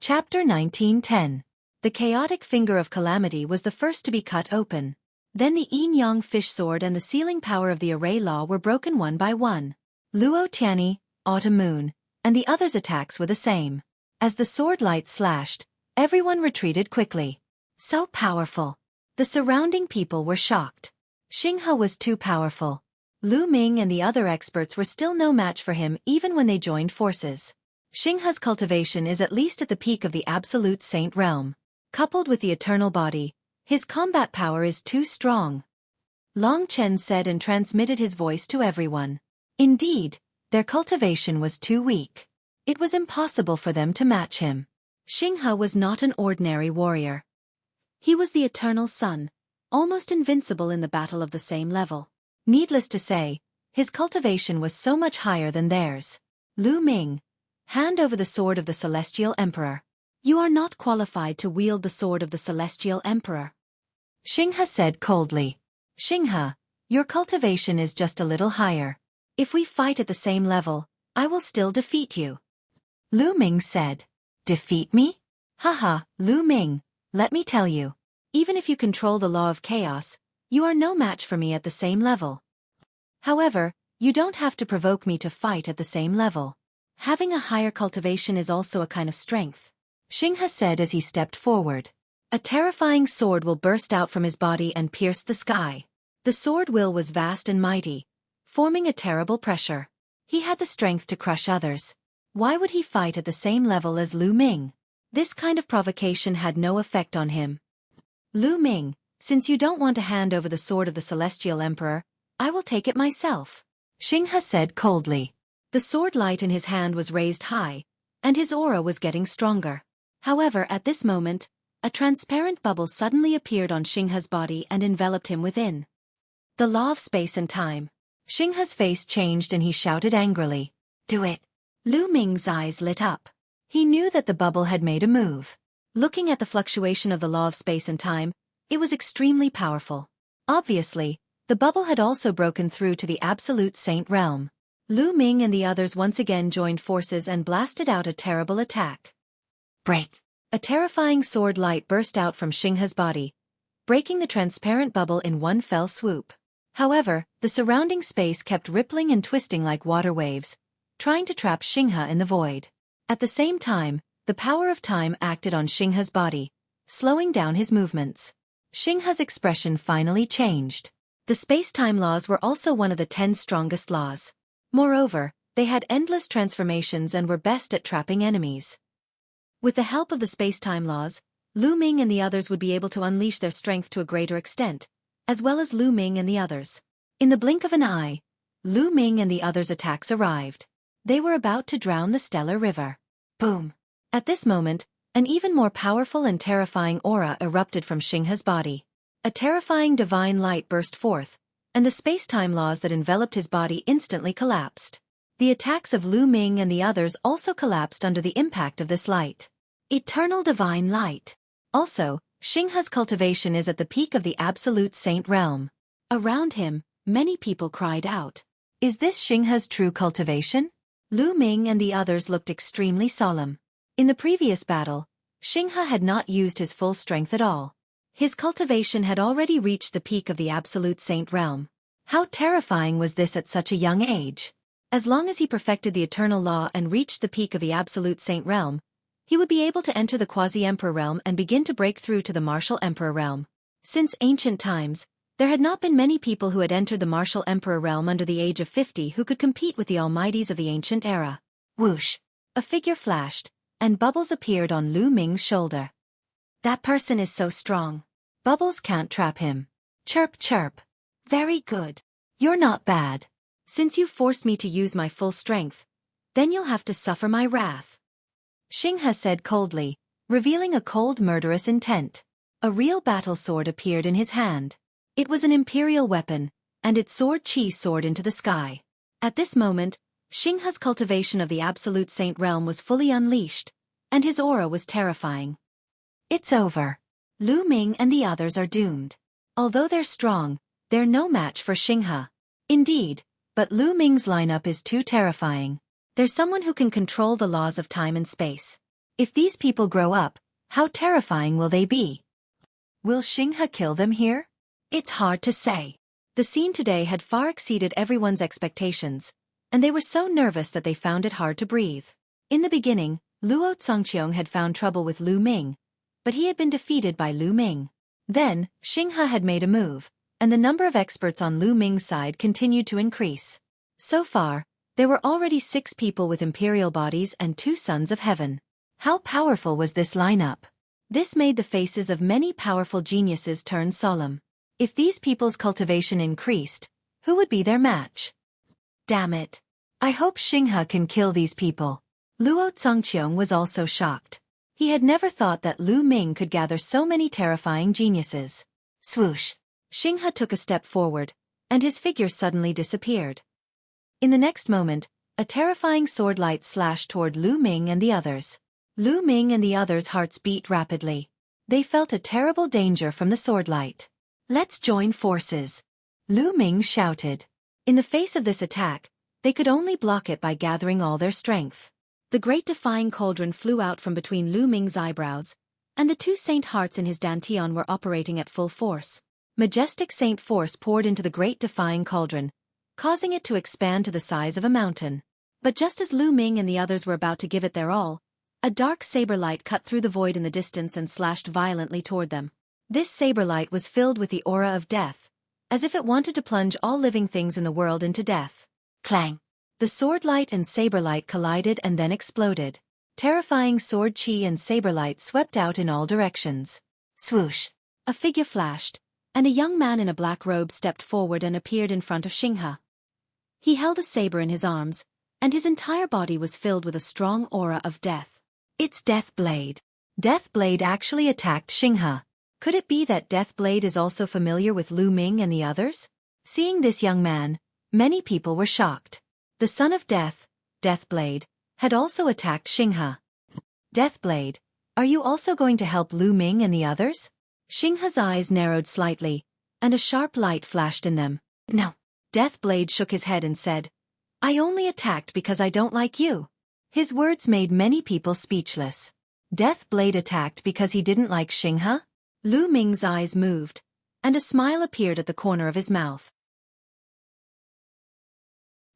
Chapter 1910. The chaotic finger of calamity was the first to be cut open. Then the yin-yang fish sword and the sealing power of the array law were broken one by one. Luo Tianyi, Autumn Moon, and the others' attacks were the same. As the sword light slashed, everyone retreated quickly. So powerful. The surrounding people were shocked. Xinghe was too powerful. Lu Ming and the other experts were still no match for him even when they joined forces. Xinghe's cultivation is at least at the peak of the absolute saint realm. Coupled with the eternal body, his combat power is too strong. Long Chen said and transmitted his voice to everyone. Indeed, their cultivation was too weak. It was impossible for them to match him. Xinghe was not an ordinary warrior. He was the eternal sun, almost invincible in the battle of the same level. Needless to say, his cultivation was so much higher than theirs. Lu Ming, hand over the sword of the Celestial Emperor. You are not qualified to wield the sword of the Celestial Emperor. Xinghe said coldly. Xinghe, your cultivation is just a little higher. If we fight at the same level, I will still defeat you. Lu Ming said. Defeat me? Haha, Lu Ming, let me tell you. Even if you control the law of chaos, you are no match for me at the same level. However, you don't have to provoke me to fight at the same level. Having a higher cultivation is also a kind of strength. Xinghe said as he stepped forward. A terrifying sword will burst out from his body and pierce the sky. The sword will was vast and mighty, forming a terrible pressure. He had the strength to crush others. Why would he fight at the same level as Lu Ming? This kind of provocation had no effect on him. Lu Ming, since you don't want to hand over the sword of the Celestial Emperor, I will take it myself. Xinghe said coldly. The sword light in his hand was raised high, and his aura was getting stronger. However, at this moment, a transparent bubble suddenly appeared on Xinghe's body and enveloped him within. The law of space and time. Xinghe's face changed and he shouted angrily. Do it. Lu Ming's eyes lit up. He knew that the bubble had made a move. Looking at the fluctuation of the law of space and time, it was extremely powerful. Obviously, the bubble had also broken through to the absolute saint realm. Lu Ming and the others once again joined forces and blasted out a terrible attack. Break! A terrifying sword light burst out from Xinghe's body, breaking the transparent bubble in one fell swoop. However, the surrounding space kept rippling and twisting like water waves, trying to trap Xinghe in the void. At the same time, the power of time acted on Xinghe's body, slowing down his movements. Xinghe's expression finally changed. The space-time laws were also one of the 10 strongest laws. Moreover, they had endless transformations and were best at trapping enemies. With the help of the space-time laws, Lu Ming and the others would be able to unleash their strength to a greater extent, as well as Lu Ming and the others. In the blink of an eye, Lu Ming and the others' attacks arrived. They were about to drown the stellar river. Boom! At this moment, an even more powerful and terrifying aura erupted from Xinghe's body. A terrifying divine light burst forth, and the space-time laws that enveloped his body instantly collapsed. The attacks of Lu Ming and the others also collapsed under the impact of this light. Eternal divine light. Also, Xinghe's cultivation is at the peak of the absolute saint realm. Around him, many people cried out. Is this Xinghe's true cultivation? Lu Ming and the others looked extremely solemn. In the previous battle, Xinghe had not used his full strength at all. His cultivation had already reached the peak of the absolute saint realm. How terrifying was this at such a young age? As long as he perfected the eternal law and reached the peak of the absolute saint realm, he would be able to enter the quasi-emperor realm and begin to break through to the martial emperor realm. Since ancient times, there had not been many people who had entered the martial emperor realm under the age of 50 who could compete with the almighties of the ancient era. Whoosh! A figure flashed, and Bubbles appeared on Lu Ming's shoulder. That person is so strong. Bubbles can't trap him. Chirp chirp. Very good. You're not bad. Since you forced me to use my full strength, then you'll have to suffer my wrath. Xinghe said coldly, revealing a cold murderous intent. A real battle sword appeared in his hand. It was an imperial weapon, and its sword Qi soared into the sky. At this moment, Xinghe's cultivation of the absolute saint realm was fully unleashed, and his aura was terrifying. It's over. Lu Ming and the others are doomed. Although they're strong, they're no match for Xinghe. Indeed, but Lu Ming's lineup is too terrifying. There's someone who can control the laws of time and space. If these people grow up, how terrifying will they be? Will Xinghe kill them here? It's hard to say. The scene today had far exceeded everyone's expectations, and they were so nervous that they found it hard to breathe. In the beginning, Luo Zongqiong had found trouble with Lu Ming, but he had been defeated by Lu Ming. Then, Xinghe had made a move, and the number of experts on Lu Ming's side continued to increase. So far, there were already 6 people with imperial bodies and 2 sons of heaven. How powerful was this lineup? This made the faces of many powerful geniuses turn solemn. If these people's cultivation increased, who would be their match? Damn it. I hope Xinghe can kill these people. Luo Zongqiong was also shocked. He had never thought that Lu Ming could gather so many terrifying geniuses. Swoosh. Xinghe took a step forward, and his figure suddenly disappeared. In the next moment, a terrifying sword light slashed toward Lu Ming and the others. Lu Ming and the others' hearts beat rapidly. They felt a terrible danger from the sword light. Let's join forces. Lu Ming shouted. In the face of this attack, they could only block it by gathering all their strength. The great defying cauldron flew out from between Lu Ming's eyebrows, and the 2 saint hearts in his dantian were operating at full force. Majestic saint force poured into the great defying cauldron, causing it to expand to the size of a mountain. But just as Lu Ming and the others were about to give it their all, a dark saber light cut through the void in the distance and slashed violently toward them. This saber light was filled with the aura of death, as if it wanted to plunge all living things in the world into death. Clang! The sword light and saber light collided and then exploded. Terrifying sword chi and saber light swept out in all directions. Swoosh! A figure flashed, and a young man in a black robe stepped forward and appeared in front of Xinghe. He held a saber in his arms, and his entire body was filled with a strong aura of death. It's Death Blade. Death Blade actually attacked Xinghe. Could it be that Death Blade is also familiar with Lu Ming and the others? Seeing this young man, many people were shocked. The son of death, Death Blade, had also attacked Xinghe. Death Blade, are you also going to help Lu Ming and the others? Xinghe's eyes narrowed slightly, and a sharp light flashed in them. No. Death Blade shook his head and said, I only attacked because I don't like you. His words made many people speechless. Death Blade attacked because he didn't like Xinghe? Lu Ming's eyes moved, and a smile appeared at the corner of his mouth.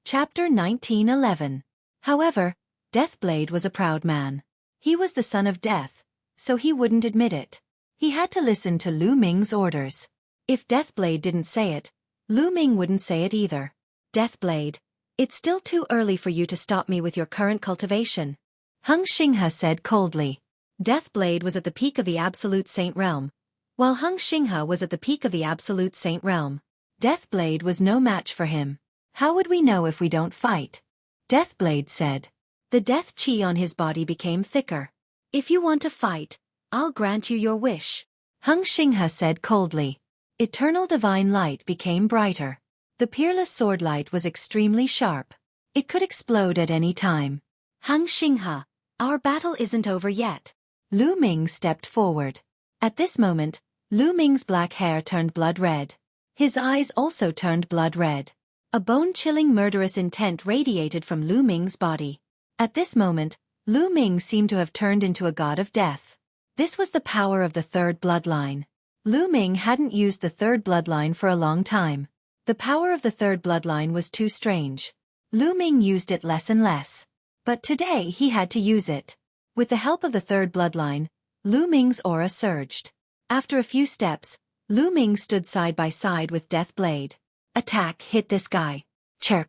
Chapter 1911. However, Deathblade was a proud man. He was the son of death, so he wouldn't admit it. He had to listen to Lu Ming's orders. If Deathblade didn't say it, Lu Ming wouldn't say it either. Deathblade, it's still too early for you to stop me with your current cultivation. Hung Xinghe said coldly. Deathblade was at the peak of the Absolute Saint Realm, while Hung Xinghe was at the peak of the Absolute Saint Realm. Deathblade was no match for him. How would we know if we don't fight? Deathblade said. The death chi on his body became thicker. If you want to fight, I'll grant you your wish. Hung Xinghe said coldly. Eternal divine light became brighter. The peerless sword light was extremely sharp. It could explode at any time. Hung Xinghe, our battle isn't over yet. Lu Ming stepped forward. At this moment, Lu Ming's black hair turned blood red. His eyes also turned blood red. A bone-chilling murderous intent radiated from Lu Ming's body. At this moment, Lu Ming seemed to have turned into a god of death. This was the power of the third bloodline. Lu Ming hadn't used the third bloodline for a long time. The power of the third bloodline was too strange. Lu Ming used it less and less. But today he had to use it. With the help of the third bloodline, Lu Ming's aura surged. After a few steps, Lu Ming stood side by side with Deathblade. Attack, hit this guy. Chirp.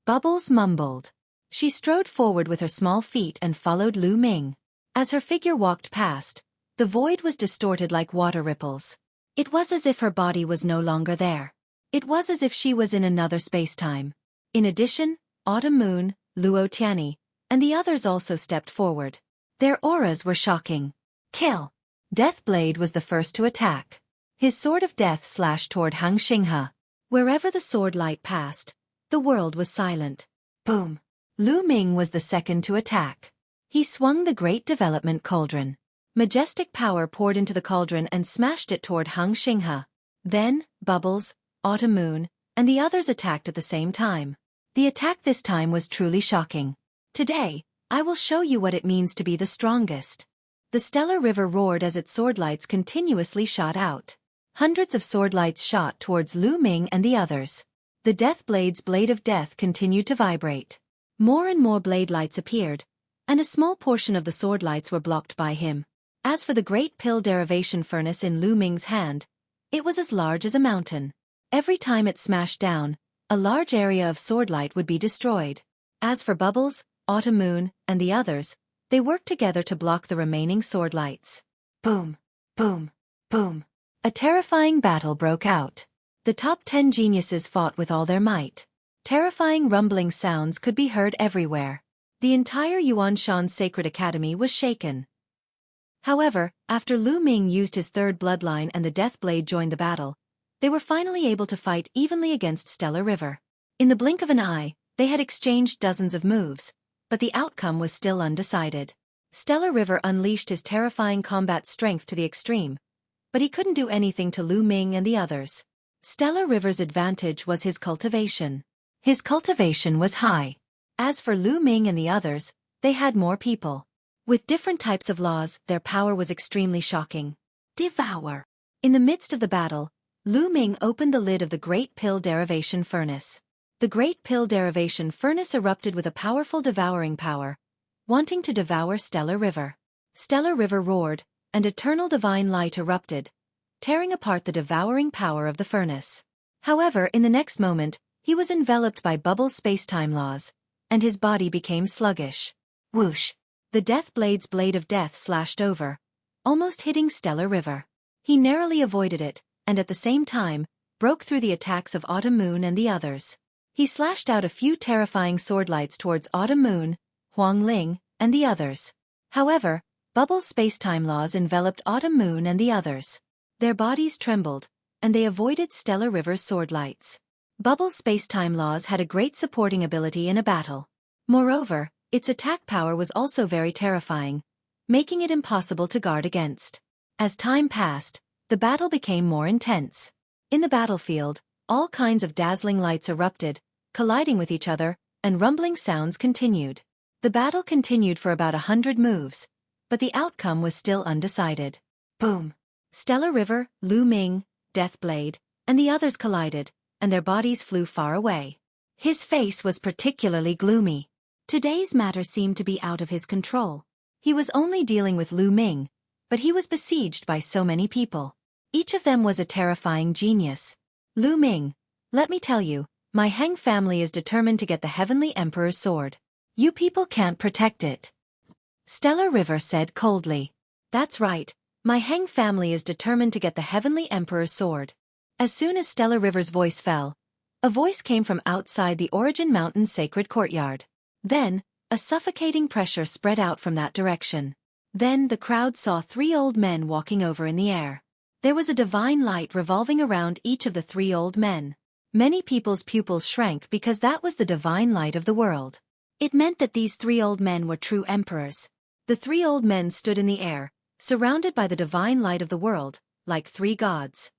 Bubbles mumbled. She strode forward with her small feet and followed Lu Ming. As her figure walked past, the void was distorted like water ripples. It was as if her body was no longer there. It was as if she was in another space-time. In addition, Autumn Moon, Luo Tianyi, and the others also stepped forward. Their auras were shocking. Kill! Deathblade was the first to attack. His sword of death slashed toward Hung Xinghe. Wherever the sword light passed, the world was silent. Boom! Lu Ming was the second to attack. He swung the great development cauldron. Majestic power poured into the cauldron and smashed it toward Hung Xinghe. Then, Bubbles, Autumn Moon, and the others attacked at the same time. The attack this time was truly shocking. Today, I will show you what it means to be the strongest. The stellar river roared as its sword lights continuously shot out. Hundreds of sword lights shot towards Lu Ming and the others. The Death Blade's blade of death continued to vibrate. More and more blade lights appeared, and a small portion of the sword lights were blocked by him. As for the great pill derivation furnace in Lu Ming's hand, it was as large as a mountain. Every time it smashed down, a large area of sword light would be destroyed. As for Bubbles, Autumn Moon, and the others, they worked together to block the remaining sword lights. Boom, boom, boom. A terrifying battle broke out. The top 10 geniuses fought with all their might. Terrifying rumbling sounds could be heard everywhere. The entire Yuanshan Sacred Academy was shaken. However, after Lu Ming used his third bloodline and the Death Blade joined the battle, they were finally able to fight evenly against Stellar River. In the blink of an eye, they had exchanged dozens of moves, but the outcome was still undecided. Stellar River unleashed his terrifying combat strength to the extreme, but he couldn't do anything to Lu Ming and the others. Stellar River's advantage was his cultivation. His cultivation was high. As for Lu Ming and the others, they had more people. With different types of laws, their power was extremely shocking. Devour. In the midst of the battle, Lu Ming opened the lid of the Great Pill Derivation Furnace. The Great Pill Derivation Furnace erupted with a powerful devouring power, wanting to devour Stellar River. Stellar River roared, and eternal divine light erupted, tearing apart the devouring power of the furnace. However, in the next moment, he was enveloped by Bubbles' space-time laws, and his body became sluggish. Whoosh! The Death Blade's blade of death slashed over, almost hitting Stellar River. He narrowly avoided it, and at the same time, broke through the attacks of Autumn Moon and the others. He slashed out a few terrifying sword lights towards Autumn Moon, Huang Ling, and the others. However, Bubbles' space-time laws enveloped Autumn Moon and the others. Their bodies trembled, and they avoided Stellar River's sword lights. Bubbles' space-time laws had a great supporting ability in a battle. Moreover, its attack power was also very terrifying, making it impossible to guard against. As time passed, the battle became more intense. In the battlefield, all kinds of dazzling lights erupted, colliding with each other, and rumbling sounds continued. The battle continued for about 100 moves, but the outcome was still undecided. Boom! Stellar River, Lu Ming, Death Blade, and the others collided, and their bodies flew far away. His face was particularly gloomy. Today's matter seemed to be out of his control. He was only dealing with Lu Ming, but he was besieged by so many people. Each of them was a terrifying genius. Lu Ming, let me tell you, my Heng family is determined to get the Heavenly Emperor's sword. You people can't protect it. Stellar River said coldly. That's right, my Heng family is determined to get the Heavenly Emperor's sword. As soon as Stellar River's voice fell, a voice came from outside the Origin Mountain's sacred courtyard. Then, a suffocating pressure spread out from that direction. Then the crowd saw 3 old men walking over in the air. There was a divine light revolving around each of the 3 old men. Many people's pupils shrank because that was the divine light of the world. It meant that these 3 old men were true emperors. The 3 old men stood in the air, surrounded by the divine light of the world, like 3 gods.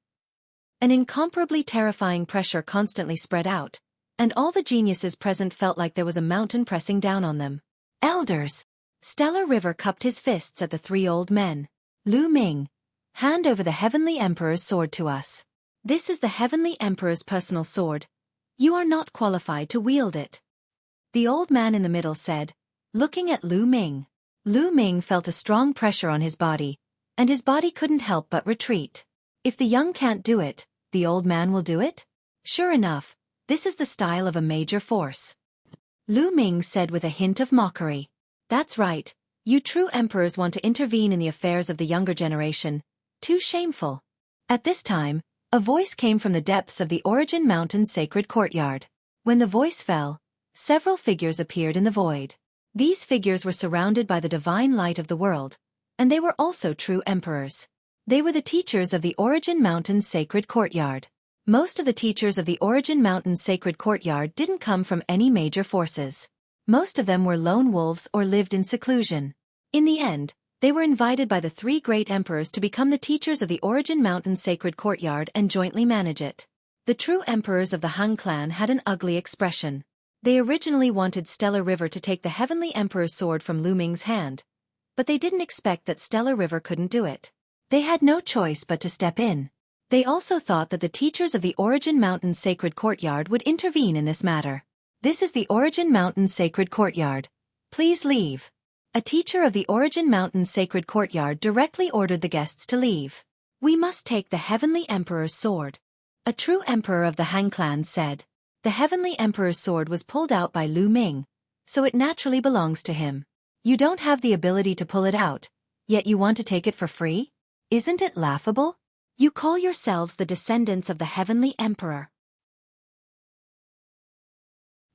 An incomparably terrifying pressure constantly spread out, and all the geniuses present felt like there was a mountain pressing down on them. Elders! Stellar River cupped his fists at the 3 old men. Lu Ming, hand over the Heavenly Emperor's sword to us. This is the Heavenly Emperor's personal sword. You are not qualified to wield it. The old man in the middle said, looking at Lu Ming. Lu Ming felt a strong pressure on his body, and his body couldn't help but retreat. If the young can't do it, the old man will do it? Sure enough, this is the style of a major force. Lu Ming said with a hint of mockery. That's right, you true emperors want to intervene in the affairs of the younger generation. Too shameful. At this time, a voice came from the depths of the Origin Mountain's sacred courtyard. When the voice fell, several figures appeared in the void. These figures were surrounded by the divine light of the world, and they were also true emperors. They were the teachers of the Origin Mountain's sacred courtyard. Most of the teachers of the Origin Mountain's sacred courtyard didn't come from any major forces. Most of them were lone wolves or lived in seclusion. In the end, they were invited by the 3 great emperors to become the teachers of the Origin Mountain's sacred courtyard and jointly manage it. The true emperors of the Han clan had an ugly expression. They originally wanted Stellar River to take the Heavenly Emperor's sword from Lu Ming's hand, but they didn't expect that Stellar River couldn't do it. They had no choice but to step in. They also thought that the teachers of the Origin Mountain Sacred Courtyard would intervene in this matter. This is the Origin Mountain Sacred Courtyard. Please leave. A teacher of the Origin Mountain Sacred Courtyard directly ordered the guests to leave. We must take the Heavenly Emperor's sword. A true emperor of the Han clan said. The Heavenly Emperor's sword was pulled out by Lu Ming, so it naturally belongs to him. You don't have the ability to pull it out, yet you want to take it for free? Isn't it laughable? You call yourselves the descendants of the Heavenly Emperor.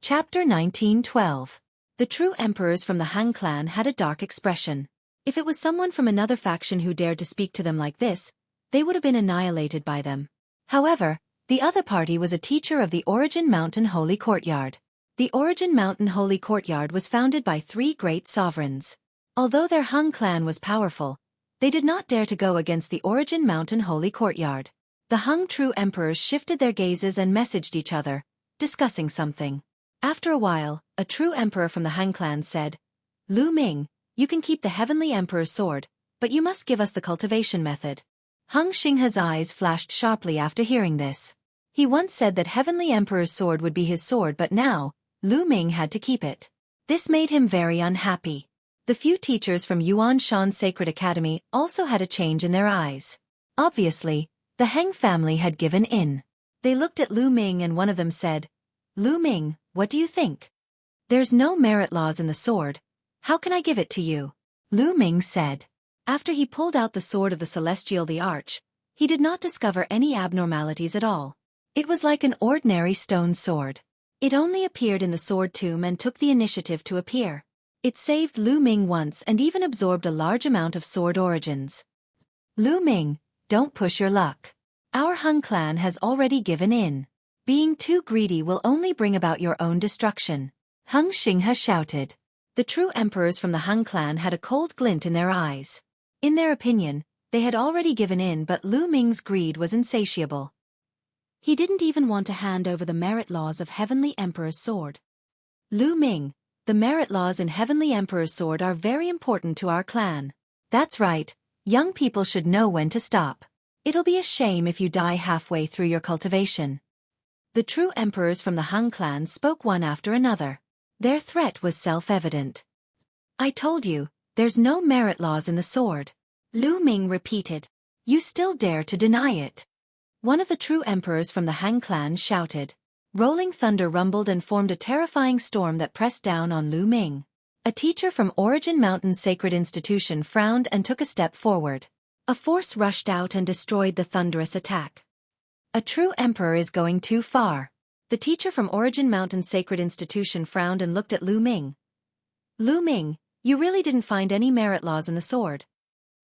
Chapter 19:12. The true emperors from the Han clan had a dark expression. If it was someone from another faction who dared to speak to them like this, they would have been annihilated by them. However, the other party was a teacher of the Origin Mountain Holy Courtyard. The Origin Mountain Holy Courtyard was founded by 3 great sovereigns. Although their Han clan was powerful, they did not dare to go against the Origin Mountain Holy Courtyard. The Hung true emperors shifted their gazes and messaged each other, discussing something. After a while, a true emperor from the Han clan said, Lu Ming, you can keep the Heavenly Emperor's sword, but you must give us the cultivation method. Hung Xinghe's eyes flashed sharply after hearing this. He once said that Heavenly Emperor's sword would be his sword, but now, Lu Ming had to keep it. This made him very unhappy. The few teachers from Yuan Shan Sacred Academy also had a change in their eyes. Obviously, the Heng family had given in. They looked at Lu Ming and one of them said, Lu Ming, what do you think? There's no merit laws in the sword. How can I give it to you? Lu Ming said. After he pulled out the sword of the Celestial the Arch, he did not discover any abnormalities at all. It was like an ordinary stone sword. It only appeared in the sword tomb and took the initiative to appear. It saved Lu Ming once and even absorbed a large amount of sword origins. Lu Ming, don't push your luck. Our Han clan has already given in. Being too greedy will only bring about your own destruction. Hung Xinghe shouted. The true emperors from the Han clan had a cold glint in their eyes. In their opinion, they had already given in, but Lu Ming's greed was insatiable. He didn't even want to hand over the merit laws of Heavenly Emperor's sword. Lu Ming, the merit laws in Heavenly Emperor's sword are very important to our clan. That's right, young people should know when to stop. It'll be a shame if you die halfway through your cultivation. The true emperors from the Han clan spoke one after another. Their threat was self-evident. I told you, there's no merit laws in the sword. Lu Ming repeated. You still dare to deny it. One of the true emperors from the Han clan shouted. Rolling thunder rumbled and formed a terrifying storm that pressed down on Lu Ming. A teacher from Origin Mountain Sacred Institution frowned and took a step forward. A force rushed out and destroyed the thunderous attack. A true emperor is going too far. The teacher from Origin Mountain Sacred Institution frowned and looked at Lu Ming. Lu Ming, you really didn't find any merit laws in the sword?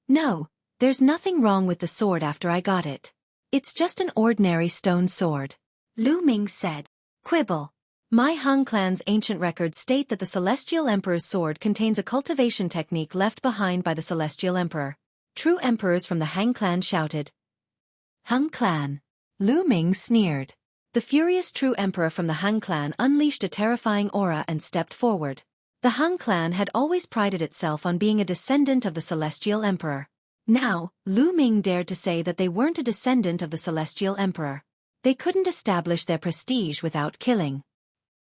No, there's nothing wrong with the sword after I got it. It's just an ordinary stone sword. Lu Ming said. Quibble. My Han clan's ancient records state that the Celestial Emperor's sword contains a cultivation technique left behind by the Celestial Emperor. True emperors from the Han clan shouted. Han clan. Lu Ming sneered. The furious true emperor from the Han clan unleashed a terrifying aura and stepped forward. The Han clan had always prided itself on being a descendant of the Celestial Emperor. Now, Lu Ming dared to say that they weren't a descendant of the Celestial Emperor. They couldn't establish their prestige without killing.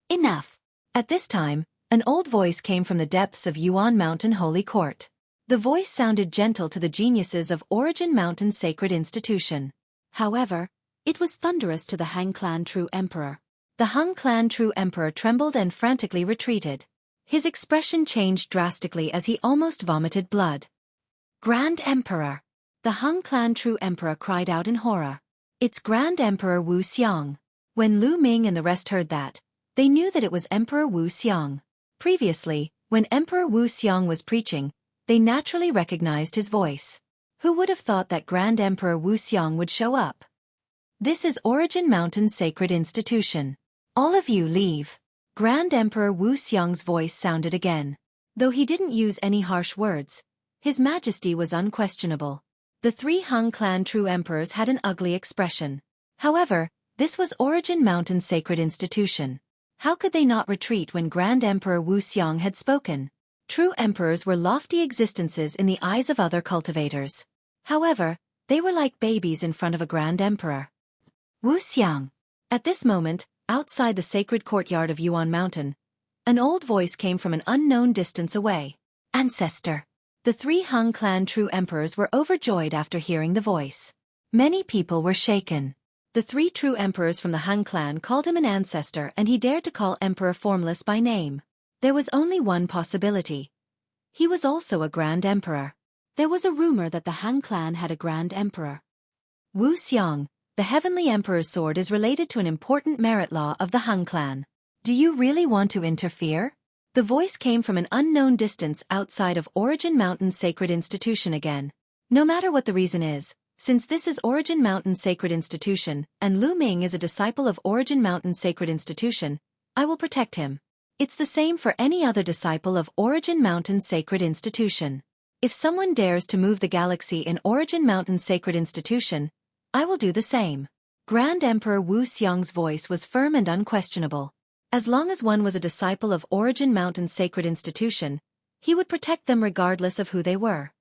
Enough. At this time, an old voice came from the depths of Yuan Mountain Holy Court. The voice sounded gentle to the geniuses of Origin Mountain Sacred Institution. However, it was thunderous to the Han clan true emperor. The Han clan true emperor trembled and frantically retreated. His expression changed drastically as he almost vomited blood. Grand Emperor! The Han clan true emperor cried out in horror. It's Grand Emperor Wu Xiang. When Lu Ming and the rest heard that, they knew that it was Emperor Wu Xiang. Previously, when Emperor Wu Xiang was preaching, they naturally recognized his voice. Who would have thought that Grand Emperor Wu Xiang would show up? This is Origin Mountain Sacred Institution. All of you leave. Grand Emperor Wu Xiang's voice sounded again. Though he didn't use any harsh words, His Majesty was unquestionable. The 3 Han clan true emperors had an ugly expression. However, this was Origin Mountain Sacred Institution. How could they not retreat when Grand Emperor Wu Xiang had spoken? True emperors were lofty existences in the eyes of other cultivators. However, they were like babies in front of a grand emperor. Wu Xiang. At this moment, outside the sacred courtyard of Yuan Mountain, an old voice came from an unknown distance away. Ancestor. The 3 Han clan true emperors were overjoyed after hearing the voice. Many people were shaken. The 3 true emperors from the Han clan called him an ancestor, and he dared to call Emperor Formless by name. There was only one possibility. He was also a grand emperor. There was a rumor that the Han clan had a grand emperor. Wu Xiang, the heavenly emperor's sword, is related to an important merit law of the Han clan. Do you really want to interfere? The voice came from an unknown distance outside of Origin Mountain's sacred institution again. No matter what the reason is, since this is Origin Mountain's sacred institution, and Lu Ming is a disciple of Origin Mountain's sacred institution, I will protect him. It's the same for any other disciple of Origin Mountain's sacred institution. If someone dares to move the galaxy in Origin Mountain's sacred institution, I will do the same. Grand Emperor Wu Xiang's voice was firm and unquestionable. As long as one was a disciple of Origin Mountain's sacred institution, he would protect them regardless of who they were.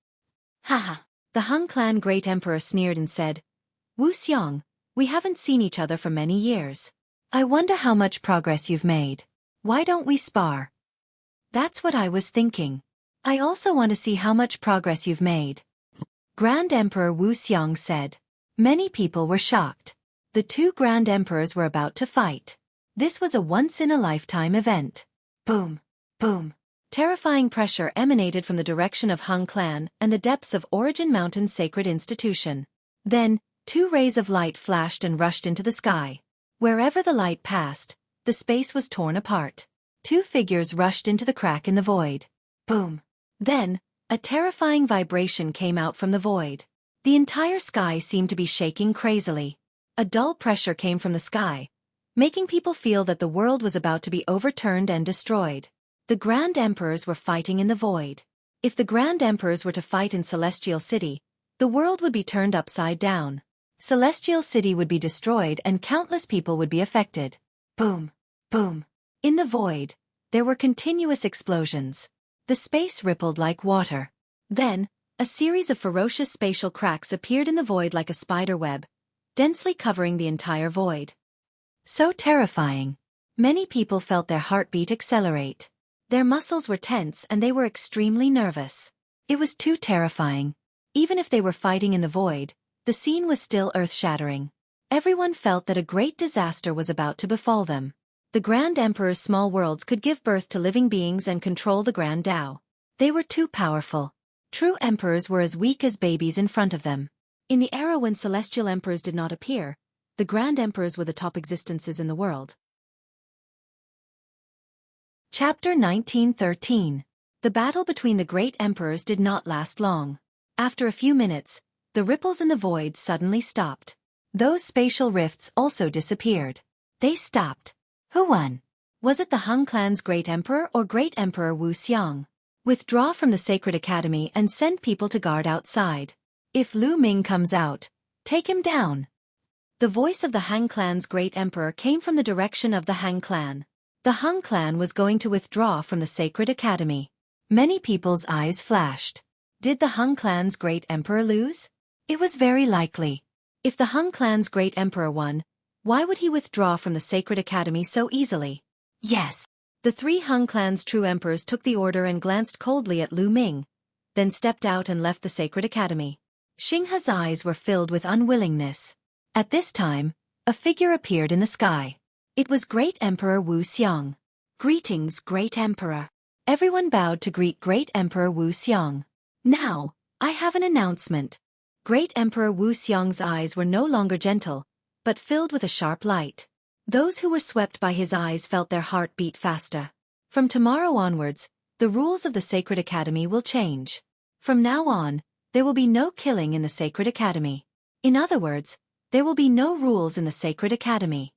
Haha. The Han clan great emperor sneered and said, Wu Xiang, we haven't seen each other for many years. I wonder how much progress you've made. Why don't we spar? That's what I was thinking. I also want to see how much progress you've made. Grand Emperor Wu Xiang said. Many people were shocked. The 2 Grand Emperors were about to fight. This was a once-in-a-lifetime event. Boom, boom. Terrifying pressure emanated from the direction of Han clan and the depths of Origin Mountain's sacred institution. Then, 2 rays of light flashed and rushed into the sky. Wherever the light passed, the space was torn apart. 2 figures rushed into the crack in the void. Boom. Then, a terrifying vibration came out from the void. The entire sky seemed to be shaking crazily. A dull pressure came from the sky, making people feel that the world was about to be overturned and destroyed. The Grand Emperors were fighting in the void. If the Grand Emperors were to fight in Celestial City, the world would be turned upside down. Celestial City would be destroyed and countless people would be affected. Boom, boom. In the void, there were continuous explosions. The space rippled like water. Then, a series of ferocious spatial cracks appeared in the void like a spider web, densely covering the entire void. So terrifying. Many people felt their heartbeat accelerate. Their muscles were tense and they were extremely nervous. It was too terrifying. Even if they were fighting in the void, the scene was still earth-shattering. Everyone felt that a great disaster was about to befall them. The Grand Emperor's small worlds could give birth to living beings and control the Grand Tao. They were too powerful. True emperors were as weak as babies in front of them. In the era when celestial emperors did not appear, the Grand Emperors were the top existences in the world. Chapter 1913. The battle between the great emperors did not last long. After a few minutes, the ripples in the void suddenly stopped. Those spatial rifts also disappeared. They stopped. Who won? Was it the Han clan's great emperor or great emperor Wu Xiang? Withdraw from the sacred academy and send people to guard outside. If Lu Ming comes out, take him down. The voice of the Han clan's great emperor came from the direction of the Han clan. The Han clan was going to withdraw from the sacred academy. Many people's eyes flashed. Did the Han clan's great emperor lose? It was very likely. If the Han clan's great emperor won, why would he withdraw from the sacred academy so easily? Yes. The 3 Han clan's true emperors took the order and glanced coldly at Lu Ming, then stepped out and left the sacred academy. Xinghe's eyes were filled with unwillingness. At this time, a figure appeared in the sky. It was Great Emperor Wu Xiang. Greetings, Great Emperor. Everyone bowed to greet Great Emperor Wu Xiang. Now, I have an announcement. Great Emperor Wu Xiang's eyes were no longer gentle, but filled with a sharp light. Those who were swept by his eyes felt their heart beat faster. From tomorrow onwards, the rules of the Sacred Academy will change. From now on, there will be no killing in the Sacred Academy. In other words, there will be no rules in the Sacred Academy.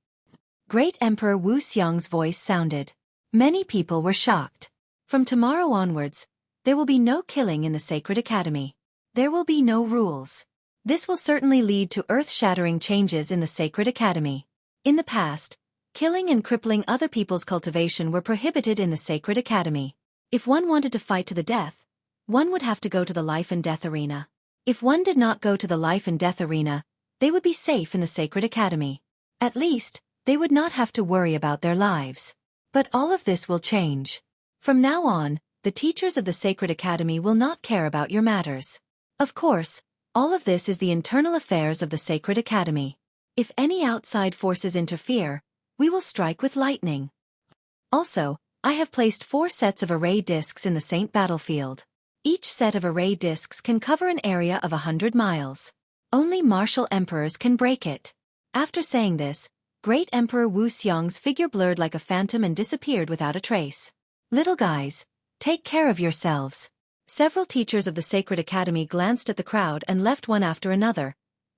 Great Emperor Wu Xiang's voice sounded. Many people were shocked. From tomorrow onwards, there will be no killing in the Sacred Academy. There will be no rules. This will certainly lead to earth-shattering changes in the Sacred Academy. In the past, Killing and crippling other people's cultivation were prohibited in the Sacred Academy. If one wanted to fight to the death, one would have to go to the life and death arena. If one did not go to the life and death arena, they would be safe in the Sacred Academy. At least, they would not have to worry about their lives. But all of this will change. From now on, the teachers of the Sacred Academy will not care about your matters. Of course, all of this is the internal affairs of the Sacred Academy. If any outside forces interfere, we will strike with lightning. Also, I have placed 4 sets of array discs in the Saint battlefield. Each set of array discs can cover an area of 100 miles. Only martial emperors can break it. After saying this, Great Emperor Wu Xiong's figure blurred like a phantom and disappeared without a trace. Little guys, take care of yourselves. Several teachers of the Sacred Academy glanced at the crowd and left one after another,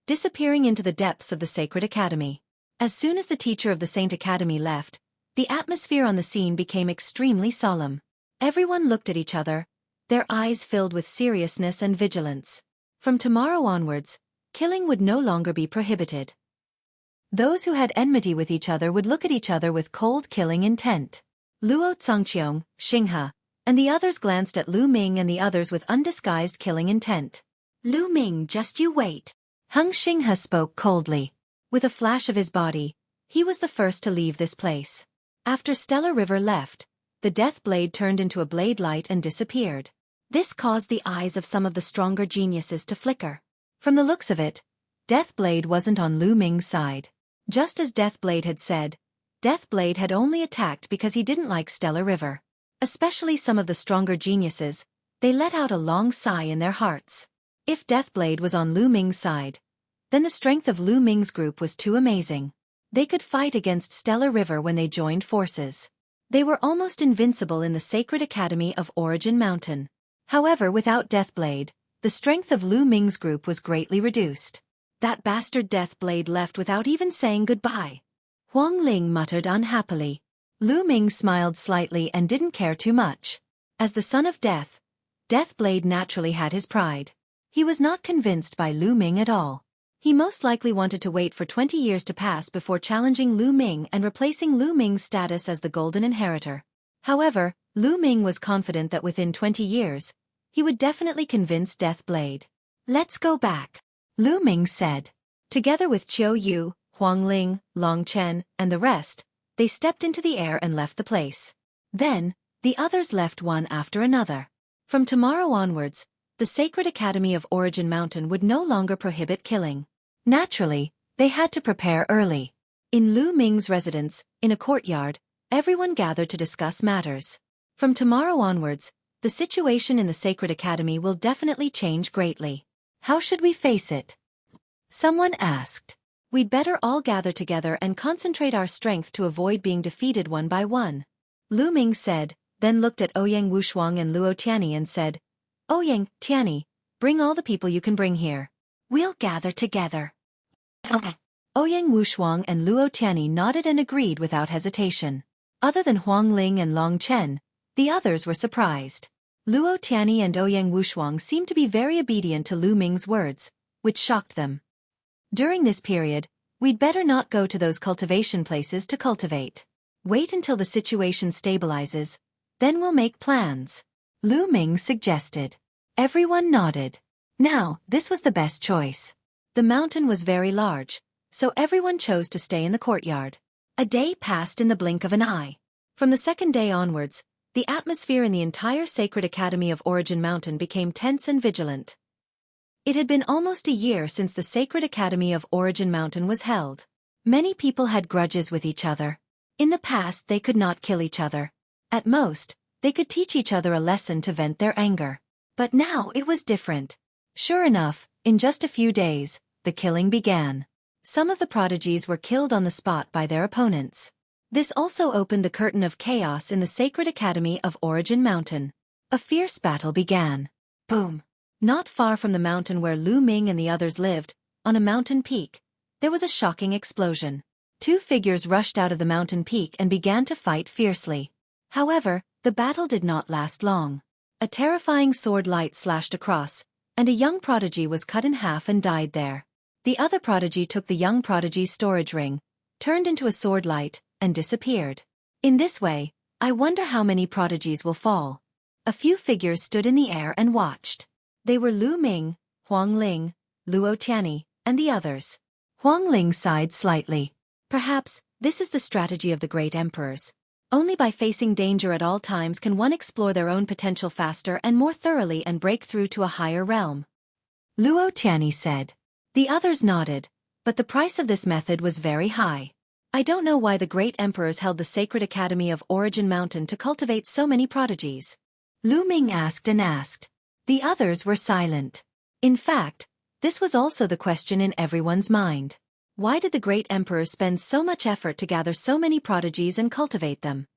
disappearing into the depths of the Sacred Academy. As soon as the teacher of the Saint Academy left, the atmosphere on the scene became extremely solemn. Everyone looked at each other, their eyes filled with seriousness and vigilance. From tomorrow onwards, killing would no longer be prohibited. Those who had enmity with each other would look at each other with cold killing intent. Luo Congqiong, Xinghe, and the others glanced at Lu Ming and the others with undisguised killing intent. Lu Ming, just you wait. Hung Xinghe spoke coldly. With a flash of his body, he was the first to leave this place. After Stellar River left, the death blade turned into a blade light and disappeared. This caused the eyes of some of the stronger geniuses to flicker. From the looks of it, Deathblade wasn't on Lu Ming's side. Just as Deathblade had said, Deathblade had only attacked because he didn't like Stellar River. Especially some of the stronger geniuses, they let out a long sigh in their hearts. If Deathblade was on Lu Ming's side, then the strength of Lu Ming's group was too amazing. They could fight against Stellar River when they joined forces. They were almost invincible in the Sacred Academy of Origin Mountain. However, without Deathblade, the strength of Lu Ming's group was greatly reduced. That bastard Deathblade left without even saying goodbye. Huang Ling muttered unhappily. Lu Ming smiled slightly and didn't care too much. As the son of Death, Deathblade naturally had his pride. He was not convinced by Lu Ming at all. He most likely wanted to wait for 20 years to pass before challenging Lu Ming and replacing Lu Ming's status as the Golden Inheritor. However, Lu Ming was confident that within 20 years, he would definitely convince Deathblade. Let's go back, Lu Ming said. Together with Qiu Yu, Huang Ling, Long Chen, and the rest, they stepped into the air and left the place. Then, the others left one after another. From tomorrow onwards, the Sacred Academy of Origin Mountain would no longer prohibit killing. Naturally, they had to prepare early. In Lu Ming's residence, in a courtyard, everyone gathered to discuss matters. From tomorrow onwards, the situation in the Sacred Academy will definitely change greatly. How should we face it? Someone asked. We'd better all gather together and concentrate our strength to avoid being defeated one by one. Lu Ming said, then looked at Ouyang Wushuang and Luo Tianyi and said, Ouyang, Tianyi, bring all the people you can bring here. We'll gather together. Okay. Ouyang Wushuang and Luo Tianyi nodded and agreed without hesitation. Other than Huang Ling and Long Chen, the others were surprised. Luo Tianyi and Ouyang Wushuang seemed to be very obedient to Lu Ming's words, which shocked them. During this period, we'd better not go to those cultivation places to cultivate. Wait until the situation stabilizes, then we'll make plans, Lu Ming suggested. Everyone nodded. Now, this was the best choice. The mountain was very large, so everyone chose to stay in the courtyard. A day passed in the blink of an eye. From the second day onwards, the atmosphere in the entire Sacred Academy of Origin Mountain became tense and vigilant. It had been almost a year since the Sacred Academy of Origin Mountain was held. Many people had grudges with each other. In the past, they could not kill each other. At most, they could teach each other a lesson to vent their anger. But now it was different. Sure enough, in just a few days, the killing began. Some of the prodigies were killed on the spot by their opponents. This also opened the curtain of chaos in the Sacred Academy of Origin Mountain. A fierce battle began. Boom! Not far from the mountain where Lu Ming and the others lived, on a mountain peak, there was a shocking explosion. Two figures rushed out of the mountain peak and began to fight fiercely. However, the battle did not last long. A terrifying sword light slashed across, and a young prodigy was cut in half and died there. The other prodigy took the young prodigy's storage ring, turned into a sword light, and disappeared. In this way, I wonder how many prodigies will fall. A few figures stood in the air and watched. They were Lu Ming, Huang Ling, Luo Tianyi, and the others. Huang Ling sighed slightly. Perhaps, this is the strategy of the great emperors. Only by facing danger at all times can one explore their own potential faster and more thoroughly and break through to a higher realm. Luo Tianyi said. The others nodded, but the price of this method was very high. I don't know why the great emperors held the sacred academy of Origin Mountain to cultivate so many prodigies. Lu Ming asked and asked. The others were silent. In fact, this was also the question in everyone's mind. Why did the great emperors spend so much effort to gather so many prodigies and cultivate them?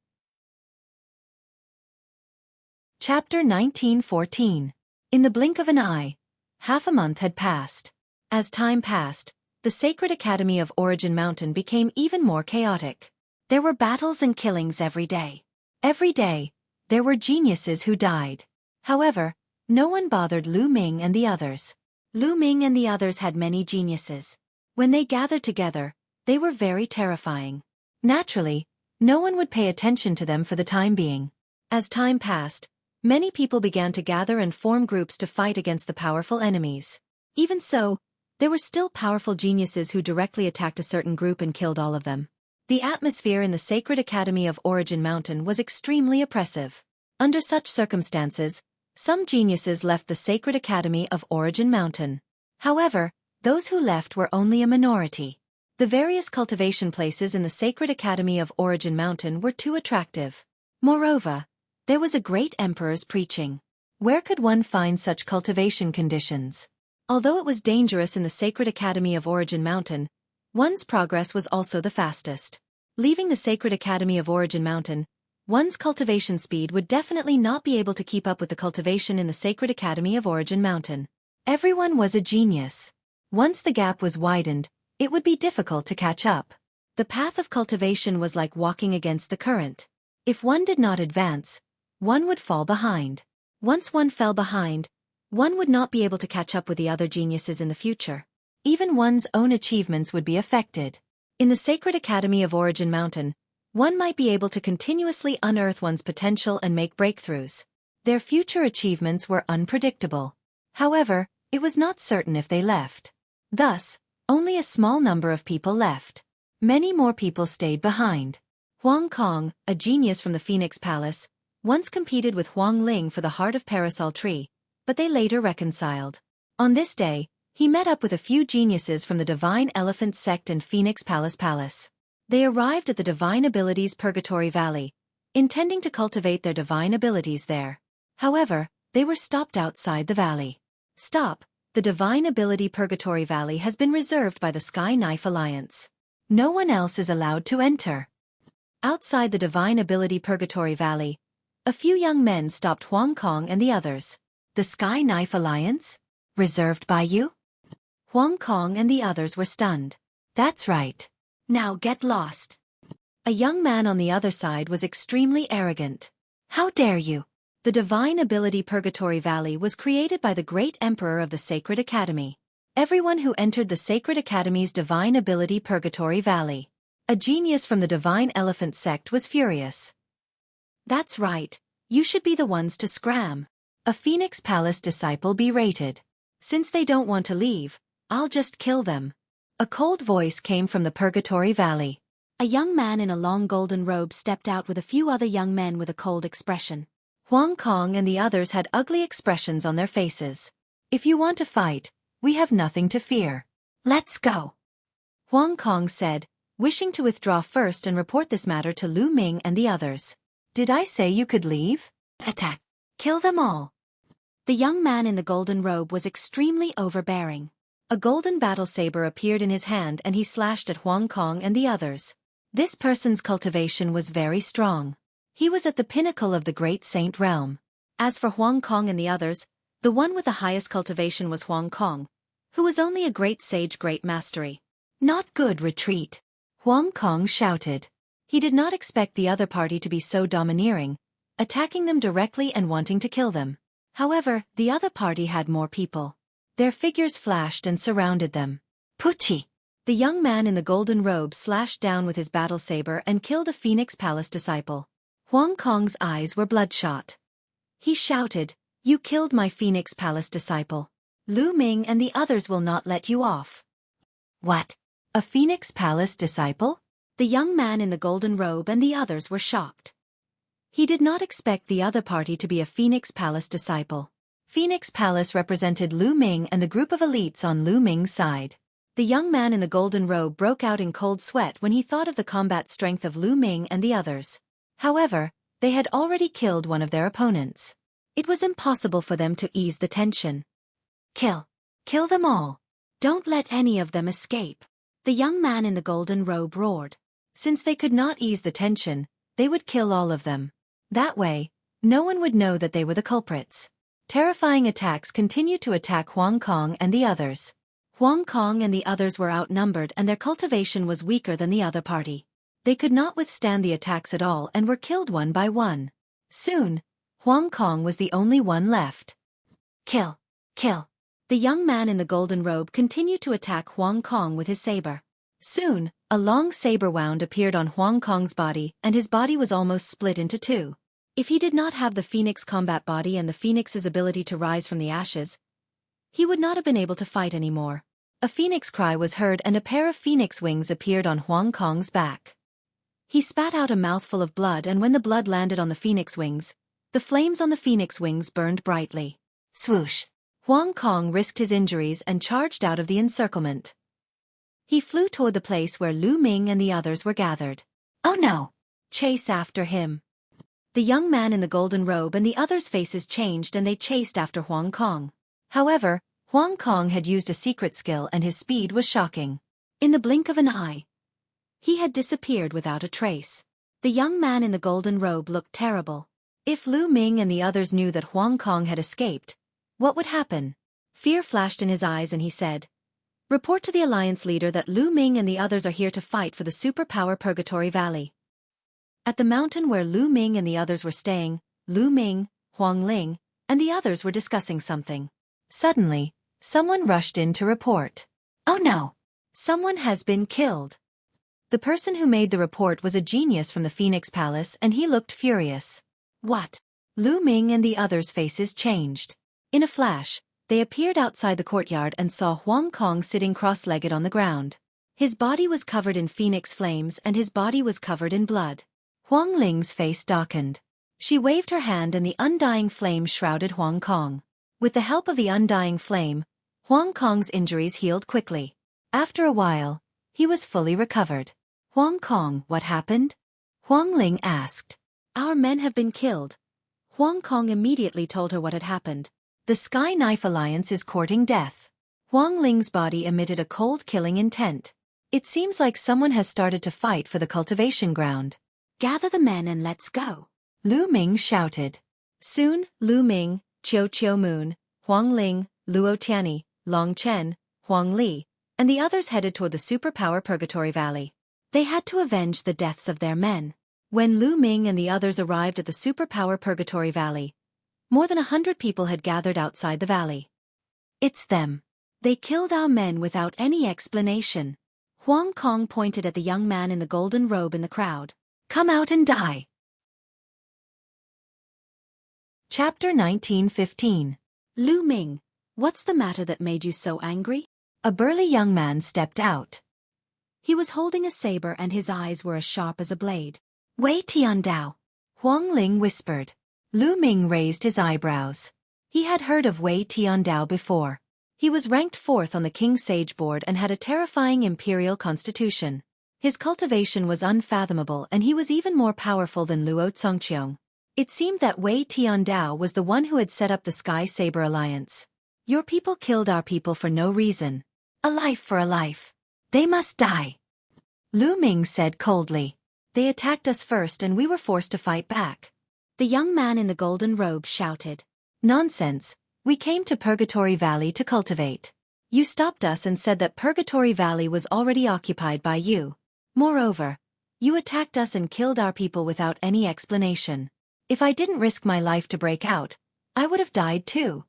Chapter 1914. In the blink of an eye, half a month had passed. As time passed, the sacred academy of Origin Mountain became even more chaotic. There were battles and killings every day. Every day, there were geniuses who died. However, no one bothered Lu Ming and the others. Lu Ming and the others had many geniuses. When they gathered together, they were very terrifying. Naturally, no one would pay attention to them for the time being. As time passed, many people began to gather and form groups to fight against the powerful enemies. Even so, there were still powerful geniuses who directly attacked a certain group and killed all of them. The atmosphere in the sacred academy of Origin Mountain was extremely oppressive. Under such circumstances, some geniuses left the sacred academy of Origin Mountain. However, those who left were only a minority. The various cultivation places in the sacred academy of Origin Mountain were too attractive. Moreover, there was a great emperor's preaching. Where could one find such cultivation conditions? Although it was dangerous in the sacred academy of Origin Mountain, one's progress was also the fastest. Leaving the sacred academy of Origin Mountain, one's cultivation speed would definitely not be able to keep up with the cultivation in the sacred academy of Origin Mountain. Everyone was a genius. Once the gap was widened, it would be difficult to catch up. The path of cultivation was like walking against the current. If one did not advance, one would fall behind. Once one fell behind, one would not be able to catch up with the other geniuses in the future. Even one's own achievements would be affected. In the sacred academy of Origin Mountain, one might be able to continuously unearth one's potential and make breakthroughs. Their future achievements were unpredictable. However, it was not certain if they left. Thus, only a small number of people left. Many more people stayed behind. Huang Kong, a genius from the Phoenix Palace, once competed with Huang Ling for the Heart of Parasol Tree, but they later reconciled. On this day, he met up with a few geniuses from the Divine Elephant Sect and Phoenix Palace. They arrived at the Divine Abilities Purgatory Valley, intending to cultivate their divine abilities there. However, they were stopped outside the valley. Stop. The Divine Ability Purgatory Valley has been reserved by the Sky Knife Alliance. No one else is allowed to enter. Outside the Divine Ability Purgatory Valley, a few young men stopped Huang Kong and the others. The Sky Knife Alliance? Reserved by you? Huang Kong and the others were stunned. That's right. Now get lost. A young man on the other side was extremely arrogant. How dare you? The Divine Ability Purgatory Valley was created by the great emperor of the Sacred Academy. Everyone who entered the Sacred Academy's Divine Ability Purgatory Valley. A genius from the Divine Elephant Sect was furious. That's right. You should be the ones to scram. A Phoenix Palace disciple berated. Since they don't want to leave, I'll just kill them. A cold voice came from the Purgatory Valley. A young man in a long golden robe stepped out with a few other young men with a cold expression. Huang Kong and the others had ugly expressions on their faces. If you want to fight, we have nothing to fear. Let's go. Huang Kong said, wishing to withdraw first and report this matter to Lu Ming and the others. Did I say you could leave? Attack. Kill them all. The young man in the golden robe was extremely overbearing. A golden battle saber appeared in his hand and he slashed at Huang Kong and the others. This person's cultivation was very strong. He was at the pinnacle of the Great Saint realm. As for Huang Kong and the others, the one with the highest cultivation was Huang Kong, who was only a great sage, great mastery. Not good, retreat. Huang Kong shouted. He did not expect the other party to be so domineering, attacking them directly and wanting to kill them. However, the other party had more people. Their figures flashed and surrounded them. Pucci! The young man in the golden robe slashed down with his battle saber and killed a Phoenix Palace disciple. Huang Kong's eyes were bloodshot. He shouted, "You killed my Phoenix Palace disciple. Lu Ming and the others will not let you off." What? A Phoenix Palace disciple? The young man in the golden robe and the others were shocked. He did not expect the other party to be a Phoenix Palace disciple. Phoenix Palace represented Lu Ming and the group of elites on Lu Ming's side. The young man in the golden robe broke out in cold sweat when he thought of the combat strength of Lu Ming and the others. However, they had already killed one of their opponents. It was impossible for them to ease the tension. Kill. Kill them all. Don't let any of them escape. The young man in the golden robe roared. Since they could not ease the tension, they would kill all of them. That way, no one would know that they were the culprits. Terrifying attacks continued to attack Huang Kong and the others. Huang Kong and the others were outnumbered and their cultivation was weaker than the other party. They could not withstand the attacks at all and were killed one by one. Soon, Huang Kong was the only one left. Kill. Kill. The young man in the golden robe continued to attack Huang Kong with his saber. Soon, a long saber wound appeared on Huang Kong's body and his body was almost split into two. If he did not have the Phoenix combat body and the Phoenix's ability to rise from the ashes, he would not have been able to fight anymore. A phoenix cry was heard and a pair of phoenix wings appeared on Huang Kong's back. He spat out a mouthful of blood and when the blood landed on the phoenix wings, the flames on the phoenix wings burned brightly. Swoosh! Huang Kong risked his injuries and charged out of the encirclement. He flew toward the place where Lu Ming and the others were gathered. Oh no! Chase after him! The young man in the golden robe and the others' faces changed and they chased after Huang Kong. However, Huang Kong had used a secret skill and his speed was shocking. In the blink of an eye, he had disappeared without a trace. The young man in the golden robe looked terrible. If Lu Ming and the others knew that Huang Kong had escaped, what would happen? Fear flashed in his eyes and he said, "Report to the Alliance leader that Lu Ming and the others are here to fight for the superpower Purgatory Valley." At the mountain where Lu Ming and the others were staying, Lu Ming, Huang Ling, and the others were discussing something. Suddenly, someone rushed in to report. Oh no! Someone has been killed. The person who made the report was a genius from the Phoenix Palace and he looked furious. What? Lu Ming and the others' faces changed. In a flash, they appeared outside the courtyard and saw Huang Kong sitting cross-legged on the ground. His body was covered in phoenix flames and his body was covered in blood. Huang Ling's face darkened. She waved her hand and the undying flame shrouded Huang Kong. With the help of the undying flame, Huang Kong's injuries healed quickly. After a while, he was fully recovered. Huang Kong, what happened? Huang Ling asked. Our men have been killed. Huang Kong immediately told her what had happened. The Sky Knife Alliance is courting death. Huang Ling's body emitted a cold killing intent. It seems like someone has started to fight for the cultivation ground. Gather the men and let's go. Lu Ming shouted. Soon, Lu Ming, Chiu Moon, Huang Ling, Luo Tianyi, Long Chen, Huang Li, and the others headed toward the superpower Purgatory Valley. They had to avenge the deaths of their men. When Lu Ming and the others arrived at the superpower Purgatory Valley, more than 100 people had gathered outside the valley. It's them. They killed our men without any explanation. Huang Kong pointed at the young man in the golden robe in the crowd. Come out and die. Chapter 19:15. Lu Ming, what's the matter that made you so angry? A burly young man stepped out. He was holding a saber and his eyes were as sharp as a blade. Wei Tiandao, Huang Ling whispered. Lu Ming raised his eyebrows. He had heard of Wei Tiandao before. He was ranked 4th on the King Sage board and had a terrifying imperial constitution. His cultivation was unfathomable and he was even more powerful than Luo Congqiong. It seemed that Wei Tiandao was the one who had set up the Sky Saber Alliance. Your people killed our people for no reason. A life for a life. They must die. Lu Ming said coldly. They attacked us first and we were forced to fight back. The young man in the golden robe shouted. Nonsense, we came to Purgatory Valley to cultivate. You stopped us and said that Purgatory Valley was already occupied by you. Moreover, you attacked us and killed our people without any explanation. If I didn't risk my life to break out, I would have died too.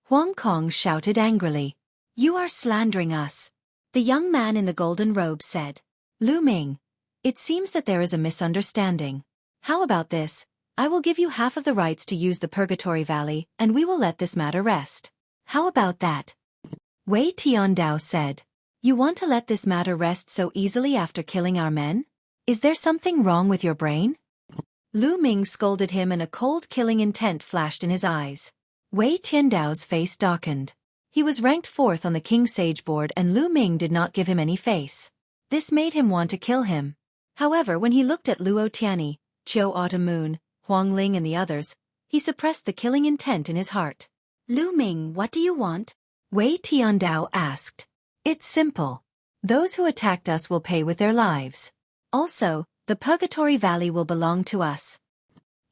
Huang Kong shouted angrily. You are slandering us. The young man in the golden robe said. Lu Ming, it seems that there is a misunderstanding. How about this? I will give you half of the rights to use the Purgatory Valley, and we will let this matter rest. How about that? Wei Tiandao said. You want to let this matter rest so easily after killing our men? Is there something wrong with your brain? Lu Ming scolded him and a cold killing intent flashed in his eyes. Wei Tiandao's face darkened. He was ranked 4th on the King Sage board and Lu Ming did not give him any face. This made him want to kill him. However, when he looked at Luo Tianyi, Qiu Autumn Moon, Huang Ling and the others, he suppressed the killing intent in his heart. Lu Ming, what do you want? Wei Tiandao asked. It's simple. Those who attacked us will pay with their lives. Also, the Purgatory Valley will belong to us.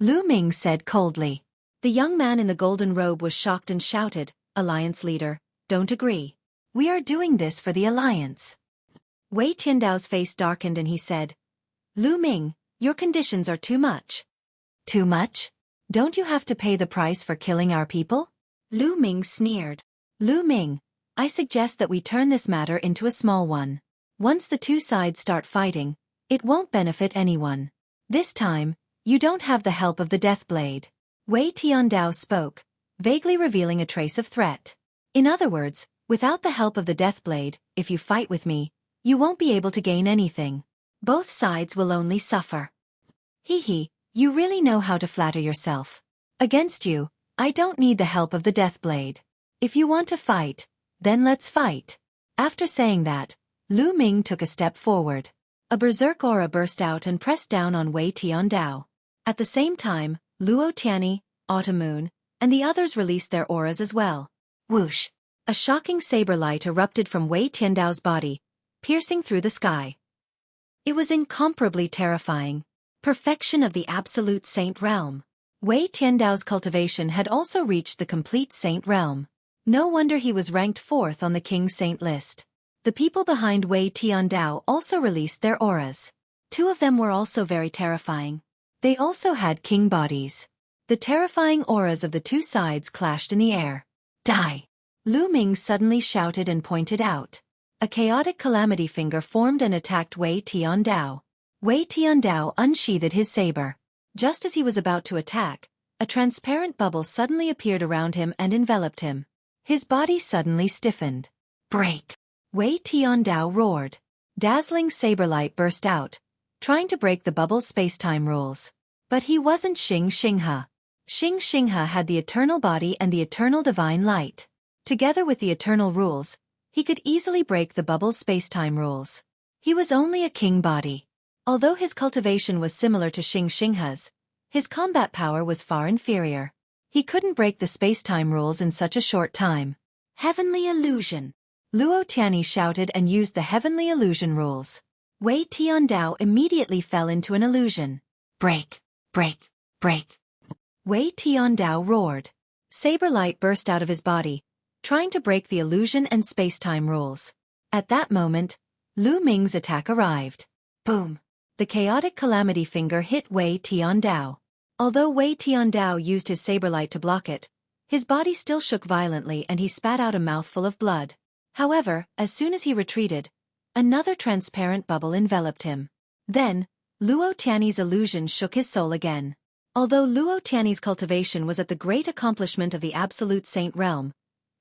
Lu Ming said coldly. The young man in the golden robe was shocked and shouted, Alliance leader, don't agree. We are doing this for the Alliance. Wei Tiandao's face darkened and he said, Lu Ming, your conditions are too much. Too much? Don't you have to pay the price for killing our people? Lu Ming sneered. Lu Ming, I suggest that we turn this matter into a small one. Once the two sides start fighting, it won't benefit anyone. This time, you don't have the help of the Death Blade. Wei Tiandao spoke, vaguely revealing a trace of threat. In other words, without the help of the Death Blade, if you fight with me, you won't be able to gain anything. Both sides will only suffer. Hee, you really know how to flatter yourself. Against you, I don't need the help of the Death Blade. If you want to fight, then let's fight. After saying that, Lu Ming took a step forward. A berserk aura burst out and pressed down on Wei Tiandao. At the same time, Luo Tianyi, Autumn Moon, and the others released their auras as well. Whoosh! A shocking saber light erupted from Wei Tiandao's body, piercing through the sky. It was incomparably terrifying. Perfection of the absolute saint realm. Wei Tiandao's cultivation had also reached the complete saint realm. No wonder he was ranked 4th on the King Saint list. The people behind Wei Tiandao also released their auras. 2 of them were also very terrifying. They also had king bodies. The terrifying auras of the two sides clashed in the air. Die! Lu Ming suddenly shouted and pointed out. A chaotic calamity finger formed and attacked Wei Tiandao. Wei Tiandao unsheathed his saber. Just as he was about to attack, a transparent bubble suddenly appeared around him and enveloped him. His body suddenly stiffened. Break! Wei Tiandao roared. Dazzling saber light burst out, trying to break the bubble's space-time rules. But he wasn't Xing Xinghe. Xing Xinghe had the eternal body and the eternal divine light. Together with the eternal rules, he could easily break the bubble's space-time rules. He was only a king body. Although his cultivation was similar to Xing Xinghe's, his combat power was far inferior. He couldn't break the space-time rules in such a short time. Heavenly illusion! Luo Tianyi shouted and used the heavenly illusion rules. Wei Tiandao immediately fell into an illusion. Break! Break! Break! Wei Tiandao roared. Saber light burst out of his body, trying to break the illusion and space-time rules. At that moment, Lu Ming's attack arrived. Boom! The chaotic calamity finger hit Wei Tiandao. Although Wei Tiandao used his saber light to block it, his body still shook violently and he spat out a mouthful of blood. However, as soon as he retreated, another transparent bubble enveloped him. Then, Luo Tianyi's illusion shook his soul again. Although Luo Tianyi's cultivation was at the great accomplishment of the absolute saint realm,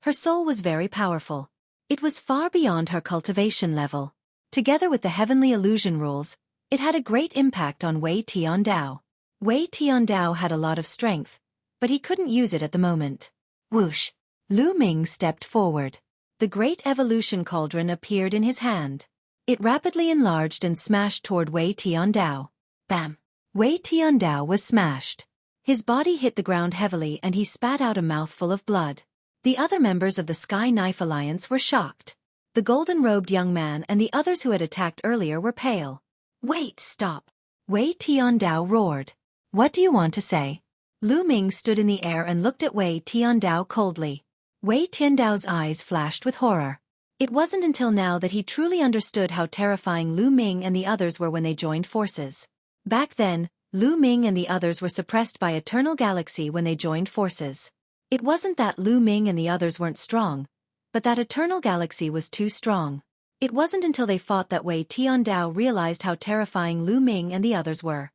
her soul was very powerful. It was far beyond her cultivation level. Together with the heavenly illusion rules, it had a great impact on Wei Tiandao. Wei Tiandao had a lot of strength, but he couldn't use it at the moment. Whoosh! Lu Ming stepped forward. The great evolution cauldron appeared in his hand. It rapidly enlarged and smashed toward Wei Tiandao. Bam! Wei Tiandao was smashed. His body hit the ground heavily and he spat out a mouthful of blood. The other members of the Sky Knife Alliance were shocked. The golden-robed young man and the others who had attacked earlier were pale. Wait, stop! Wei Tiandao roared. What do you want to say? Lu Ming stood in the air and looked at Wei Tiandao coldly. Wei Tiandao's eyes flashed with horror. It wasn't until now that he truly understood how terrifying Lu Ming and the others were when they joined forces. Back then, Lu Ming and the others were suppressed by Eternal Galaxy when they joined forces. It wasn't that Lu Ming and the others weren't strong, but that Eternal Galaxy was too strong. It wasn't until they fought that Wei Tiandao realized how terrifying Lu Ming and the others were.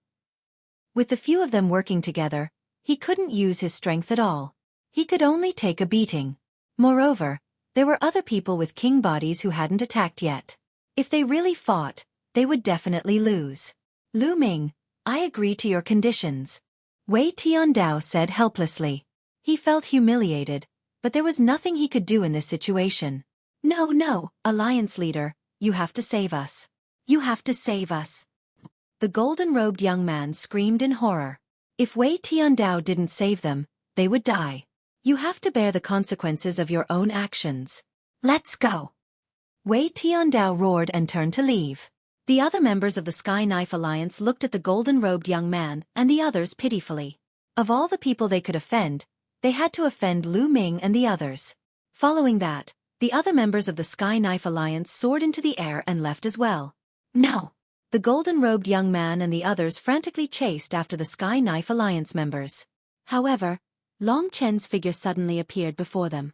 With the few of them working together, he couldn't use his strength at all. He could only take a beating. Moreover, there were other people with king bodies who hadn't attacked yet. If they really fought, they would definitely lose. Lu Ming, I agree to your conditions, Wei Tiandao said helplessly. He felt humiliated, but there was nothing he could do in this situation. No, Alliance leader, you have to save us. You have to save us. The golden-robed young man screamed in horror. If Wei Tiandao didn't save them, they would die. You have to bear the consequences of your own actions. Let's go. Wei Tiandao roared and turned to leave. The other members of the Sky Knife Alliance looked at the golden-robed young man and the others pitifully. Of all the people they could offend, they had to offend Lu Ming and the others. Following that, the other members of the Sky Knife Alliance soared into the air and left as well. No! The golden-robed young man and the others frantically chased after the Sky Knife Alliance members. However, Long Chen's figure suddenly appeared before them.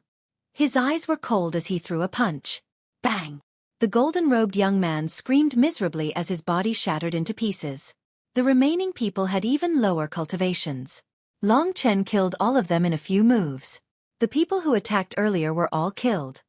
His eyes were cold as he threw a punch. Bang! The golden-robed young man screamed miserably as his body shattered into pieces. The remaining people had even lower cultivations. Long Chen killed all of them in a few moves. The people who attacked earlier were all killed.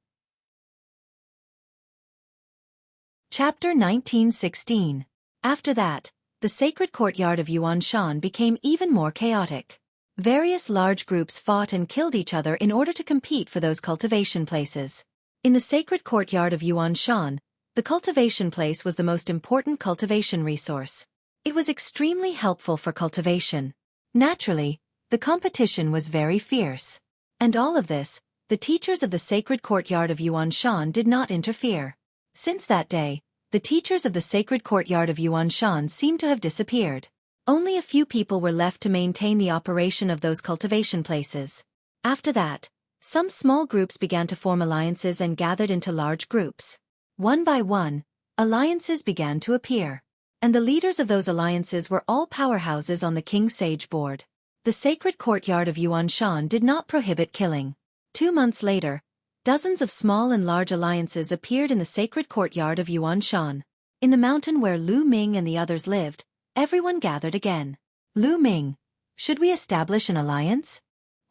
Chapter 1916. After that, the sacred courtyard of Yuanshan became even more chaotic. Various large groups fought and killed each other in order to compete for those cultivation places. In the sacred courtyard of Yuanshan, the cultivation place was the most important cultivation resource. It was extremely helpful for cultivation. Naturally, the competition was very fierce. And all of this, the teachers of the sacred courtyard of Yuanshan did not interfere. Since that day, the teachers of the sacred courtyard of Yuanshan seemed to have disappeared. Only a few people were left to maintain the operation of those cultivation places. After that, some small groups began to form alliances and gathered into large groups. One by one, alliances began to appear. And the leaders of those alliances were all powerhouses on the King Sage board. The sacred courtyard of Yuanshan did not prohibit killing. 2 months later, dozens of small and large alliances appeared in the sacred courtyard of Yuanshan. In the mountain where Lu Ming and the others lived, everyone gathered again. Lu Ming, should we establish an alliance?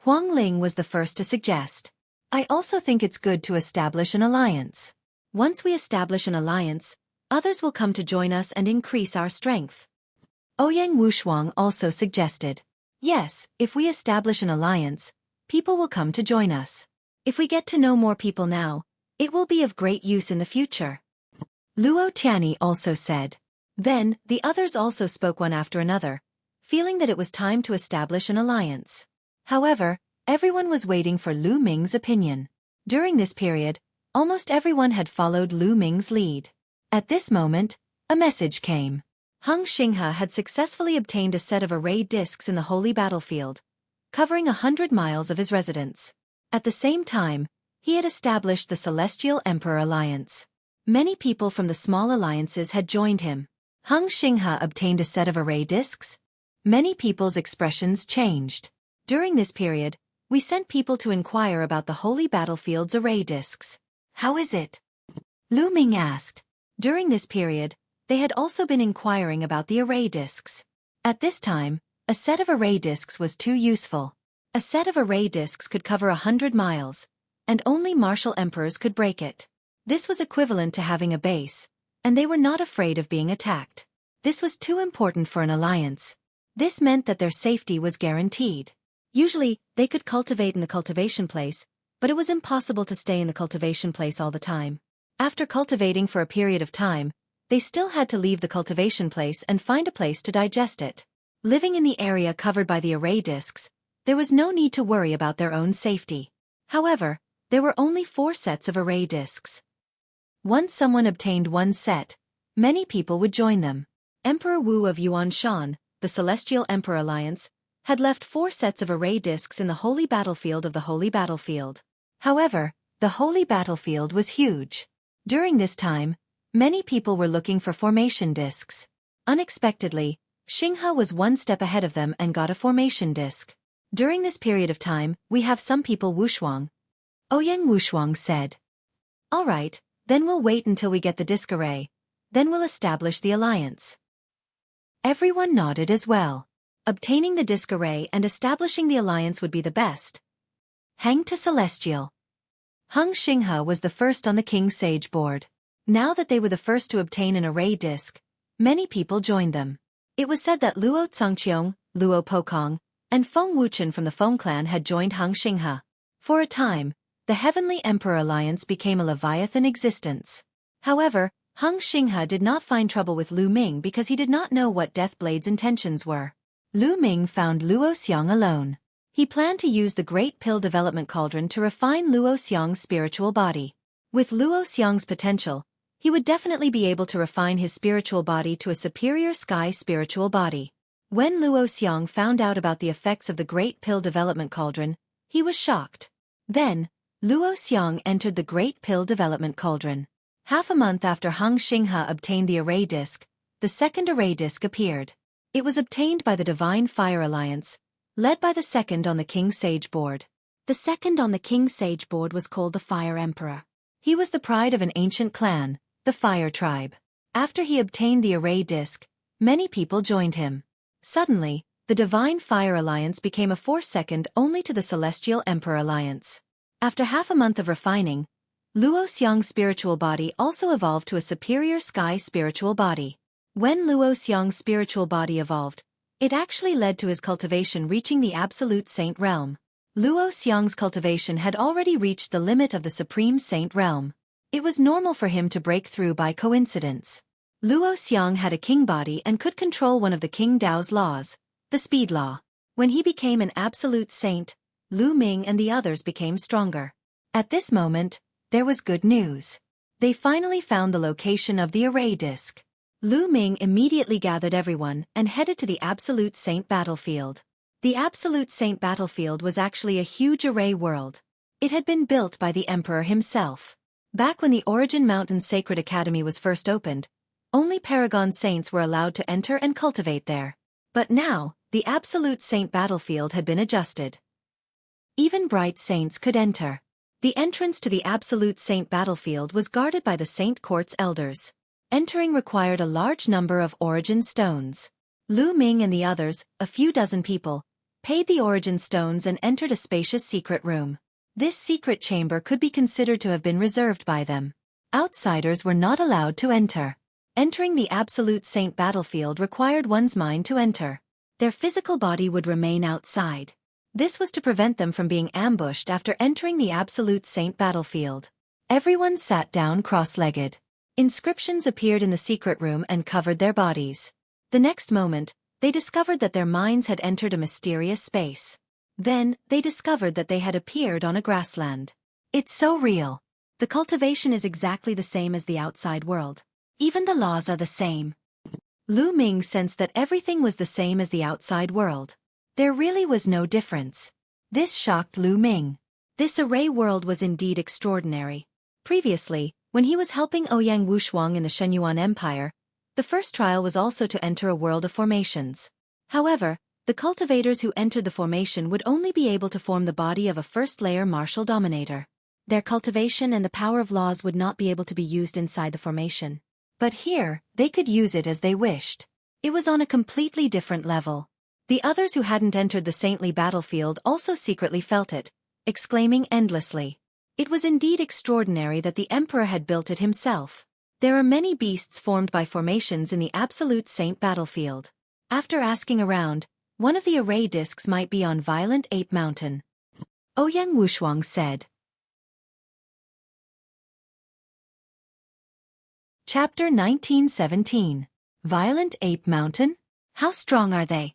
Huang Ling was the first to suggest. I also think it's good to establish an alliance. Once we establish an alliance, others will come to join us and increase our strength. Ouyang Wushuang also suggested. Yes, if we establish an alliance, people will come to join us. If we get to know more people now, it will be of great use in the future. Luo Tianyi also said. Then, the others also spoke one after another, feeling that it was time to establish an alliance. However, everyone was waiting for Lu Ming's opinion. During this period, almost everyone had followed Lu Ming's lead. At this moment, a message came. Hung Xinghe had successfully obtained a set of array discs in the holy battlefield, covering 100 miles of his residence. At the same time, he had established the Celestial Emperor Alliance. Many people from the small alliances had joined him. Hung Xinghe obtained a set of array discs. Many people's expressions changed. During this period, we sent people to inquire about the holy battlefield's array discs. How is it? Lu Ming asked. During this period, they had also been inquiring about the array discs. At this time, a set of array discs was too useful. A set of array discs could cover 100 miles, and only martial emperors could break it. This was equivalent to having a base, and they were not afraid of being attacked. This was too important for an alliance. This meant that their safety was guaranteed. Usually, they could cultivate in the cultivation place, but it was impossible to stay in the cultivation place all the time. After cultivating for a period of time, they still had to leave the cultivation place and find a place to digest it. Living in the area covered by the array discs, there was no need to worry about their own safety. However, there were only 4 sets of array discs. Once someone obtained one set, many people would join them. Emperor Wu of Yuanshan, the Celestial Emperor Alliance, had left 4 sets of array discs in the holy battlefield of the holy battlefield. However, the holy battlefield was huge. During this time, many people were looking for formation discs. Unexpectedly, Xinghe was 1 step ahead of them and got a formation disc. During this period of time, we have some people Wushuang. Ouyang Wushuang said. All right, Then we'll wait until we get the disc array. Then we'll establish the alliance. Everyone nodded as well. Obtaining the disc array and establishing the alliance would be the best. Hang to Celestial. Hung Xinghe was the first on the King Sage board. Now that they were the first to obtain an array disc, many people joined them. It was said that Luo Cangqiong, Luo Pokong, and Feng Wuchen from the Feng clan had joined Hung Xinghe. For a time, the Heavenly Emperor Alliance became a Leviathan existence. However, Hung Xinghe did not find trouble with Lu Ming because he did not know what Deathblade's intentions were. Lu Ming found Luo Xiang alone. He planned to use the Great Pill Development Cauldron to refine Luo Xiang's spiritual body. With Luo Xiang's potential, he would definitely be able to refine his spiritual body to a superior sky spiritual body. When Luo Xiang found out about the effects of the Great Pill Development Cauldron, he was shocked. Then, Luo Xiang entered the Great Pill Development Cauldron. Half a month after Hung Xinghe obtained the array disc, the second array disc appeared. It was obtained by the Divine Fire Alliance, led by the second on the King Sage board. The second on the King Sage board was called the Fire Emperor. He was the pride of an ancient clan, the Fire Tribe. After he obtained the array disc, many people joined him. Suddenly, the Divine Fire Alliance became a force second only to the Celestial Emperor Alliance. After half a month of refining, Luo Xiang's spiritual body also evolved to a superior sky spiritual body. When Luo Xiang's spiritual body evolved, it actually led to his cultivation reaching the Absolute Saint realm. Luo Xiang's cultivation had already reached the limit of the Supreme Saint realm. It was normal for him to break through by coincidence. Luo Xiang had a king body and could control one of the King Dao's laws, the speed law. When he became an absolute saint, Lu Ming and the others became stronger. At this moment, there was good news. They finally found the location of the array disc. Lu Ming immediately gathered everyone and headed to the Absolute Saint battlefield. The Absolute Saint battlefield was actually a huge array world. It had been built by the Emperor himself. Back when the Origin Mountain Sacred Academy was first opened, only Paragon Saints were allowed to enter and cultivate there. But now, the Absolute Saint battlefield had been adjusted. Even Bright Saints could enter. The entrance to the Absolute Saint battlefield was guarded by the Saint Court's elders. Entering required a large number of origin stones. Lu Ming and the others, a few dozen people, paid the origin stones and entered a spacious secret room. This secret chamber could be considered to have been reserved by them. Outsiders were not allowed to enter. Entering the Absolute Saint battlefield required one's mind to enter. Their physical body would remain outside. This was to prevent them from being ambushed after entering the Absolute Saint battlefield. Everyone sat down cross-legged. Inscriptions appeared in the secret room and covered their bodies. The next moment, they discovered that their minds had entered a mysterious space. Then, they discovered that they had appeared on a grassland. It's so real. The cultivation is exactly the same as the outside world. Even the laws are the same. Lu Ming sensed that everything was the same as the outside world. There really was no difference. This shocked Lu Ming. This array world was indeed extraordinary. Previously, when he was helping Ouyang Wushuang in the Shenyuan Empire, the first trial was also to enter a world of formations. However, the cultivators who entered the formation would only be able to form the body of a first-layer martial dominator. Their cultivation and the power of laws would not be able to be used inside the formation. But here, they could use it as they wished. It was on a completely different level. The others who hadn't entered the saintly battlefield also secretly felt it, exclaiming endlessly. It was indeed extraordinary that the Emperor had built it himself. There are many beasts formed by formations in the Absolute Saint battlefield. After asking around, one of the array discs might be on Violent Ape Mountain. Ouyang Wushuang said. Chapter 1917. Violent Ape Mountain? How strong are they?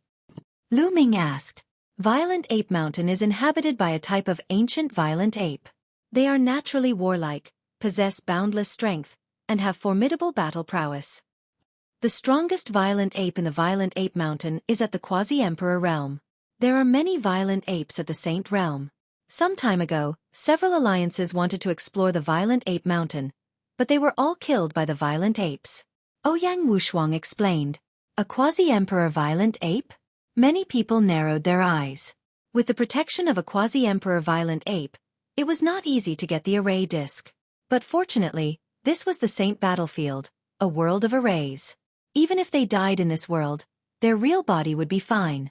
Lu Ming asked. Violent Ape Mountain is inhabited by a type of ancient violent ape. They are naturally warlike, possess boundless strength, and have formidable battle prowess. The strongest violent ape in the Violent Ape Mountain is at the Quasi-Emperor realm. There are many violent apes at the Saint realm. Some time ago, several alliances wanted to explore the Violent Ape Mountain, but they were all killed by the violent apes. Ouyang Wushuang explained. A Quasi-Emperor violent ape? Many people narrowed their eyes. With the protection of a Quasi-Emperor violent ape, it was not easy to get the array disc. But fortunately, This was the Saint Battlefield, a world of arrays. Even if they died in this world, their real body would be fine.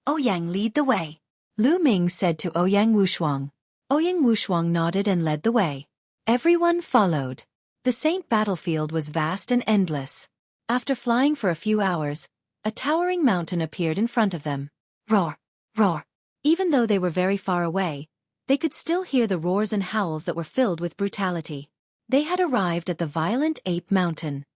Ouyang, lead the way, Lu Ming said to Ouyang Wushuang. Ouyang Wushuang nodded and led the way. Everyone followed. The Saint Battlefield was vast and endless. After flying for a few hours, a towering mountain appeared in front of them. Roar! Roar! Even though they were very far away, they could still hear the roars and howls that were filled with brutality. They had arrived at the Violent Ape Mountain.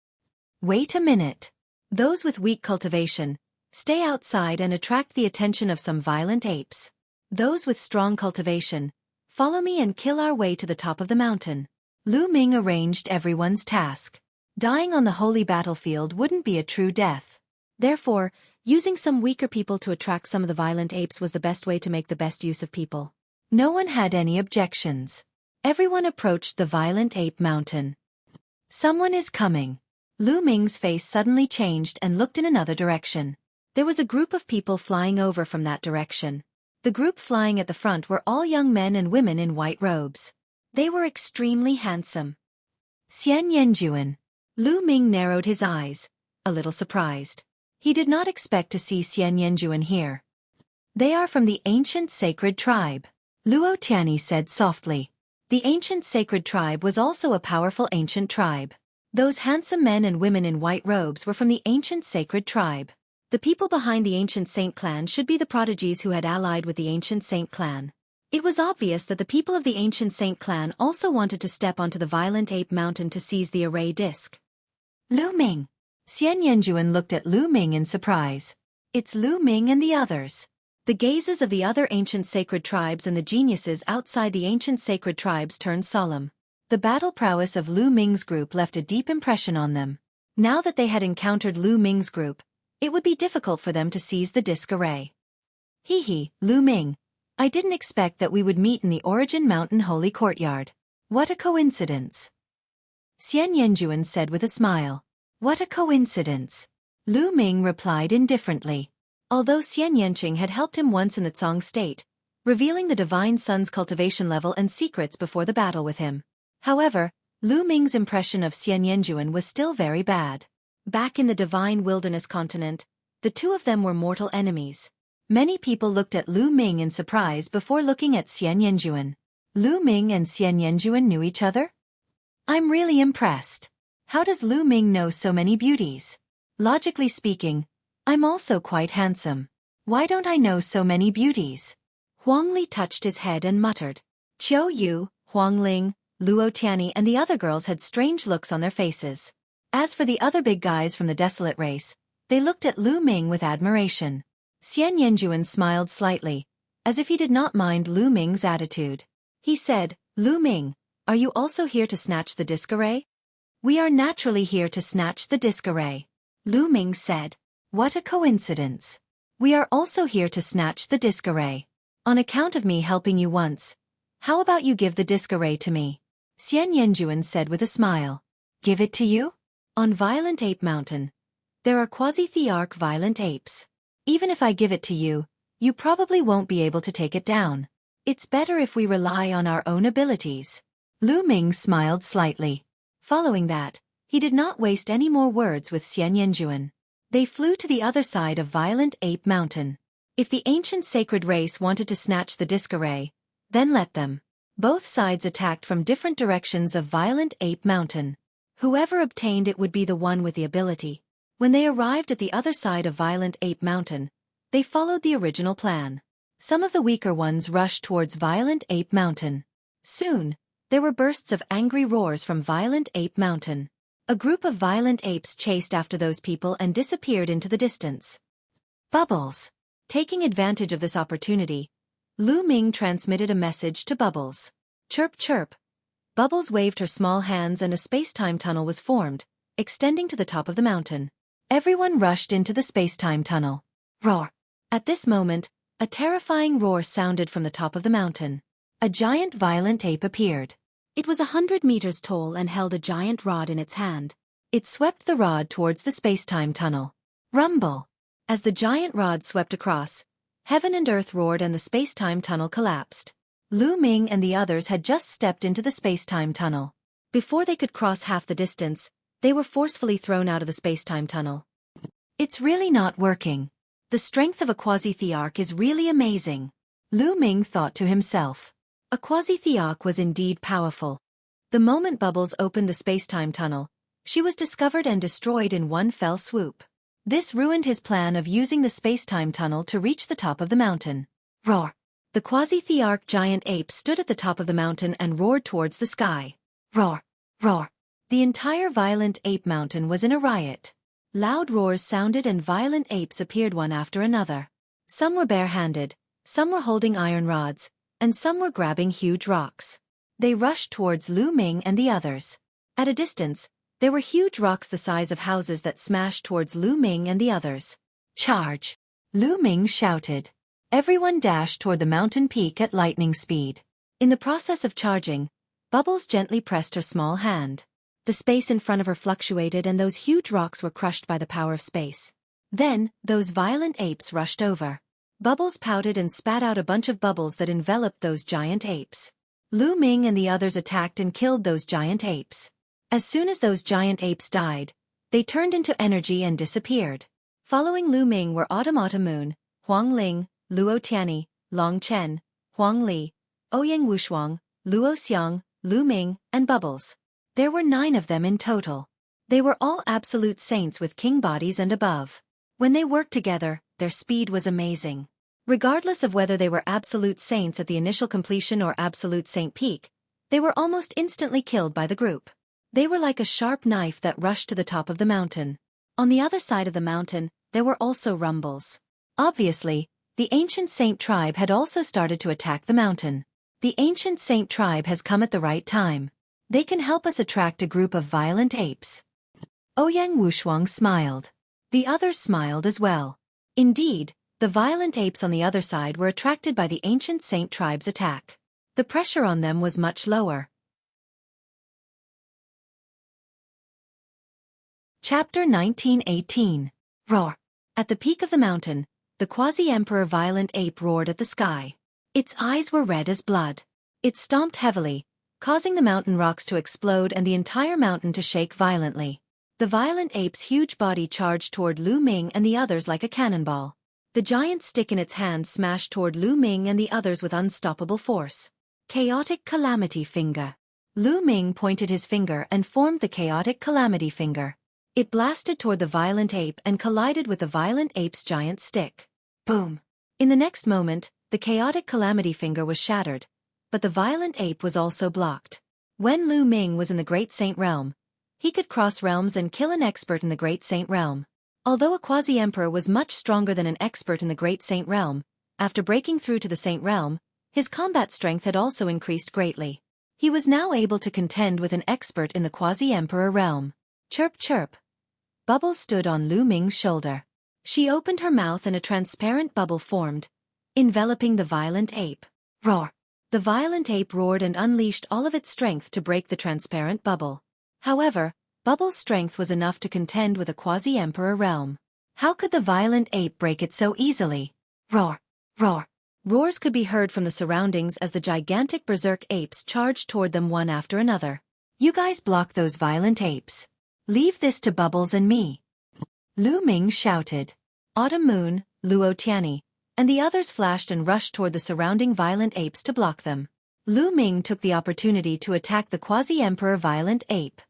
Wait a minute. Those with weak cultivation, stay outside and attract the attention of some violent apes. Those with strong cultivation, follow me and kill our way to the top of the mountain. Lu Ming arranged everyone's task. Dying on the holy battlefield wouldn't be a true death. Therefore, using some weaker people to attract some of the violent apes was the best way to make the best use of people. No one had any objections. Everyone approached the Violent Ape Mountain. Someone is coming. Lu Ming's face suddenly changed and looked in another direction. There was a group of people flying over from that direction. The group flying at the front were all young men and women in white robes. They were extremely handsome. Xian Yanjuan. Lu Ming narrowed his eyes, a little surprised. He did not expect to see Xian Yanjuan here. They are from the ancient sacred tribe, Luo Tianyi said softly. The ancient sacred tribe was also a powerful ancient tribe. Those handsome men and women in white robes were from the ancient sacred tribe. The people behind the ancient saint clan should be the prodigies who had allied with the ancient saint clan. It was obvious that the people of the ancient saint clan also wanted to step onto the Violent Ape Mountain to seize the array disc. Lu Ming. Xian Yanjuan looked at Lu Ming in surprise. It's Lu Ming and the others. The gazes of the other ancient sacred tribes and the geniuses outside the ancient sacred tribes turned solemn. The battle prowess of Lu Ming's group left a deep impression on them. Now that they had encountered Lu Ming's group, it would be difficult for them to seize the disc array. Hee, Lu Ming. I didn't expect that we would meet in the Origin Mountain Holy Courtyard. What a coincidence. Xian Yanjuan said with a smile. What a coincidence. Lu Ming replied indifferently. Although Xian Yanqing had helped him once in the Tsong state, revealing the Divine Sun's cultivation level and secrets before the battle with him. However, Lu Ming's impression of Xian Yanjuan was still very bad. Back in the Divine Wilderness continent, the two of them were mortal enemies. Many people looked at Lu Ming in surprise before looking at Xian Yanjuan. Lu Ming and Xian Yanjuan knew each other? I'm really impressed. How does Lu Ming know so many beauties? Logically speaking, I'm also quite handsome. Why don't I know so many beauties? Huang Li touched his head and muttered. Qiu Yu, Huang Ling, Luo Tianyi and the other girls had strange looks on their faces. As for the other big guys from the desolate race, they looked at Lu Ming with admiration. Xian Yanjuan smiled slightly, as if he did not mind Lu Ming's attitude. He said, Lu Ming, are you also here to snatch the disc array? We are naturally here to snatch the disc array. Lu Ming said. What a coincidence. We are also here to snatch the disc array. On account of me helping you once, how about you give the disc array to me? Xian Yanjuan said with a smile. Give it to you? On Violent Ape Mountain, there are quasi-thearch violent apes. Even if I give it to you, you probably won't be able to take it down. It's better if we rely on our own abilities. Lu Ming smiled slightly. Following that, he did not waste any more words with Xian Yanjuan. They flew to the other side of Violent Ape Mountain. If the ancient sacred race wanted to snatch the disc array, then let them. Both sides attacked from different directions of Violent Ape Mountain. Whoever obtained it would be the one with the ability. When they arrived at the other side of Violent Ape Mountain, they followed the original plan. Some of the weaker ones rushed towards Violent Ape Mountain. Soon, there were bursts of angry roars from Violent Ape Mountain. A group of violent apes chased after those people and disappeared into the distance. Bubbles. Taking advantage of this opportunity, Lu Ming transmitted a message to Bubbles. Chirp chirp. Bubbles waved her small hands and a space-time tunnel was formed, extending to the top of the mountain. Everyone rushed into the space-time tunnel. Roar. At this moment, a terrifying roar sounded from the top of the mountain. A giant violent ape appeared. It was 100 meters tall and held a giant rod in its hand. It swept the rod towards the space-time tunnel. Rumble. As the giant rod swept across, heaven and earth roared and the space-time tunnel collapsed. Lu Ming and the others had just stepped into the space-time tunnel. Before they could cross half the distance, they were forcefully thrown out of the space-time tunnel. It's really not working. The strength of a quasi-thearch is really amazing. Lu Ming thought to himself. A quasi-thearch was indeed powerful. The moment Bubbles opened the space-time tunnel, she was discovered and destroyed in one fell swoop. This ruined his plan of using the space-time tunnel to reach the top of the mountain. Roar! The quasi-thearch giant ape stood at the top of the mountain and roared towards the sky. Roar! Roar! The entire violent ape mountain was in a riot. Loud roars sounded and violent apes appeared one after another. Some were bare-handed, some were holding iron rods, and some were grabbing huge rocks. They rushed towards Lu Ming and the others. At a distance, there were huge rocks the size of houses that smashed towards Lu Ming and the others. Charge! Lu Ming shouted. Everyone dashed toward the mountain peak at lightning speed. In the process of charging, Bubbles gently pressed her small hand. The space in front of her fluctuated and those huge rocks were crushed by the power of space. Then, those violent apes rushed over. Bubbles pouted and spat out a bunch of bubbles that enveloped those giant apes. Lu Ming and the others attacked and killed those giant apes. As soon as those giant apes died, they turned into energy and disappeared. Following Lu Ming were Autumn Moon, Huang Ling, Luo Tianyi, Long Chen, Huang Li, Ouyang Wushuang, Luo Xiang, Lu Ming, and Bubbles. There were 9 of them in total. They were all absolute saints with king bodies and above. When they worked together, their speed was amazing. Regardless of whether they were absolute saints at the initial completion or absolute saint peak, they were almost instantly killed by the group. They were like a sharp knife that rushed to the top of the mountain. On the other side of the mountain, there were also rumbles. Obviously, the ancient saint tribe had also started to attack the mountain. The ancient saint tribe has come at the right time. They can help us attract a group of violent apes. Ouyang Wushuang smiled. The others smiled as well. Indeed, the violent apes on the other side were attracted by the ancient saint tribe's attack. The pressure on them was much lower. Chapter 1918. Roar! At the peak of the mountain, the quasi-emperor violent ape roared at the sky. Its eyes were red as blood. It stomped heavily, causing the mountain rocks to explode and the entire mountain to shake violently. The violent ape's huge body charged toward Lu Ming and the others like a cannonball. The giant stick in its hand smashed toward Lu Ming and the others with unstoppable force. Chaotic Calamity Finger. Lu Ming pointed his finger and formed the Chaotic Calamity Finger. It blasted toward the violent ape and collided with the violent ape's giant stick. Boom! In the next moment, the Chaotic Calamity Finger was shattered, but the violent ape was also blocked. When Lu Ming was in the Great Saint Realm, he could cross realms and kill an expert in the Great Saint Realm. Although a quasi-emperor was much stronger than an expert in the Great Saint Realm, after breaking through to the Saint Realm, his combat strength had also increased greatly. He was now able to contend with an expert in the quasi-emperor realm. Chirp chirp. Bubbles stood on Lu Ming's shoulder. She opened her mouth and a transparent bubble formed, enveloping the violent ape. Roar! The violent ape roared and unleashed all of its strength to break the transparent bubble. However, Bubbles' strength was enough to contend with a quasi-emperor realm. How could the violent ape break it so easily? Roar! Roar! Roars could be heard from the surroundings as the gigantic berserk apes charged toward them one after another. You guys block those violent apes. Leave this to Bubbles and me. Lu Ming shouted. Autumn Moon, Luo Tianyi, and the others flashed and rushed toward the surrounding violent apes to block them. Lu Ming took the opportunity to attack the quasi-emperor violent ape.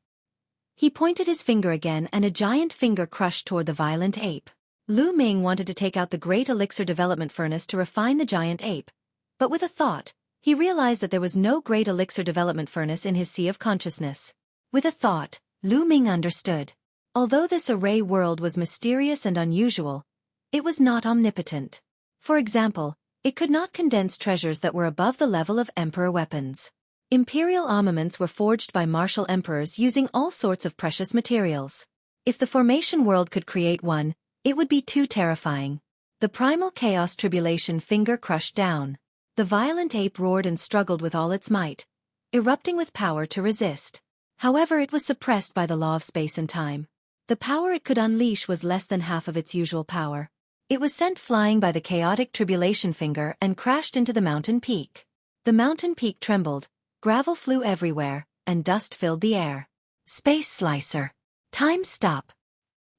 He pointed his finger again and a giant finger crushed toward the violent ape. Lu Ming wanted to take out the great elixir development furnace to refine the giant ape, but with a thought, he realized that there was no great elixir development furnace in his sea of consciousness. With a thought, Lu Ming understood. Although this array world was mysterious and unusual, it was not omnipotent. For example, it could not condense treasures that were above the level of emperor weapons. Imperial armaments were forged by martial emperors using all sorts of precious materials. If the formation world could create one, it would be too terrifying. The primal chaos tribulation finger crushed down. The violent ape roared and struggled with all its might, erupting with power to resist. However, it was suppressed by the law of space and time. The power it could unleash was less than half of its usual power. It was sent flying by the chaotic tribulation finger and crashed into the mountain peak. The mountain peak trembled, gravel flew everywhere, and dust filled the air. Space slicer. Time stop.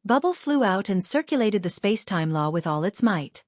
Bubble flew out and circulated the space-time law with all its might.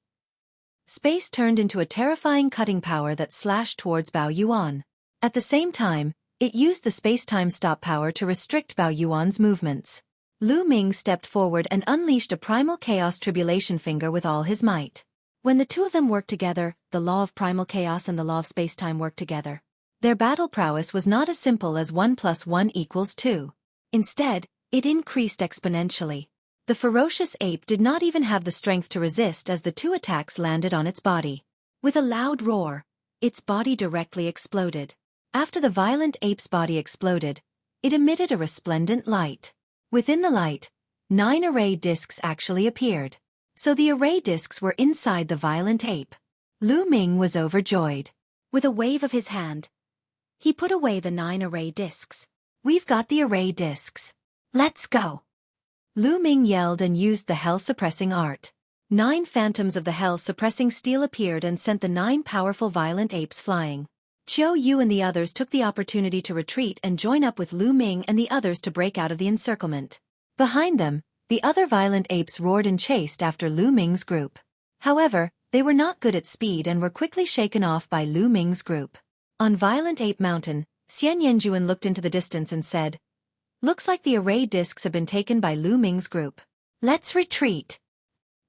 Space turned into a terrifying cutting power that slashed towards Bao Yuan. At the same time, it used the space-time stop power to restrict Bao Yuan's movements. Lu Ming stepped forward and unleashed a primal chaos tribulation finger with all his might. When the two of them worked together, the law of primal chaos and the law of space-time worked together. Their battle prowess was not as simple as 1 + 1 = 2. Instead, it increased exponentially. The ferocious ape did not even have the strength to resist as the two attacks landed on its body. With a loud roar, its body directly exploded. After the violent ape's body exploded, it emitted a resplendent light. Within the light, 9 array discs actually appeared. So the array discs were inside the violent ape. Lu Ming was overjoyed. With a wave of his hand, he put away the 9 array discs. "We've got the array discs. Let's go!" Lu Ming yelled and used the hell-suppressing art. 9 phantoms of the hell-suppressing steel appeared and sent the 9 powerful violent apes flying. Qiu Yu and the others took the opportunity to retreat and join up with Lu Ming and the others to break out of the encirclement. Behind them, the other violent apes roared and chased after Lu Ming's group. However, they were not good at speed and were quickly shaken off by Lu Ming's group. On Violent Ape Mountain, Xian Yanjuan looked into the distance and said, "Looks like the array discs have been taken by Lu Ming's group. Let's retreat."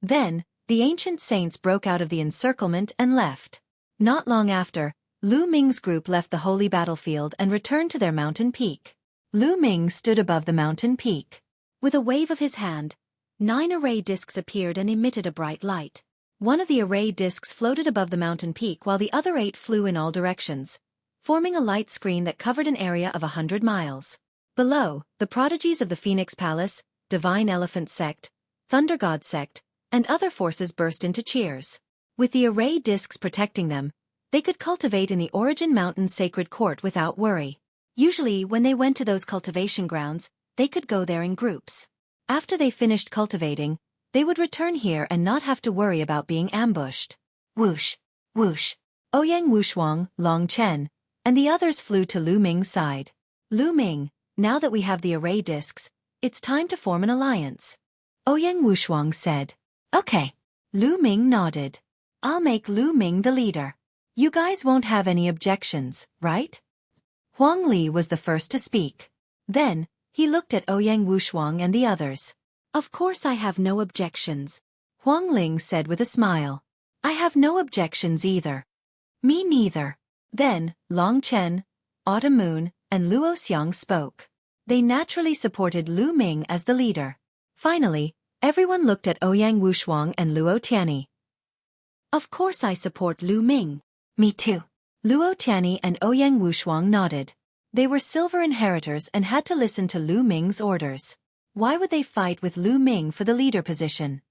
Then, the ancient saints broke out of the encirclement and left. Not long after, Lu Ming's group left the holy battlefield and returned to their mountain peak. Lu Ming stood above the mountain peak. With a wave of his hand, 9 array discs appeared and emitted a bright light. One of the array discs floated above the mountain peak while the other 8 flew in all directions, forming a light screen that covered an area of 100 miles. Below, the prodigies of the Phoenix Palace, Divine Elephant Sect, Thunder God Sect, and other forces burst into cheers. With the array discs protecting them, they could cultivate in the Origin Mountain's sacred court without worry. Usually, when they went to those cultivation grounds, they could go there in groups. After they finished cultivating, they would return here and not have to worry about being ambushed. Whoosh, whoosh. Ouyang Wushuang, Long Chen, and the others flew to Lu Ming's side. "Lu Ming, now that we have the array discs, it's time to form an alliance." Ouyang Wushuang said. "Okay." Lu Ming nodded. "I'll make Lu Ming the leader. You guys won't have any objections, right?" Huang Li was the first to speak. Then, he looked at Ouyang Wushuang and the others. "Of course I have no objections," Huang Ling said with a smile. "I have no objections either." "Me neither." Then, Long Chen, Autumn Moon, and Luo Xiang spoke. They naturally supported Lu Ming as the leader. Finally, everyone looked at Ouyang Wushuang and Luo Tianyi. "Of course I support Lu Ming." "Me too." Luo Tianyi and Ouyang Wushuang nodded. They were silver inheritors and had to listen to Lu Ming's orders. Why would they fight with Lu Ming for the leader position?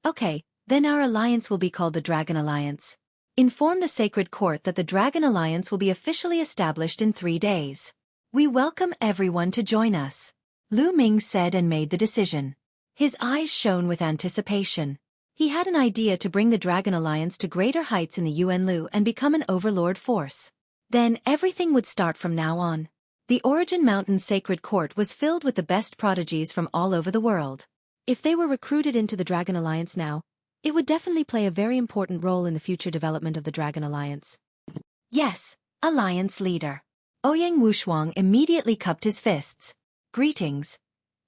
"Okay, then our alliance will be called the Dragon Alliance. Inform the Sacred Court that the Dragon Alliance will be officially established in 3 days. We welcome everyone to join us." Lu Ming said and made the decision. His eyes shone with anticipation. He had an idea to bring the Dragon Alliance to greater heights in the Yuanlu and become an overlord force. Then everything would start from now on. The Origin Mountain's sacred court was filled with the best prodigies from all over the world. If they were recruited into the Dragon Alliance now, it would definitely play a very important role in the future development of the Dragon Alliance. "Yes, Alliance Leader." Ouyang Wushuang immediately cupped his fists. "Greetings,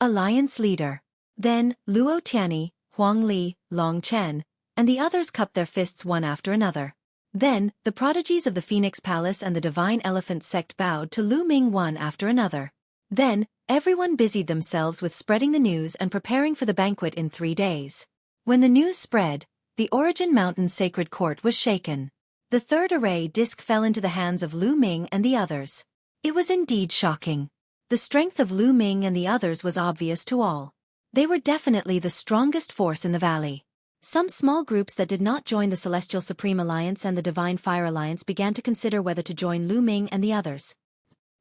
Alliance Leader." Then, Luo Tianyi, Huang Li, Long Chen, and the others cupped their fists one after another. Then, the prodigies of the Phoenix Palace and the Divine Elephant Sect bowed to Lu Ming one after another. Then, everyone busied themselves with spreading the news and preparing for the banquet in 3 days. When the news spread, the Origin Mountain's sacred court was shaken. The 3rd array disc fell into the hands of Lu Ming and the others. It was indeed shocking. The strength of Lu Ming and the others was obvious to all. They were definitely the strongest force in the valley. Some small groups that did not join the Celestial Supreme Alliance and the Divine Fire Alliance began to consider whether to join Lu Ming and the others.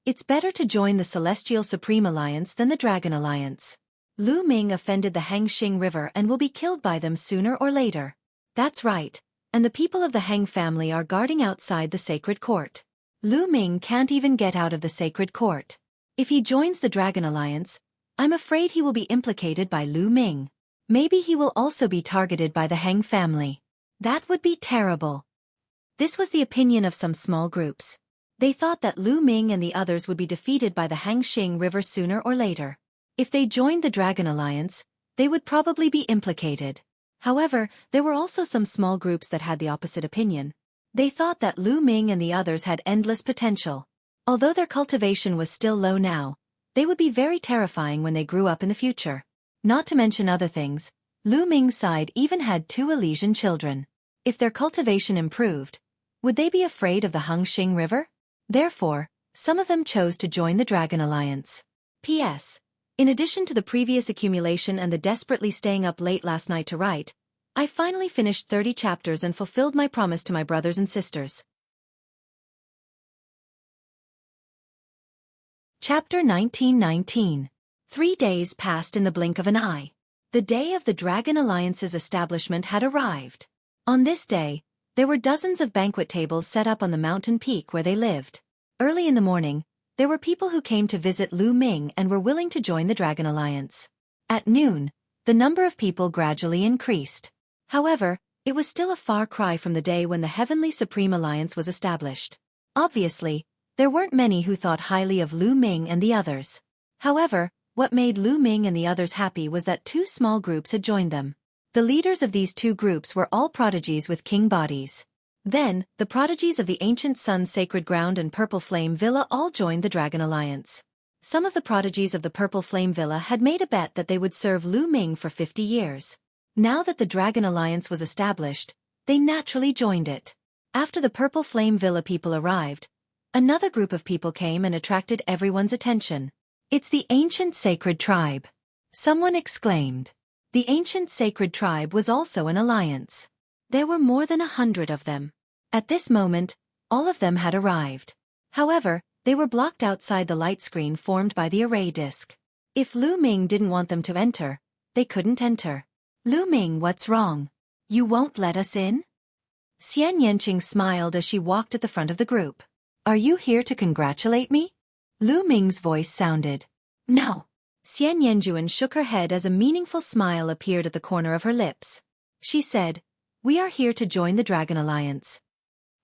It's better to join the Celestial Supreme Alliance than the Dragon Alliance. Lu Ming offended the Hangxing River and will be killed by them sooner or later. That's right, and the people of the Hang family are guarding outside the sacred court. Lu Ming can't even get out of the sacred court. If he joins the Dragon Alliance, I'm afraid he will be implicated by Lu Ming. Maybe he will also be targeted by the Heng family. That would be terrible. This was the opinion of some small groups. They thought that Lu Ming and the others would be defeated by the Hangxing River sooner or later. If they joined the Dragon Alliance, they would probably be implicated. However, there were also some small groups that had the opposite opinion. They thought that Lu Ming and the others had endless potential. Although their cultivation was still low now, they would be very terrifying when they grew up in the future. Not to mention other things, Lu Ming's side even had 2 Elysian children. If their cultivation improved, would they be afraid of the Hangxing River? Therefore, some of them chose to join the Dragon Alliance. P.S. In addition to the previous accumulation and the desperately staying up late last night to write, I finally finished 30 chapters and fulfilled my promise to my brothers and sisters. Chapter 1919. 3 days passed in the blink of an eye. The day of the Dragon Alliance's establishment had arrived. On this day, there were dozens of banquet tables set up on the mountain peak where they lived. Early in the morning, there were people who came to visit Lu Ming and were willing to join the Dragon Alliance. At noon, the number of people gradually increased. However, it was still a far cry from the day when the Heavenly Supreme Alliance was established. Obviously, there weren't many who thought highly of Lu Ming and the others. However, what made Lu Ming and the others happy was that 2 small groups had joined them. The leaders of these 2 groups were all prodigies with king bodies. Then, the prodigies of the Ancient Sun's Sacred Ground and Purple Flame Villa all joined the Dragon Alliance. Some of the prodigies of the Purple Flame Villa had made a bet that they would serve Lu Ming for 50 years. Now that the Dragon Alliance was established, they naturally joined it. After the Purple Flame Villa people arrived, another group of people came and attracted everyone's attention. It's the Ancient Sacred Tribe. Someone exclaimed. The Ancient Sacred Tribe was also an alliance. There were more than 100 of them. At this moment, all of them had arrived. However, they were blocked outside the light screen formed by the array disk. If Lu Ming didn't want them to enter, they couldn't enter. Lu Ming, what's wrong? You won't let us in? Xian Yanqing smiled as she walked at the front of the group. Are you here to congratulate me? Lu Ming's voice sounded. No. Xian Yanjuan shook her head as a meaningful smile appeared at the corner of her lips. She said, We are here to join the Dragon Alliance.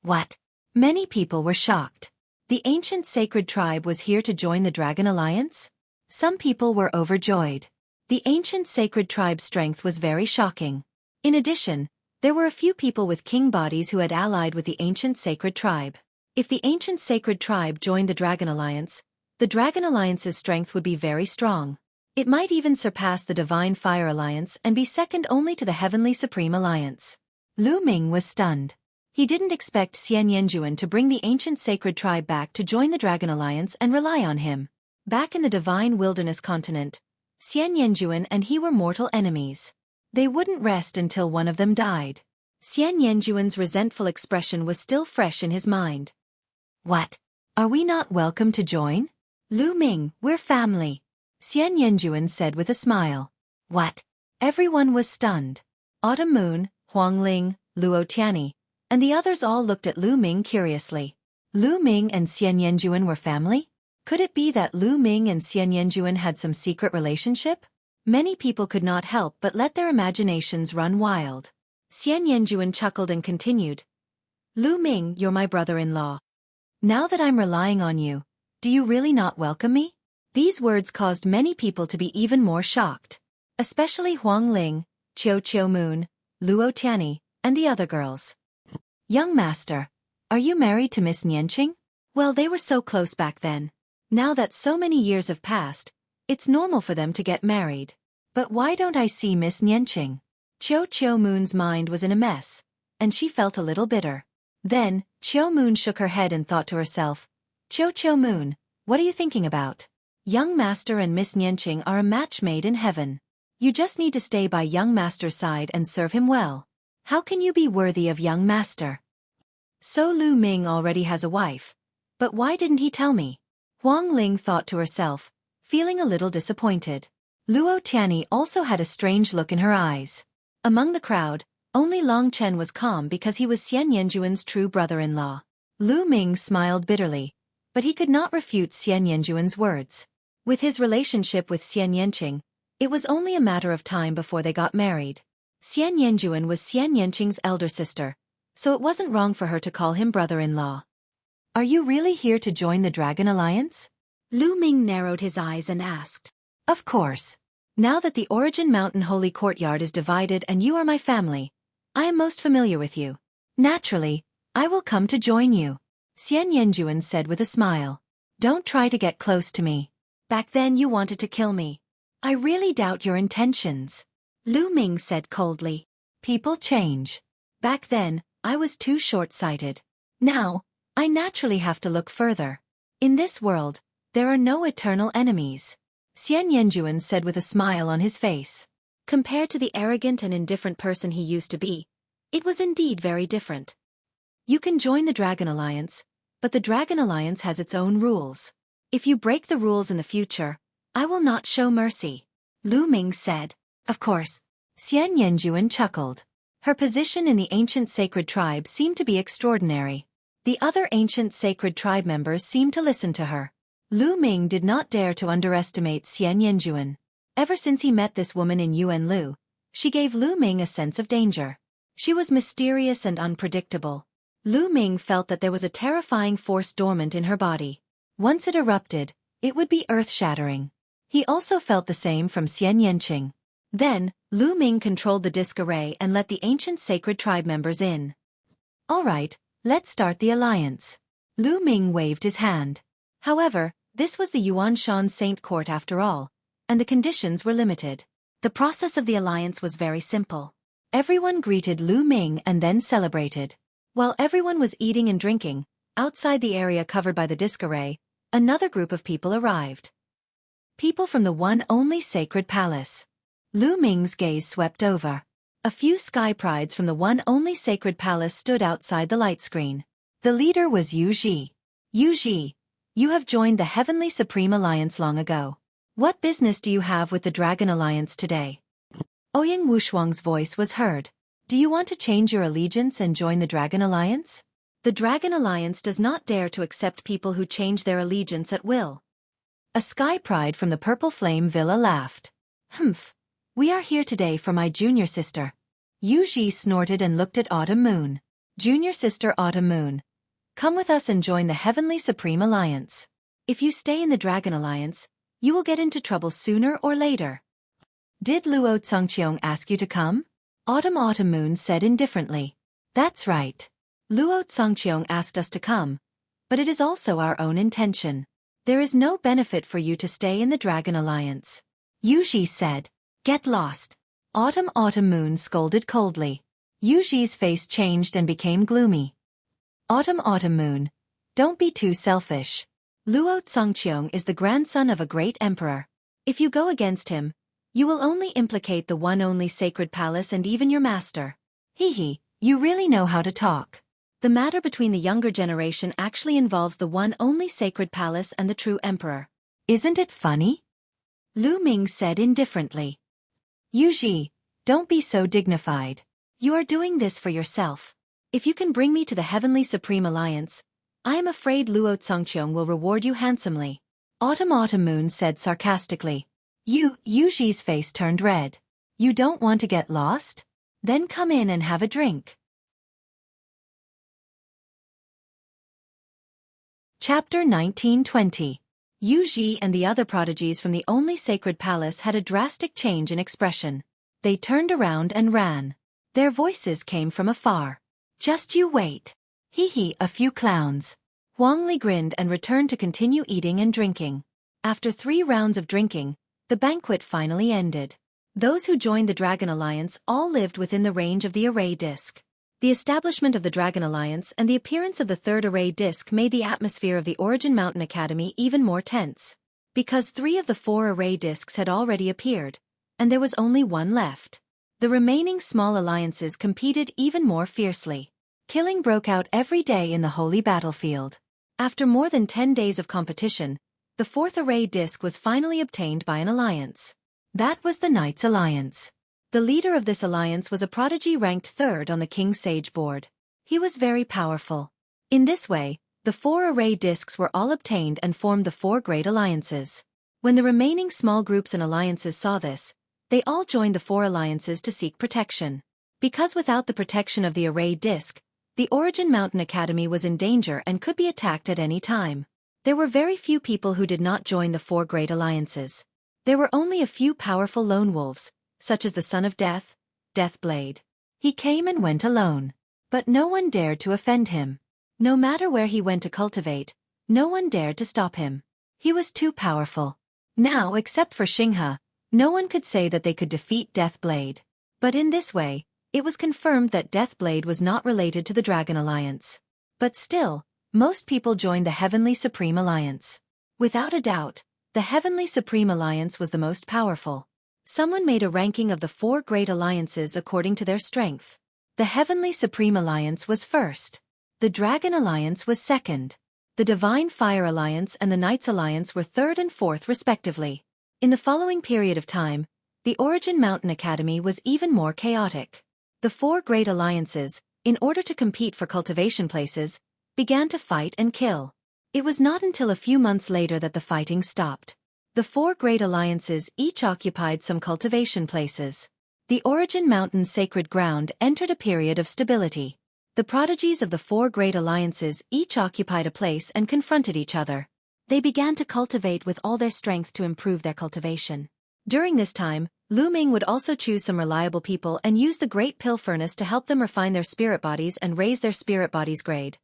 What? Many people were shocked. The Ancient Sacred Tribe was here to join the Dragon Alliance? Some people were overjoyed. The Ancient Sacred Tribe's strength was very shocking. In addition, there were a few people with king bodies who had allied with the Ancient Sacred Tribe. If the Ancient Sacred Tribe joined the Dragon Alliance, the Dragon Alliance's strength would be very strong. It might even surpass the Divine Fire Alliance and be second only to the Heavenly Supreme Alliance. Lu Ming was stunned. He didn't expect Xian Yanjuan to bring the Ancient Sacred Tribe back to join the Dragon Alliance and rely on him. Back in the Divine Wilderness continent, Xian Yanjuan and he were mortal enemies. They wouldn't rest until one of them died. Xian Yanjuan's resentful expression was still fresh in his mind. What? Are we not welcome to join? Lu Ming, we're family. Xian Yanjuan said with a smile. What? Everyone was stunned. Autumn Moon, Huang Ling, Luo Tianyi, and the others all looked at Lu Ming curiously. Lu Ming and Xian Yanjuan were family? Could it be that Lu Ming and Xian Yanjuan had some secret relationship? Many people could not help but let their imaginations run wild. Xian Yanjuan chuckled and continued. Lu Ming, you're my brother-in-law. Now that I'm relying on you, do you really not welcome me? These words caused many people to be even more shocked. Especially Huang Ling, Qiu Moon, Luo Tianyi, and the other girls. Young master, are you married to Miss Nianqing? Well, they were so close back then. Now that so many years have passed, it's normal for them to get married. But why don't I see Miss Nianqing? Qiu Moon's mind was in a mess, and she felt a little bitter. Then, Qiu Moon shook her head and thought to herself, Qiu Moon, what are you thinking about? Young master and Miss Nianqing are a match made in heaven. You just need to stay by young master's side and serve him well. How can you be worthy of young master? So Lu Ming already has a wife. But why didn't he tell me? Huang Ling thought to herself, feeling a little disappointed. Luo Tianyi also had a strange look in her eyes. Among the crowd, only Long Chen was calm because he was Xian Yanjuan's true brother-in-law. Lu Ming smiled bitterly, but he could not refute Xian Yanjuan's words. With his relationship with Xian Yanqing, it was only a matter of time before they got married. Xian Yanjuan was Xian Yanqing's elder sister, so it wasn't wrong for her to call him brother-in-law. Are you really here to join the Dragon Alliance? Lu Ming narrowed his eyes and asked. Of course. Now that the Origin Mountain Holy Courtyard is divided and you are my family, I am most familiar with you. Naturally, I will come to join you. Xian Yanjuan said with a smile. Don't try to get close to me. Back then you wanted to kill me. I really doubt your intentions. Lu Ming said coldly. People change. Back then, I was too short-sighted. Now, I naturally have to look further. In this world, there are no eternal enemies. Xian Yanjuan said with a smile on his face. Compared to the arrogant and indifferent person he used to be, it was indeed very different. You can join the Dragon Alliance, but the Dragon Alliance has its own rules. If you break the rules in the future, I will not show mercy. Lu Ming said. Of course. Xian Yanjuan chuckled. Her position in the ancient sacred tribe seemed to be extraordinary. The other ancient sacred tribe members seemed to listen to her. Lu Ming did not dare to underestimate Xian Yanjuan. Ever since he met this woman in Yuanlu, she gave Lu Ming a sense of danger. She was mysterious and unpredictable. Lu Ming felt that there was a terrifying force dormant in her body. Once it erupted, it would be earth-shattering. He also felt the same from Xian Yanqing. Then, Lu Ming controlled the disc array and let the ancient sacred tribe members in. All right, let's start the alliance. Lu Ming waved his hand. However, this was the Yuanshan Saint Court after all, and the conditions were limited. The process of the alliance was very simple. Everyone greeted Lu Ming and then celebrated. While everyone was eating and drinking, outside the area covered by the disc array, another group of people arrived. People from the one only sacred palace. Lu Ming's gaze swept over. A few sky prides from the one only sacred palace stood outside the light screen. The leader was Yu Ji. Yu Ji, you have joined the Heavenly Supreme Alliance long ago. What business do you have with the Dragon Alliance today? Ouyang Wushuang's voice was heard. Do you want to change your allegiance and join the Dragon Alliance? The Dragon Alliance does not dare to accept people who change their allegiance at will. A sky pride from the Purple Flame Villa laughed. Humph. We are here today for my junior sister. Yu Ji snorted and looked at Autumn Moon. Junior sister Autumn Moon. Come with us and join the Heavenly Supreme Alliance. If you stay in the Dragon Alliance, you will get into trouble sooner or later. Did Luo Cangqiong ask you to come? Autumn Moon said indifferently. That's right. Luo Cangqiong asked us to come, but it is also our own intention. There is no benefit for you to stay in the Dragon Alliance. Yu Ji said. Get lost. Autumn Moon scolded coldly. Yu Ji's face changed and became gloomy. Autumn Moon. Don't be too selfish. Luo Cangqiong is the grandson of a great emperor. If you go against him, you will only implicate the one only sacred palace and even your master. Hee, you really know how to talk. The matter between the younger generation actually involves the one only sacred palace and the true emperor. Isn't it funny? Lu Ming said indifferently. Yu Ji, don't be so dignified. You are doing this for yourself. If you can bring me to the Heavenly Supreme Alliance, I am afraid Luo Cangqiong will reward you handsomely. Autumn Moon said sarcastically. Yu Ji's face turned red. You don't want to get lost? Then come in and have a drink. Chapter 1920. Yu Ji and the other prodigies from the only sacred palace had a drastic change in expression. They turned around and ran. Their voices came from afar. Just you wait. Hee, a few clowns. Huang Li grinned and returned to continue eating and drinking. After 3 rounds of drinking, the banquet finally ended. Those who joined the Dragon Alliance all lived within the range of the array disc. The establishment of the Dragon Alliance and the appearance of the third array disc made the atmosphere of the Origin Mountain Academy even more tense. Because 3 of the 4 array discs had already appeared, and there was only 1 left. The remaining small alliances competed even more fiercely. Killing broke out every day in the holy battlefield. After more than 10 days of competition, the 4th array disc was finally obtained by an alliance. That was the Knights Alliance. The leader of this alliance was a prodigy ranked 3rd on the King Sage board. He was very powerful. In this way, the 4 array discs were all obtained and formed the 4 great alliances. When the remaining small groups and alliances saw this, they all joined the 4 alliances to seek protection. Because without the protection of the array disc, the Origin Mountain Academy was in danger and could be attacked at any time. There were very few people who did not join the 4 great alliances. There were only a few powerful lone wolves, such as the Son of Death, Deathblade. He came and went alone. But no one dared to offend him. No matter where he went to cultivate, no one dared to stop him. He was too powerful. Now, except for Xinghe, no one could say that they could defeat Deathblade. But in this way, it was confirmed that Deathblade was not related to the Dragon Alliance. But still, most people joined the Heavenly Supreme Alliance. Without a doubt, the Heavenly Supreme Alliance was the most powerful. Someone made a ranking of the 4 great alliances according to their strength. The Heavenly Supreme Alliance was first. The Dragon Alliance was second. The Divine Fire Alliance and the Knights Alliance were third and fourth respectively. In the following period of time, the Origin Mountain Academy was even more chaotic. The 4 great alliances, in order to compete for cultivation places, began to fight and kill. It was not until a few months later that the fighting stopped. The 4 great alliances each occupied some cultivation places. The Origin Mountain sacred ground entered a period of stability. The prodigies of the 4 great alliances each occupied a place and confronted each other. They began to cultivate with all their strength to improve their cultivation. During this time, Lu Ming would also choose some reliable people and use the Great Pill Furnace to help them refine their spirit bodies and raise their spirit bodies grade.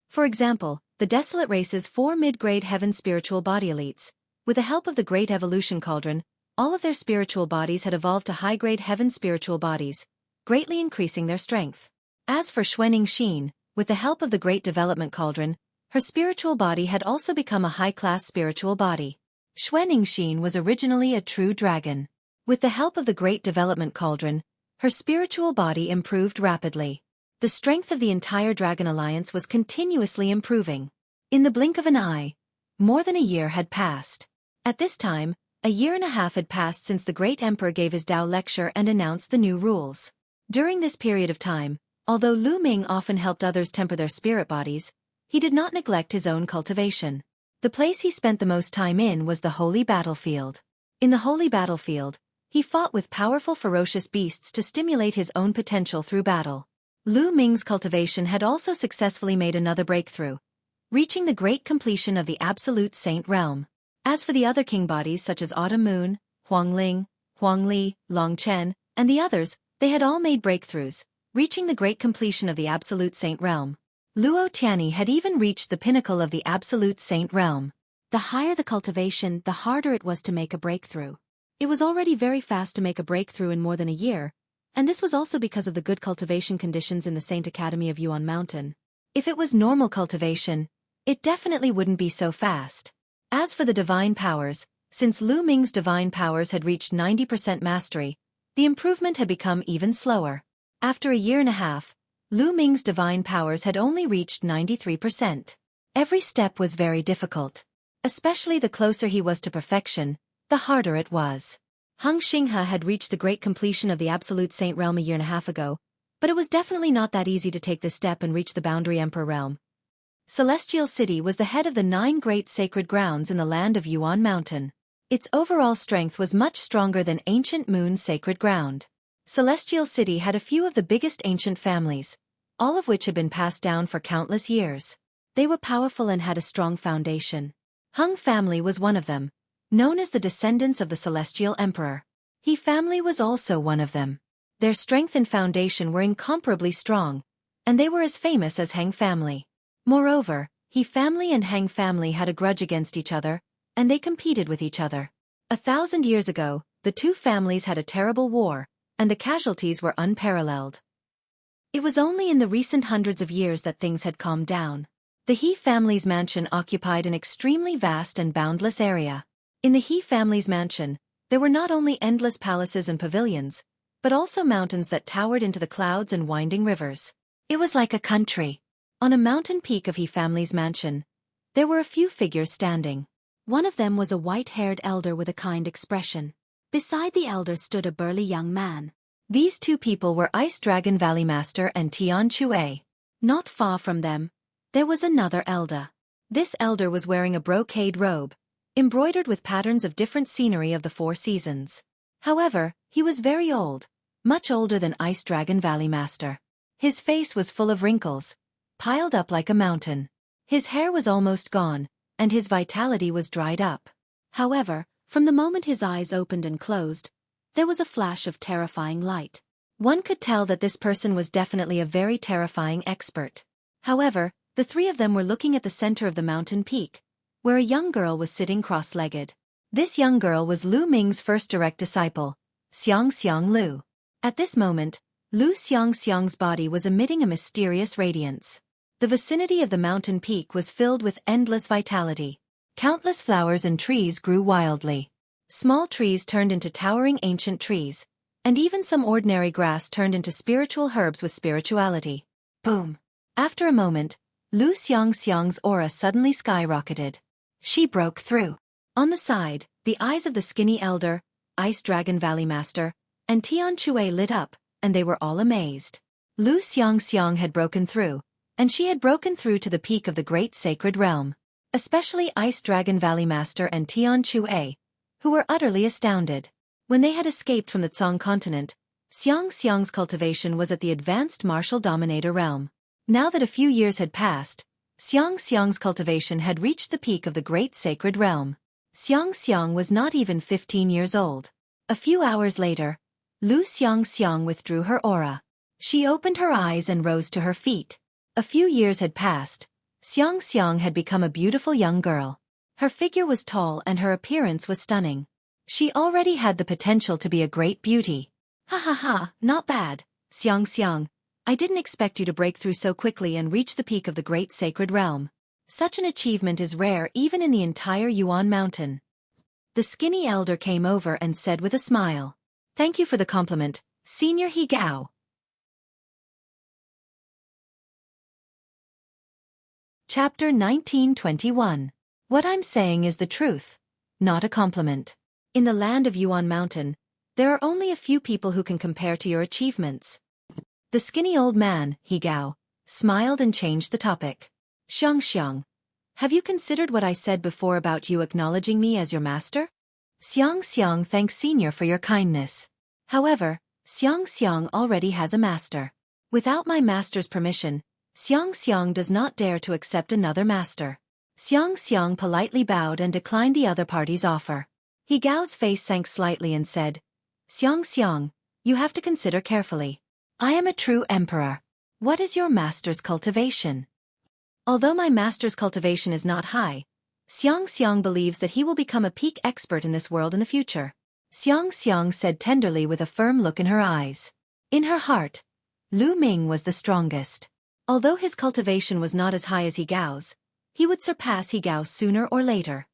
For example, the Desolate Race's 4 mid-grade Heaven spiritual body elites, with the help of the Great Evolution Cauldron, all of their spiritual bodies had evolved to high-grade Heaven spiritual bodies, greatly increasing their strength. As for Xueqi, with the help of the Great Development Cauldron, her spiritual body had also become a high-class spiritual body. Xueqi was originally a true dragon. With the help of the Great Development Cauldron, her spiritual body improved rapidly. The strength of the entire Dragon Alliance was continuously improving. In the blink of an eye, more than a year had passed. At this time, a year and a half had passed since the Great Emperor gave his Tao lecture and announced the new rules. During this period of time, although Lu Ming often helped others temper their spirit bodies, he did not neglect his own cultivation. The place he spent the most time in was the Holy Battlefield. In the Holy Battlefield, he fought with powerful ferocious beasts to stimulate his own potential through battle. Lu Ming's cultivation had also successfully made another breakthrough, reaching the great completion of the Absolute Saint realm. As for the other king bodies such as Autumn Moon, Huangling, Huangli, Longchen, and the others, they had all made breakthroughs, reaching the great completion of the Absolute Saint realm. Luo Tianyi had even reached the pinnacle of the Absolute Saint realm. The higher the cultivation, the harder it was to make a breakthrough. It was already very fast to make a breakthrough in more than a year, and this was also because of the good cultivation conditions in the Saint Academy of Yuan Mountain. If it was normal cultivation, it definitely wouldn't be so fast. As for the divine powers, since Lu Ming's divine powers had reached 90% mastery, the improvement had become even slower. After a year and a half, Lu Ming's divine powers had only reached 93%. Every step was very difficult. Especially the closer he was to perfection, the harder it was. Hung Xinghe had reached the great completion of the Absolute Saint realm a year and a half ago, but it was definitely not that easy to take this step and reach the Boundary Emperor realm. Celestial City was the head of the 9 great sacred grounds in the land of Yuan Mountain. Its overall strength was much stronger than Ancient Moon's sacred ground. Celestial City had a few of the biggest ancient families, all of which had been passed down for countless years. They were powerful and had a strong foundation. Hung family was one of them, known as the descendants of the Celestial Emperor. He family was also one of them. Their strength and foundation were incomparably strong, and they were as famous as Hang family. Moreover, He family and Hang family had a grudge against each other, and they competed with each other. 1,000 years ago, the two families had a terrible war, and the casualties were unparalleled. It was only in the recent hundreds of years that things had calmed down. The He family's mansion occupied an extremely vast and boundless area. In the He family's mansion, there were not only endless palaces and pavilions, but also mountains that towered into the clouds and winding rivers. It was like a country. On a mountain peak of He family's mansion, there were a few figures standing. One of them was a white-haired elder with a kind expression. Beside the elder stood a burly young man. These two people were Ice Dragon Valley Master and Tian Xueqi. Not far from them, There was another elder. This elder was wearing a brocade robe, embroidered with patterns of different scenery of the 4 seasons. However, he was very old, much older than Ice Dragon Valley Master. His face was full of wrinkles, piled up like a mountain. His hair was almost gone, and his vitality was dried up. However, from the moment his eyes opened and closed, there was a flash of terrifying light. One could tell that this person was definitely a very terrifying expert. However, the 3 of them were looking at the center of the mountain peak, where a young girl was sitting cross-legged. This young girl was Lu Ming's first direct disciple, Xiang Lu. At this moment, Lu Xiang's body was emitting a mysterious radiance. The vicinity of the mountain peak was filled with endless vitality. Countless flowers and trees grew wildly. Small trees turned into towering ancient trees, and even some ordinary grass turned into spiritual herbs with spirituality. Boom! After a moment, Lu Xiang's aura suddenly skyrocketed. She broke through. On the side, the eyes of the skinny elder, Ice Dragon Valley Master, and Tian Chue lit up, and they were all amazed. Lu Xiang had broken through, and she had broken through to the peak of the great sacred realm. Especially Ice Dragon Valley Master and Tian Chue, who were utterly astounded. When they had escaped from the Tsong continent, Xiang's cultivation was at the advanced martial dominator realm. Now that a few years had passed, Xiang's cultivation had reached the peak of the great sacred realm. Xiang was not even 15 years old. A few hours later, Lu Xiang withdrew her aura. She opened her eyes and rose to her feet. A few years had passed. Xiang had become a beautiful young girl. Her figure was tall and her appearance was stunning. She already had the potential to be a great beauty. Ha ha ha, not bad, Xiang. I didn't expect you to break through so quickly and reach the peak of the great sacred realm. Such an achievement is rare even in the entire Yuan Mountain. The skinny elder came over and said with a smile. Thank you for the compliment, Senior He Gao. Chapter 1921. What I'm saying is the truth, not a compliment. In the land of Yuan Mountain, there are only a few people who can compare to your achievements. The skinny old man, He Gao, smiled and changed the topic. Xiang, have you considered what I said before about you acknowledging me as your master? Xiang thanks Senior for your kindness. However, Xiang already has a master. Without my master's permission, Xiang does not dare to accept another master. Xiang politely bowed and declined the other party's offer. He Gao's face sank slightly and said, Xiang, you have to consider carefully. I am a true emperor. What is your master's cultivation? Although my master's cultivation is not high, Xiang believes that he will become a peak expert in this world in the future. Xiang said tenderly with a firm look in her eyes. In her heart, Lu Ming was the strongest. Although his cultivation was not as high as He Gao's, he would surpass He Gao sooner or later.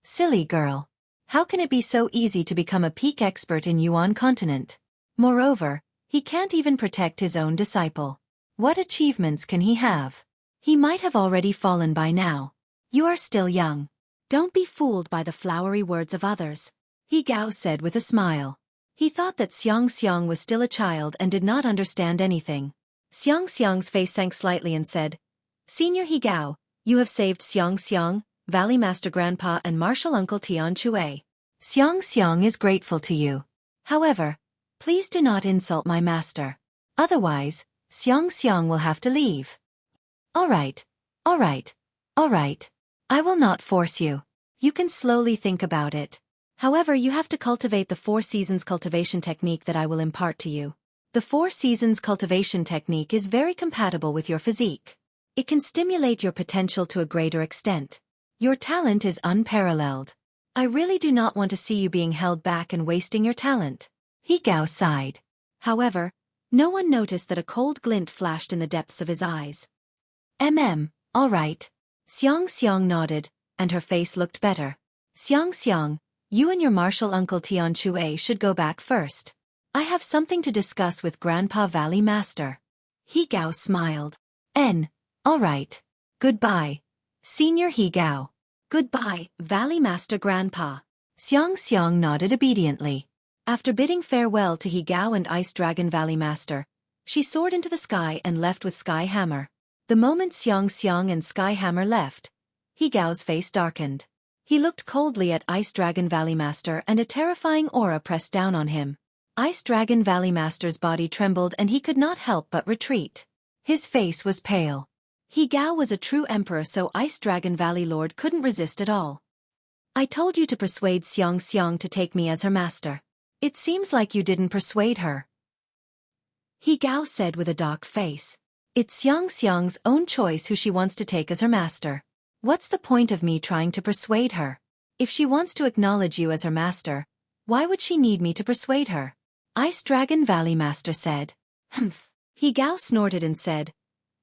Silly girl. How can it be so easy to become a peak expert in Yuan continent? Moreover, he can't even protect his own disciple. What achievements can he have? He might have already fallen by now. You are still young. Don't be fooled by the flowery words of others, He Gao said with a smile. He thought that Xiang was still a child and did not understand anything. Xiang's face sank slightly and said, Senior He Gao, you have saved Xiang, Valley Master Grandpa and Martial Uncle Tian Chue. Xiang is grateful to you. However, please do not insult my master. Otherwise, Xiang will have to leave. All right. I will not force you. You can slowly think about it. However, you have to cultivate the 4 seasons cultivation technique that I will impart to you. The 4 seasons cultivation technique is very compatible with your physique. It can stimulate your potential to a greater extent. Your talent is unparalleled. I really do not want to see you being held back and wasting your talent. He Gao sighed. However, no one noticed that a cold glint flashed in the depths of his eyes. All right. Xiang nodded, and her face looked better. Xiang, you and your martial uncle Tian Chue should go back first. I have something to discuss with Grandpa Valley Master. He Gao smiled. All right. Goodbye, Senior He Gao. Goodbye, Valley Master Grandpa. Xiang nodded obediently. After bidding farewell to He Gao and Ice Dragon Valley Master, she soared into the sky and left with Sky Hammer. The moment Xiang and Skyhammer left, He Gao's face darkened. He looked coldly at Ice Dragon Valley Master and a terrifying aura pressed down on him. Ice Dragon Valley Master's body trembled and he could not help but retreat. His face was pale. He Gao was a true emperor, so Ice Dragon Valley Lord couldn't resist at all. I told you to persuade Xiang to take me as her master. It seems like you didn't persuade her. He Gao said with a dark face. It's Xiang's own choice who she wants to take as her master. What's the point of me trying to persuade her? If she wants to acknowledge you as her master, why would she need me to persuade her? Ice Dragon Valley Master said. Humph. He Gao snorted and said,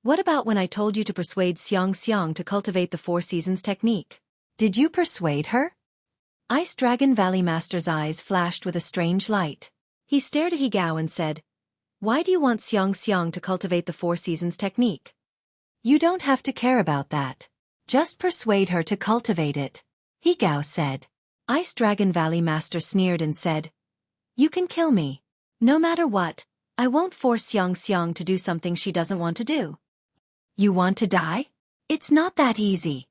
what about when I told you to persuade Xiang to cultivate the Four Seasons technique? Did you persuade her? Ice Dragon Valley Master's eyes flashed with a strange light. He stared at He Gao and said, why do you want Xiang to cultivate the Four Seasons technique? You don't have to care about that. Just persuade her to cultivate it. He Gao said. Ice Dragon Valley Master sneered and said, you can kill me. No matter what, I won't force Xiang to do something she doesn't want to do. You want to die? It's not that easy.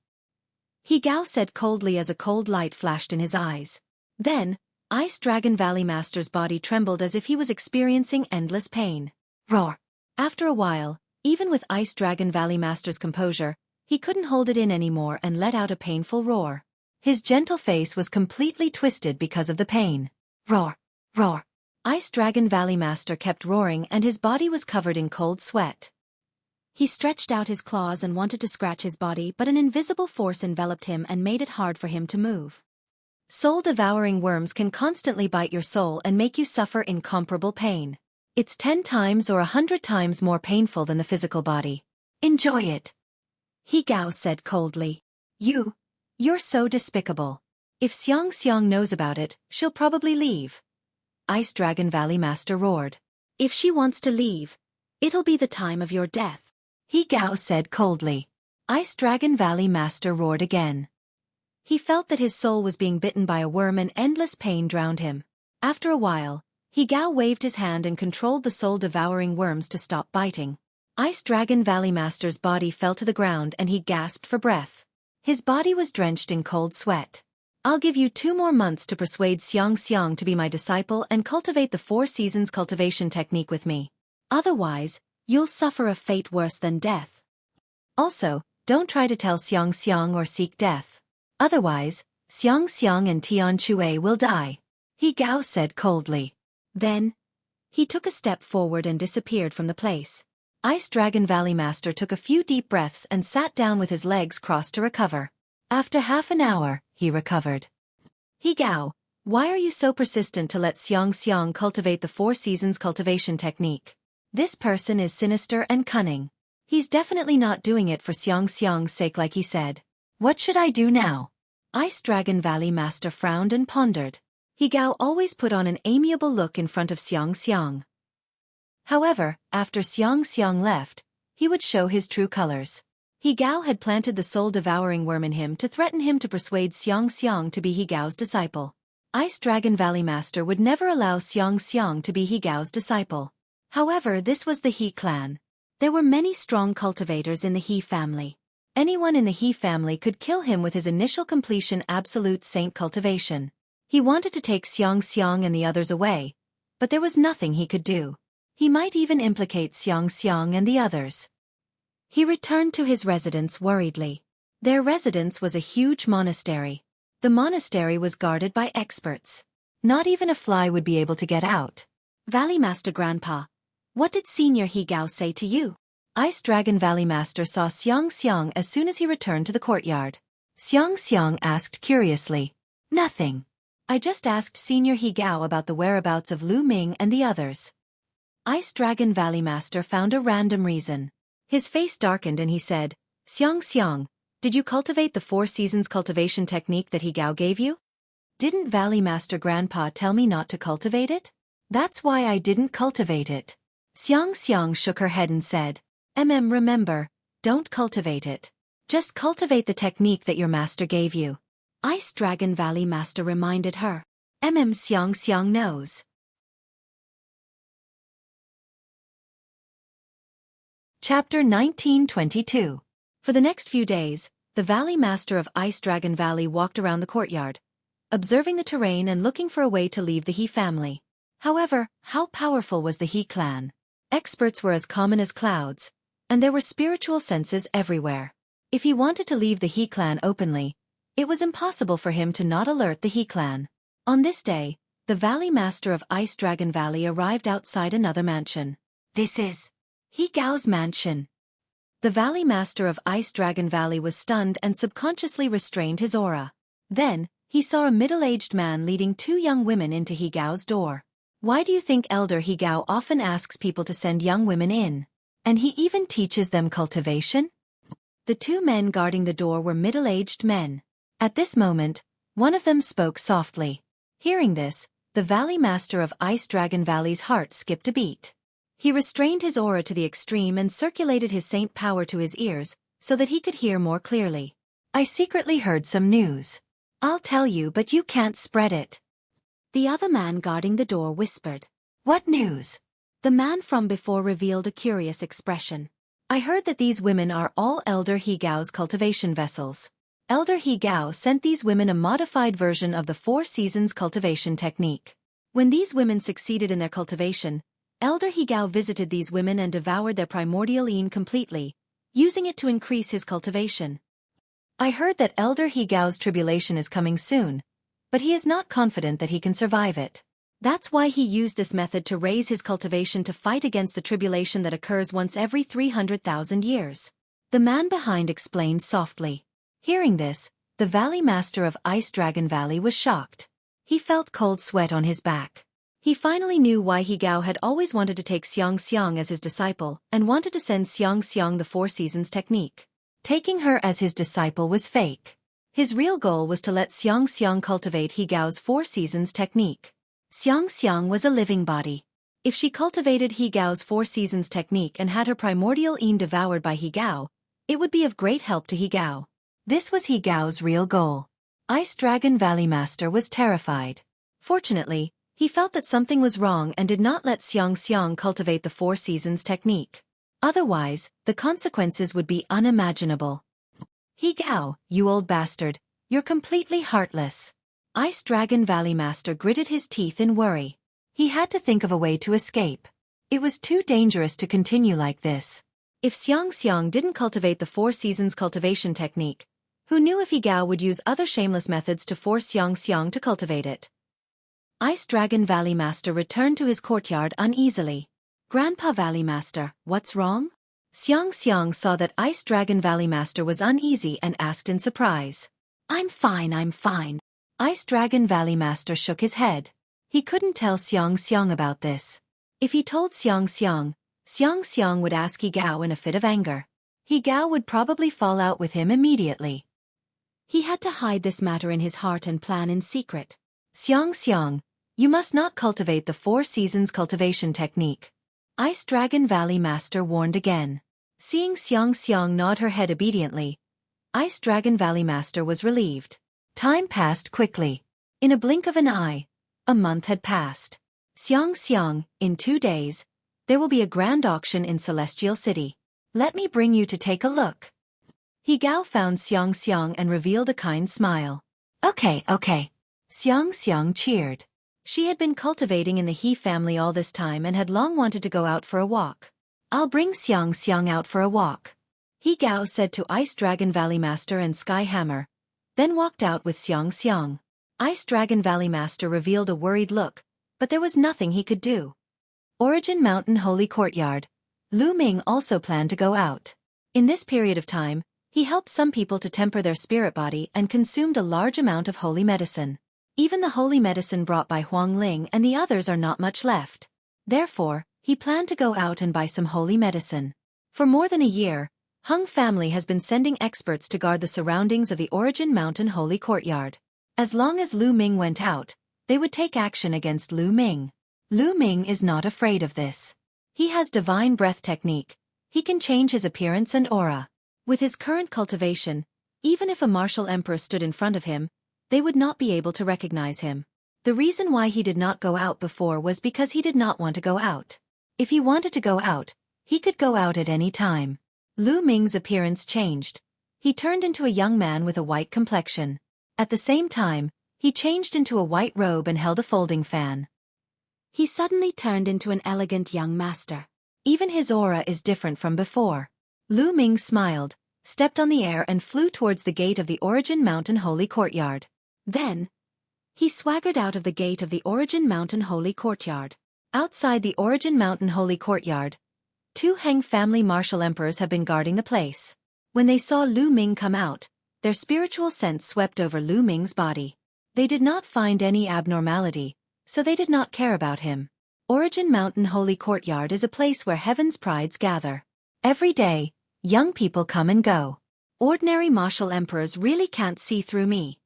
He Gao said coldly as a cold light flashed in his eyes. Then, Ice Dragon Valley Master's body trembled as if he was experiencing endless pain. Roar! After a while, even with Ice Dragon Valley Master's composure, he couldn't hold it in anymore and let out a painful roar. His gentle face was completely twisted because of the pain. Roar! Roar! Ice Dragon Valley Master kept roaring and his body was covered in cold sweat. He stretched out his claws and wanted to scratch his body, but an invisible force enveloped him and made it hard for him to move. Soul-devouring worms can constantly bite your soul and make you suffer incomparable pain. It's 10 times or 100 times more painful than the physical body. Enjoy it. He Gao said coldly. You're so despicable. If Xiang knows about it, she'll probably leave. Ice Dragon Valley Master roared. If she wants to leave, it'll be the time of your death. He Gao said coldly. Ice Dragon Valley Master roared again. He felt that his soul was being bitten by a worm and endless pain drowned him. After a while, He Gao waved his hand and controlled the soul-devouring worms to stop biting. Ice Dragon Valley Master's body fell to the ground and he gasped for breath. His body was drenched in cold sweat. I'll give you 2 more months to persuade Xiang to be my disciple and cultivate the Four Seasons cultivation technique with me. Otherwise, you'll suffer a fate worse than death. Also, don't try to tell Xiang or seek death. Otherwise, Xiang and Tian Chue will die. He Gao said coldly. Then, he took a step forward and disappeared from the place. Ice Dragon Valley Master took a few deep breaths and sat down with his legs crossed to recover. After half an hour, he recovered. He Gao, why are you so persistent to let Xiang cultivate the Four Seasons cultivation technique? This person is sinister and cunning. He's definitely not doing it for Xiang's sake like he said. What should I do now? Ice Dragon Valley Master frowned and pondered. He Gao always put on an amiable look in front of Xiang. However, after Xiang left, he would show his true colors. He Gao had planted the soul-devouring worm in him to threaten him to persuade Xiang to be He Gao's disciple. Ice Dragon Valley Master would never allow Xiang to be He Gao's disciple. However, this was the He clan. There were many strong cultivators in the He family. Anyone in the He family could kill him with his initial completion absolute saint cultivation. He wanted to take Xiang and the others away, but there was nothing he could do. He might even implicate Xiang and the others. He returned to his residence worriedly. Their residence was a huge monastery. The monastery was guarded by experts. Not even a fly would be able to get out. Valley Master Grandpa, what did Senior He Gao say to you? Ice Dragon Valley Master saw Xiang as soon as he returned to the courtyard. Xiang asked curiously. Nothing. I just asked Senior He Gao about the whereabouts of Lu Ming and the others. Ice Dragon Valley Master found a random reason. His face darkened and he said, Xiang, did you cultivate the Four Seasons cultivation technique that He Gao gave you? Didn't Valley Master Grandpa tell me not to cultivate it? That's why I didn't cultivate it. Xiang shook her head and said, remember, don't cultivate it. Just cultivate the technique that your master gave you. Ice Dragon Valley Master reminded her. Xiang knows. Chapter 1922. For the next few days, the Valley Master of Ice Dragon Valley walked around the courtyard, observing the terrain and looking for a way to leave the He family. However, how powerful was the He clan? Experts were as common as clouds, and there were spiritual senses everywhere. If he wanted to leave the He clan openly, it was impossible for him to not alert the He clan. On this day, the Valley Master of Ice Dragon Valley arrived outside another mansion. This is He Gao's mansion. The Valley Master of Ice Dragon Valley was stunned and subconsciously restrained his aura. Then, he saw a middle-aged man leading two young women into He Gao's door. Why do you think Elder He Gao often asks people to send young women in? And he even teaches them cultivation? The two men guarding the door were middle-aged men. At this moment, one of them spoke softly. Hearing this, the Valley Master of Ice Dragon Valley's heart skipped a beat. He restrained his aura to the extreme and circulated his saint power to his ears, so that he could hear more clearly. I secretly heard some news. I'll tell you, but you can't spread it. The other man guarding the door whispered. What news? The man from before revealed a curious expression. I heard that these women are all Elder He Gao's cultivation vessels. Elder He Gao sent these women a modified version of the 4 seasons cultivation technique. When these women succeeded in their cultivation, Elder He Gao visited these women and devoured their primordial yin completely, using it to increase his cultivation. I heard that Elder He Gao's tribulation is coming soon, but he is not confident that he can survive it. That's why he used this method to raise his cultivation to fight against the tribulation that occurs once every 300,000 years. The man behind explained softly. Hearing this, the Valley Master of Ice Dragon Valley was shocked. He felt cold sweat on his back. He finally knew why He Gao had always wanted to take Xiang Xiang as his disciple and wanted to send Xiang Xiang the 4 seasons technique. Taking her as his disciple was fake. His real goal was to let Xiang Xiang cultivate He Gao's 4 seasons technique. Xiang Xiang was a living body. If she cultivated He Gao's 4 seasons technique and had her primordial yin devoured by He Gao, it would be of great help to He Gao. This was He Gao's real goal. Ice Dragon Valley Master was terrified. Fortunately, he felt that something was wrong and did not let Xiang Xiang cultivate the 4 seasons technique. Otherwise, the consequences would be unimaginable. He Gao, you old bastard, you're completely heartless. Ice Dragon Valley Master gritted his teeth in worry. He had to think of a way to escape. It was too dangerous to continue like this. If Xiang Xiang didn't cultivate the 4 seasons cultivation technique, who knew if He Gao would use other shameless methods to force Xiang Xiang to cultivate it? Ice Dragon Valley Master returned to his courtyard uneasily. Grandpa Valley Master, what's wrong? Xiang Xiang saw that Ice Dragon Valley Master was uneasy and asked in surprise. I'm fine. Ice Dragon Valley Master shook his head. He couldn't tell Xiang Xiang about this. If he told Xiang Xiang, Xiang Xiang would ask He Gao in a fit of anger. He Gao would probably fall out with him immediately. He had to hide this matter in his heart and plan in secret. Xiang Xiang, you must not cultivate the 4 seasons cultivation technique. Ice Dragon Valley Master warned again. Seeing Xiang Xiang nod her head obediently, Ice Dragon Valley Master was relieved. Time passed quickly. In a blink of an eye, a month had passed. Xiang Xiang, in 2 days, there will be a grand auction in Celestial City. Let me bring you to take a look. He Gao found Xiang Xiang and revealed a kind smile. Okay. Xiang Xiang cheered. She had been cultivating in the He family all this time and had long wanted to go out for a walk. I'll bring Xiang Xiang out for a walk, He Gao said to Ice Dragon Valley Master and Sky Hammer, then walked out with Xiang Xiang. Ice Dragon Valley Master revealed a worried look, but there was nothing he could do. Origin Mountain Holy Courtyard. Lu Ming also planned to go out. In this period of time, he helped some people to temper their spirit body and consumed a large amount of holy medicine. Even the holy medicine brought by Huang Ling and the others are not much left. Therefore, he planned to go out and buy some holy medicine. For more than a year, Hung family has been sending experts to guard the surroundings of the Origin Mountain Holy Courtyard. As long as Lu Ming went out, they would take action against Lu Ming. Lu Ming is not afraid of this. He has divine breath technique. He can change his appearance and aura. With his current cultivation, even if a martial emperor stood in front of him, they would not be able to recognize him. The reason why he did not go out before was because he did not want to go out. If he wanted to go out, He could go out at any time. Lu Ming's appearance changed. He turned into a young man with a white complexion. At the same time, he changed into a white robe and held a folding fan. He suddenly turned into an elegant young master. Even his aura is different from before. Lu Ming smiled, stepped on the air and flew towards the gate of the Origin Mountain Holy Courtyard. Then, he swaggered out of the gate of the Origin Mountain Holy Courtyard. Outside the Origin Mountain Holy Courtyard, 2 Heng family martial emperors have been guarding the place. When they saw Lu Ming come out, their spiritual sense swept over Lu Ming's body. They did not find any abnormality, so they did not care about him. Origin Mountain Holy Courtyard is a place where heaven's prides gather. Every day, young people come and go. Ordinary martial emperors really can't see through me.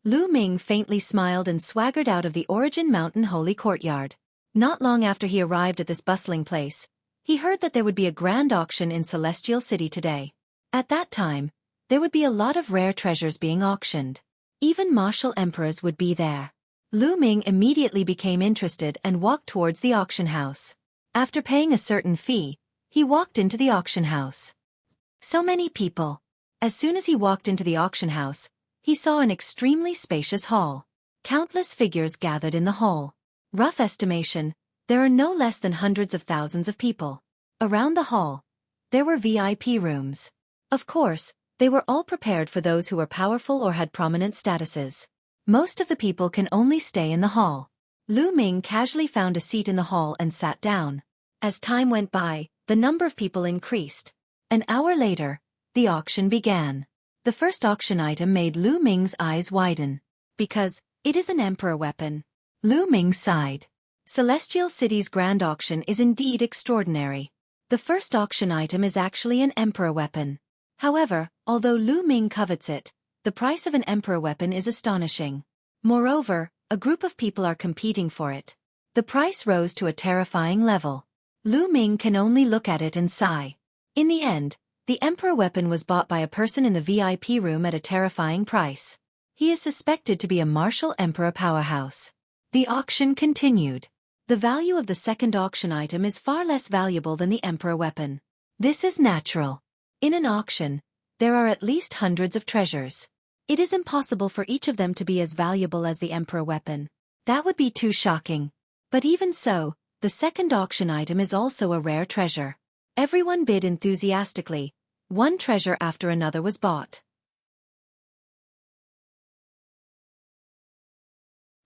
Lu Ming faintly smiled and swaggered out of the Origin Mountain Holy Courtyard. Not long after he arrived at this bustling place, he heard that there would be a grand auction in Celestial City today. At that time, there would be a lot of rare treasures being auctioned. Even martial emperors would be there. Lu Ming immediately became interested and walked towards the auction house. After paying a certain fee, he walked into the auction house. So many people. As soon as he walked into the auction house, he saw an extremely spacious hall. Countless figures gathered in the hall. Rough estimation, there are no less than hundreds of thousands of people. Around the hall, there were VIP rooms. Of course, they were all prepared for those who were powerful or had prominent statuses. Most of the people can only stay in the hall. Lu Ming casually found a seat in the hall and sat down. As time went by, the number of people increased. An hour later, the auction began. The first auction item made Lu Ming's eyes widen. Because it is an emperor weapon. Lu Ming sighed. Celestial City's grand auction is indeed extraordinary. The first auction item is actually an emperor weapon. However, although Lu Ming covets it, the price of an emperor weapon is astonishing. Moreover, a group of people are competing for it. The price rose to a terrifying level. Lu Ming can only look at it and sigh. In the end, the emperor weapon was bought by a person in the VIP room at a terrifying price. He is suspected to be a martial emperor powerhouse. The auction continued. The value of the second auction item is far less valuable than the emperor weapon. This is natural. In an auction, there are at least hundreds of treasures. It is impossible for each of them to be as valuable as the emperor weapon. That would be too shocking. But even so, the second auction item is also a rare treasure. Everyone bid enthusiastically. One treasure after another was bought.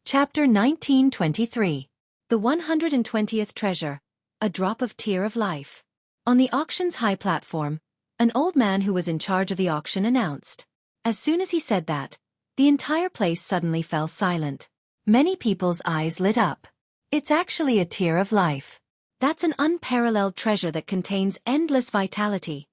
Chapter 1923. The 120th Treasure. A Drop of Tear of Life. On the auction's high platform, an old man who was in charge of the auction announced. As soon as he said that, the entire place suddenly fell silent. Many people's eyes lit up. It's actually a tear of life. That's an unparalleled treasure that contains endless vitality.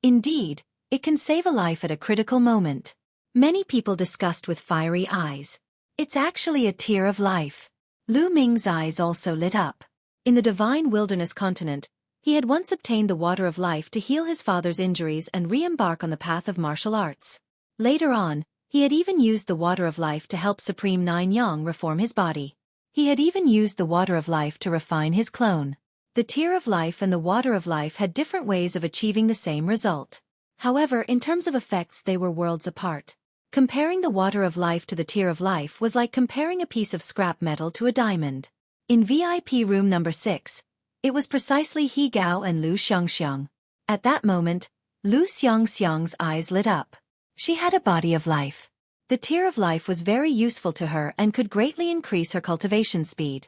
Indeed, it can save a life at a critical moment. Many people discussed with fiery eyes. It's actually a tear of life. Lu Ming's eyes also lit up. In the Divine Wilderness continent, he had once obtained the water of life to heal his father's injuries and re-embark on the path of martial arts. Later on, he had even used the water of life to help Supreme Nine Yang reform his body. He had even used the water of life to refine his clone. The tear of life and the water of life had different ways of achieving the same result. However, in terms of effects they were worlds apart. Comparing the water of life to the tear of life was like comparing a piece of scrap metal to a diamond. In VIP room number 6, it was precisely He Gao and Lu Xiangxiang. At that moment, Lu Xiangxiang's eyes lit up. She had a body of life. The tear of life was very useful to her and could greatly increase her cultivation speed.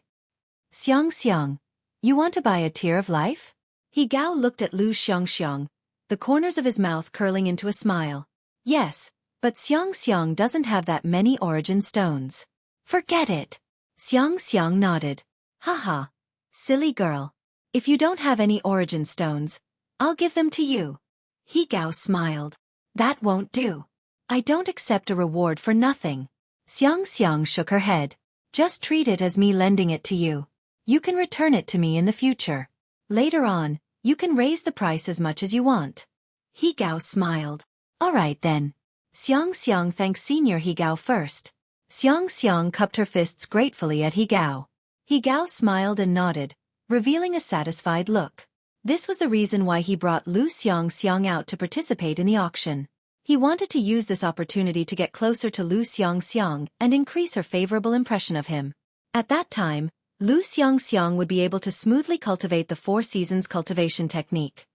Xiangxiang, you want to buy a tear of life? He Gao looked at Lu Xiangxiang, the corners of his mouth curling into a smile. Yes, but Xiangxiang doesn't have that many origin stones. Forget it. Xiangxiang nodded. Haha, silly girl. If you don't have any origin stones, I'll give them to you. He Gao smiled. That won't do. I don't accept a reward for nothing. Xiangxiang shook her head. Just treat it as me lending it to you. You can return it to me in the future. Later on, you can raise the price as much as you want. He Gao smiled. All right then. Xiangxiang thanked Senior He Gao first. Xiangxiang cupped her fists gratefully at He Gao. He Gao smiled and nodded, revealing a satisfied look. This was the reason why he brought Lu Xiangxiang out to participate in the auction. He wanted to use this opportunity to get closer to Lu Xiangxiang and increase her favorable impression of him. At that time, Lu Xiangxiang would be able to smoothly cultivate the 4 seasons cultivation technique.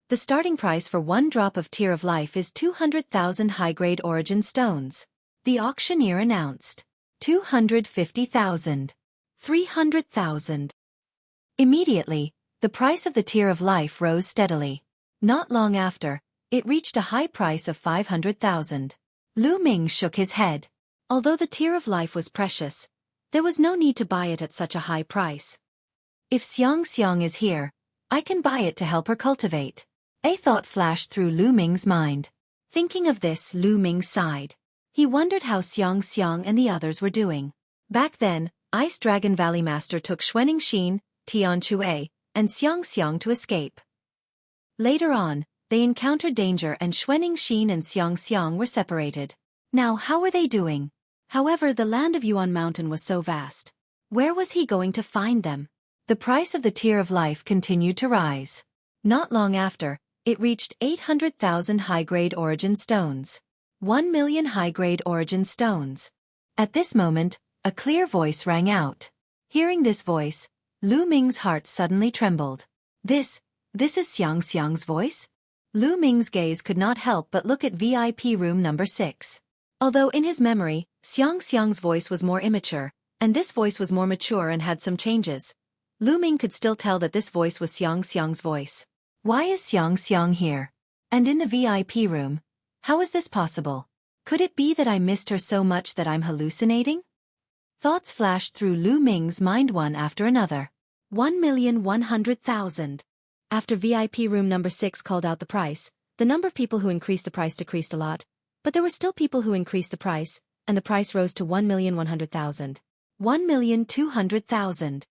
The starting price for 1 drop of Tear of Life is 200,000 high-grade origin stones. The auctioneer announced, 250,000. 300,000. Immediately, the price of the Tear of Life rose steadily. Not long after, it reached a high price of 500,000. Lu Ming shook his head. Although the Tear of Life was precious, there was no need to buy it at such a high price. If Xiangxiang is here, I can buy it to help her cultivate. A thought flashed through Lu Ming's mind. Thinking of this, Lu Ming sighed. He wondered how Xiangxiang and the others were doing. Back then, Ice Dragon Valley Master took Xueqi, Tian Xue, and Xiangxiang to escape. Later on, they encountered danger and Xueqi and Xiangxiang were separated. Now how were they doing? However, the land of Yuan Mountain was so vast. Where was he going to find them? The price of the Tear of Life continued to rise. Not long after, it reached 800,000 high-grade origin stones. 1 million high-grade origin stones. At this moment, a clear voice rang out. Hearing this voice, Lu Ming's heart suddenly trembled. This is Xiangxiang's voice? Lu Ming's gaze could not help but look at VIP room number 6. Although in his memory, Xiangxiang's voice was more immature, and this voice was more mature and had some changes, Lu Ming could still tell that this voice was Xiangxiang's voice. Why is Xiangxiang here? And in the VIP room? How is this possible? Could it be that I missed her so much that I'm hallucinating? Thoughts flashed through Lu Ming's mind one after another. 1,100,000. After VIP room number 6 called out the price, the number of people who increased the price decreased a lot, but there were still people who increased the price, and the price rose to 1,100,000. 1,200,000.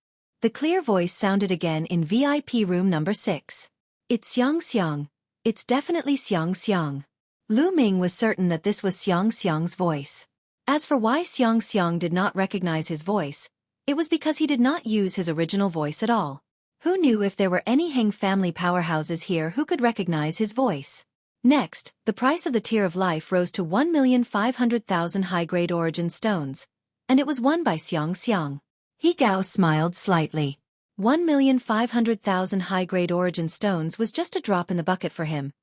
The clear voice sounded again in VIP room number 6. It's Xiangxiang. It's definitely Xiangxiang. Lu Ming was certain that this was Xiangxiang's voice. As for why Xiangxiang did not recognize his voice, it was because he did not use his original voice at all. Who knew if there were any Heng family powerhouses here who could recognize his voice? Next, the price of the Tear of Life rose to 1,500,000 high-grade origin stones, and it was won by Xiangxiang. He Gao smiled slightly. 1,500,000 high-grade origin stones was just a drop in the bucket for him,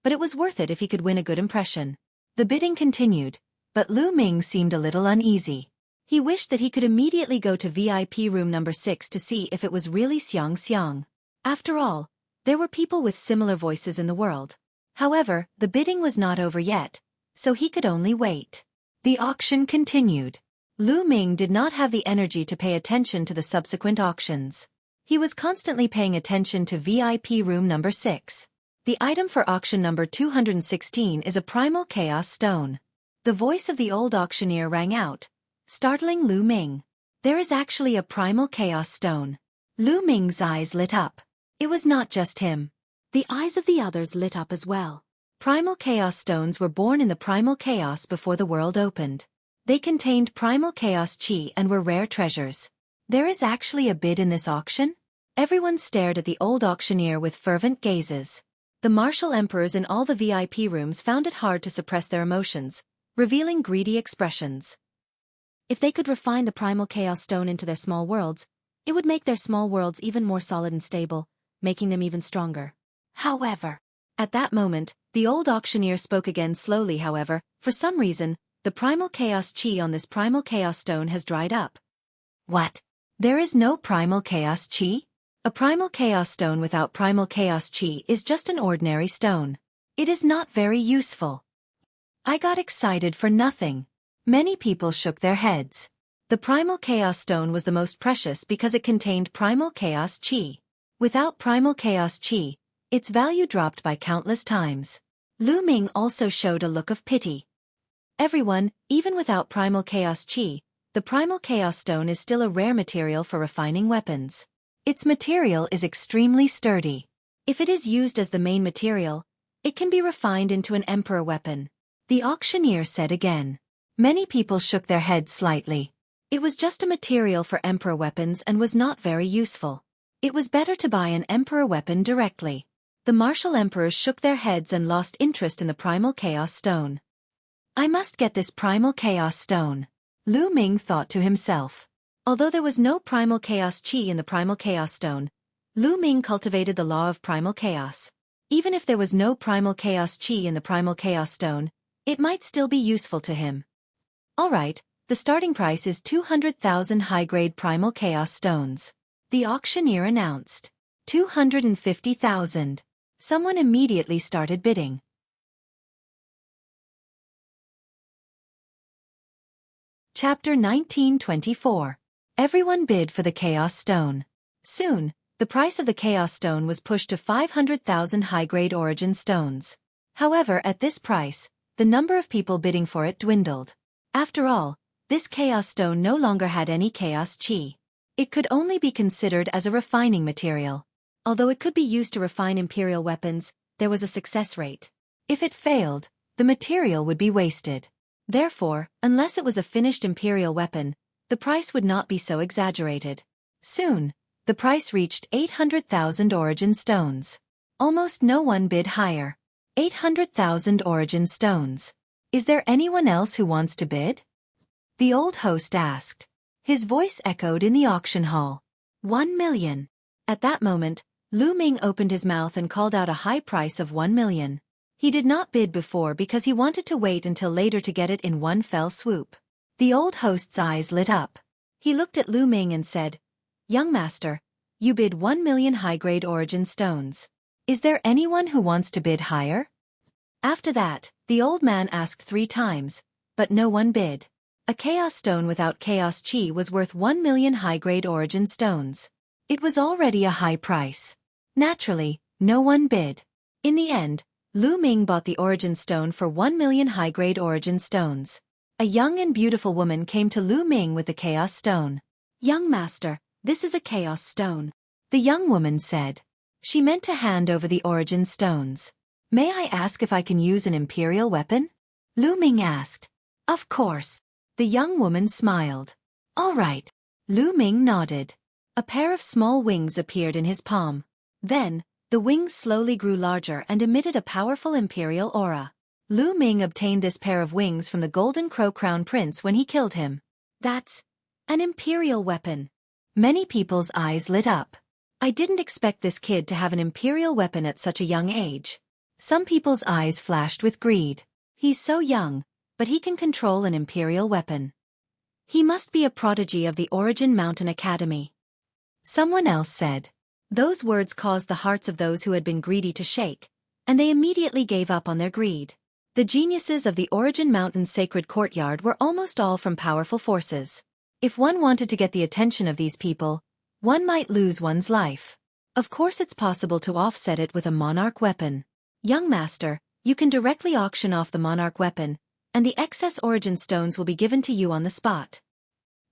but it was worth it if he could win a good impression. The bidding continued, but Lu Ming seemed a little uneasy. He wished that he could immediately go to VIP room number 6 to see if it was really Xiangxiang. After all, there were people with similar voices in the world. However, the bidding was not over yet, so he could only wait. The auction continued. Lu Ming did not have the energy to pay attention to the subsequent auctions. He was constantly paying attention to VIP room number 6. The item for auction number 216 is a primal chaos stone. The voice of the old auctioneer rang out, startling Lu Ming. There is actually a primal chaos stone. Lu Ming's eyes lit up. It was not just him. The eyes of the others lit up as well. Primal chaos stones were born in the primal chaos before the world opened. They contained primal chaos chi and were rare treasures. There is actually a bid in this auction? Everyone stared at the old auctioneer with fervent gazes. The martial emperors in all the VIP rooms found it hard to suppress their emotions, revealing greedy expressions. If they could refine the primal chaos stone into their small worlds, it would make their small worlds even more solid and stable, making them even stronger. However, at that moment, the old auctioneer spoke again slowly. However, for some reason, the primal chaos chi on this primal chaos stone has dried up. What? There is no primal chaos chi? A primal chaos stone without primal chaos chi is just an ordinary stone. It is not very useful. I got excited for nothing. Many people shook their heads. The primal chaos stone was the most precious because it contained primal chaos chi. Without primal chaos chi, its value dropped by countless times. Lu Ming also showed a look of pity. Everyone, even without primal chaos chi, the primal chaos stone is still a rare material for refining weapons. Its material is extremely sturdy. If it is used as the main material, it can be refined into an emperor weapon. The auctioneer said again. Many people shook their heads slightly. It was just a material for emperor weapons and was not very useful. It was better to buy an emperor weapon directly. The martial emperors shook their heads and lost interest in the primal chaos stone. I must get this primal chaos stone, Lu Ming thought to himself. Although there was no primal chaos chi in the primal chaos stone, Lu Ming cultivated the law of primal chaos. Even if there was no primal chaos chi in the primal chaos stone, it might still be useful to him. Alright, the starting price is 200,000 high-grade primal chaos stones. The auctioneer announced. 250,000. Someone immediately started bidding. Chapter 1924. Everyone bid for the Chaos Stone. Soon, the price of the Chaos Stone was pushed to 500,000 high-grade origin stones. However, at this price, the number of people bidding for it dwindled. After all, this Chaos Stone no longer had any Chaos Chi. It could only be considered as a refining material. Although it could be used to refine imperial weapons, there was a success rate. If it failed, the material would be wasted. Therefore, unless it was a finished imperial weapon, the price would not be so exaggerated. Soon, the price reached 800,000 origin stones. Almost no one bid higher. 800,000 origin stones. Is there anyone else who wants to bid? The old host asked. His voice echoed in the auction hall. 1 million. At that moment, Lu Ming opened his mouth and called out a high price of 1 million. He did not bid before because he wanted to wait until later to get it in one fell swoop. The old host's eyes lit up. He looked at Lu Ming and said, "Young master, you bid 1 million high-grade origin stones. Is there anyone who wants to bid higher?" After that, the old man asked 3 times, but no one bid. A chaos stone without chaos chi was worth 1 million high-grade origin stones. It was already a high price. Naturally, no one bid. In the end, Lu Ming bought the origin stone for 1 million high-grade origin stones. A young and beautiful woman came to Lu Ming with the chaos stone. "Young master, this is a chaos stone," the young woman said. She meant to hand over the origin stones. "May I ask if I can use an imperial weapon?" Lu Ming asked. "Of course." The young woman smiled. "All right." Lu Ming nodded. A pair of small wings appeared in his palm. Then, the wings slowly grew larger and emitted a powerful imperial aura. Lu Ming obtained this pair of wings from the Golden Crow Crown Prince when he killed him. That's an imperial weapon. Many people's eyes lit up. I didn't expect this kid to have an imperial weapon at such a young age. Some people's eyes flashed with greed. He's so young, but he can control an imperial weapon. He must be a prodigy of the Origin Mountain Academy. Someone else said. Those words caused the hearts of those who had been greedy to shake, and they immediately gave up on their greed. The geniuses of the Origin Mountain's sacred courtyard were almost all from powerful forces. If one wanted to get the attention of these people, one might lose one's life. Of course it's possible to offset it with a monarch weapon. Young master, you can directly auction off the monarch weapon, and the excess origin stones will be given to you on the spot.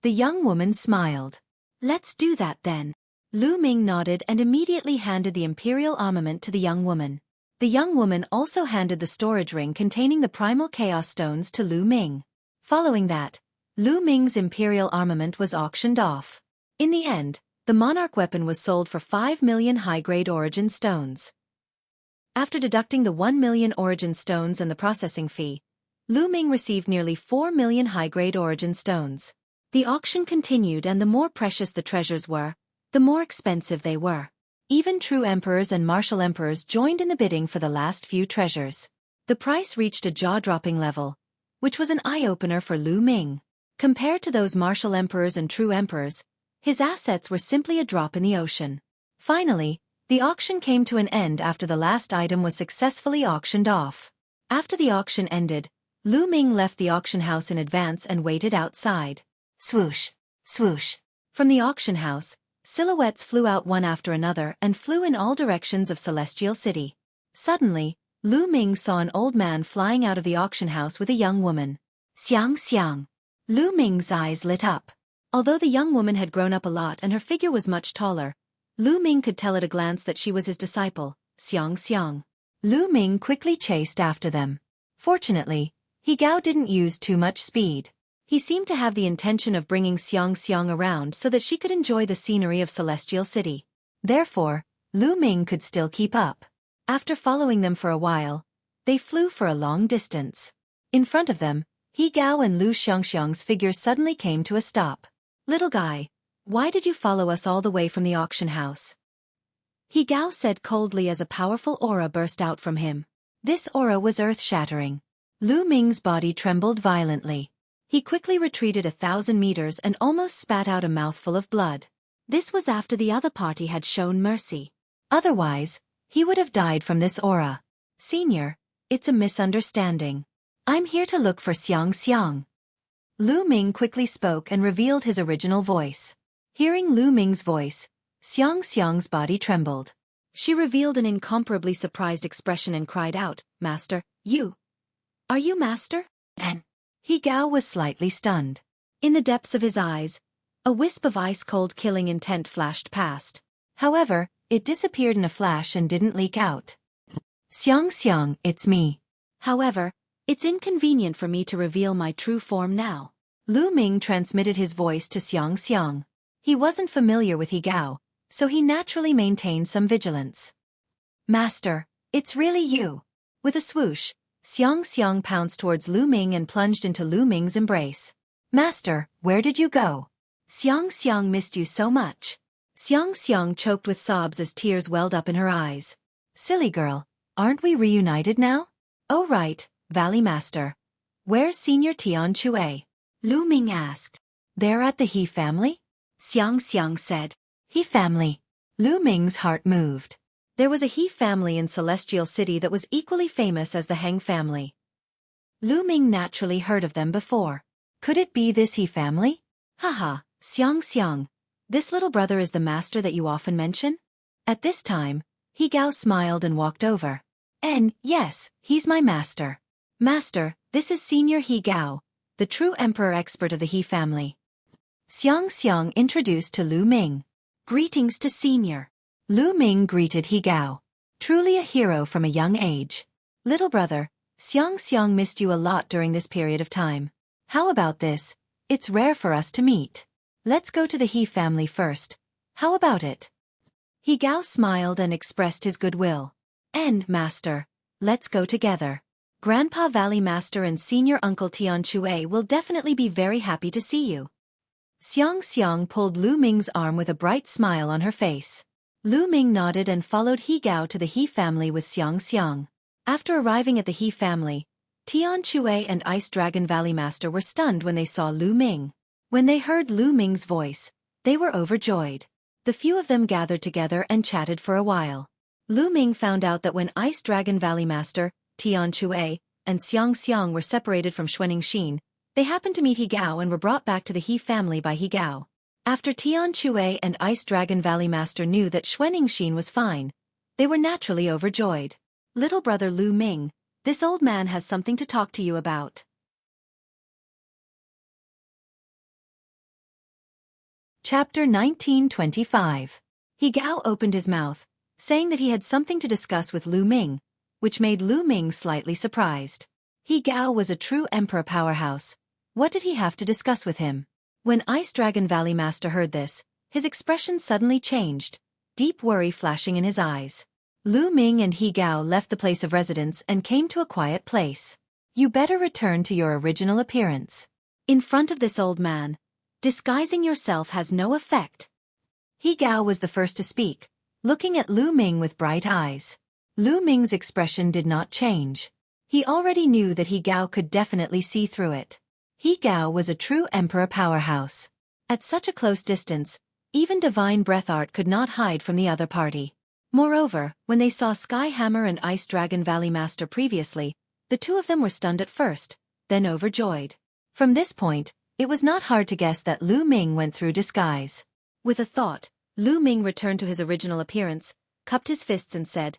The young woman smiled. Let's do that then. Lu Ming nodded and immediately handed the imperial armament to the young woman. The young woman also handed the storage ring containing the primal chaos stones to Lu Ming. Following that, Lu Ming's imperial armament was auctioned off. In the end, the monarch weapon was sold for 5 million high-grade origin stones. After deducting the 1 million origin stones and the processing fee, Lu Ming received nearly 4 million high-grade origin stones. The auction continued, and the more precious the treasures were, the more expensive they were. Even true emperors and martial emperors joined in the bidding for the last few treasures. The price reached a jaw-dropping level, which was an eye-opener for Lu Ming. Compared to those martial emperors and true emperors, his assets were simply a drop in the ocean. Finally, the auction came to an end after the last item was successfully auctioned off. After the auction ended, Lu Ming left the auction house in advance and waited outside. Swoosh, swoosh. From the auction house, silhouettes flew out one after another and flew in all directions of Celestial City. Suddenly, Lu Ming saw an old man flying out of the auction house with a young woman. Xiang Xiang. Lu Ming's eyes lit up. Although the young woman had grown up a lot and her figure was much taller, Lu Ming could tell at a glance that she was his disciple, Xiang Xiang. Lu Ming quickly chased after them. Fortunately, He Gao didn't use too much speed. He seemed to have the intention of bringing Xiang Xiang around so that she could enjoy the scenery of Celestial City. Therefore, Lu Ming could still keep up. After following them for a while, they flew for a long distance. In front of them, He Gao and Lu Xiangxiang's figures suddenly came to a stop. "Little guy, why did you follow us all the way from the auction house?" He Gao said coldly as a powerful aura burst out from him. This aura was earth-shattering. Lu Ming's body trembled violently. He quickly retreated 1,000 meters and almost spat out a mouthful of blood. This was after the other party had shown mercy. Otherwise, he would have died from this aura. "Senior, it's a misunderstanding. I'm here to look for Xiang. Lu Ming quickly spoke and revealed his original voice. Hearing Lu Ming's voice, Xiang's body trembled. She revealed an incomparably surprised expression and cried out, "Master, you! Are you Master?" And He Gao was slightly stunned. In the depths of his eyes, a wisp of ice-cold killing intent flashed past. However, it disappeared in a flash and didn't leak out. "Xiang, it's me. However, it's inconvenient for me to reveal my true form now." Lu Ming transmitted his voice to Xiang. He wasn't familiar with He Gao, so he naturally maintained some vigilance. "Master, it's really you." With a swoosh, Xiang pounced towards Lu Ming and plunged into Lu Ming's embrace. "Master, where did you go? Xiang missed you so much." Xiang choked with sobs as tears welled up in her eyes. "Silly girl, aren't we reunited now?" "Oh right, Valley Master. Where's Senior Tianque?" Lu Ming asked. "They're at the He family?" Xiang said. "He family." Lu Ming's heart moved. There was a He family in Celestial City that was equally famous as the Heng family. Lu Ming naturally heard of them before. Could it be this He family? "Haha, Xiang, this little brother is the master that you often mention?" At this time, He Gao smiled and walked over. Yes, he's my master." "Master, this is Senior He Gao, the true emperor expert of the He family." Xiang introduced to Lu Ming. "Greetings to Senior." Lu Ming greeted He Gao. Truly a hero from a young age. "Little brother, Xiang missed you a lot during this period of time. How about this? It's rare for us to meet. Let's go to the He family first. How about it?" He Gao smiled and expressed his goodwill. "Master, let's go together. Grandpa Valley Master and Senior Uncle Tianque will definitely be very happy to see you." Xiang pulled Lu Ming's arm with a bright smile on her face. Lu Ming nodded and followed He Gao to the He family with Xiang. After arriving at the He family, Tianque and Ice Dragon Valley Master were stunned when they saw Lu Ming. When they heard Lu Ming's voice, they were overjoyed. The few of them gathered together and chatted for a while. Lu Ming found out that when Ice Dragon Valley Master, Tianque, and Xiang were separated from Xueqi, they happened to meet He Gao and were brought back to the He family by He Gao. After Tianque and Ice Dragon Valley Master knew that Xueqi was fine, they were naturally overjoyed. "Little brother Lu Ming, this old man has something to talk to you about." Chapter 1925. He Gao opened his mouth, saying that he had something to discuss with Lu Ming, which made Lu Ming slightly surprised. He Gao was a true emperor powerhouse. What did he have to discuss with him? When Ice Dragon Valley Master heard this, his expression suddenly changed, deep worry flashing in his eyes. Lu Ming and He Gao left the place of residence and came to a quiet place. "You better return to your original appearance. In front of this old man, disguising yourself has no effect." He Gao was the first to speak, looking at Lu Ming with bright eyes. Lu Ming's expression did not change. He already knew that He Gao could definitely see through it. He Gao was a true emperor powerhouse. At such a close distance, even divine breath art could not hide from the other party. Moreover, when they saw Sky Hammer and Ice Dragon Valley Master previously, the two of them were stunned at first, then overjoyed. From this point, it was not hard to guess that Lu Ming went through disguise. With a thought, Lu Ming returned to his original appearance, cupped his fists and said,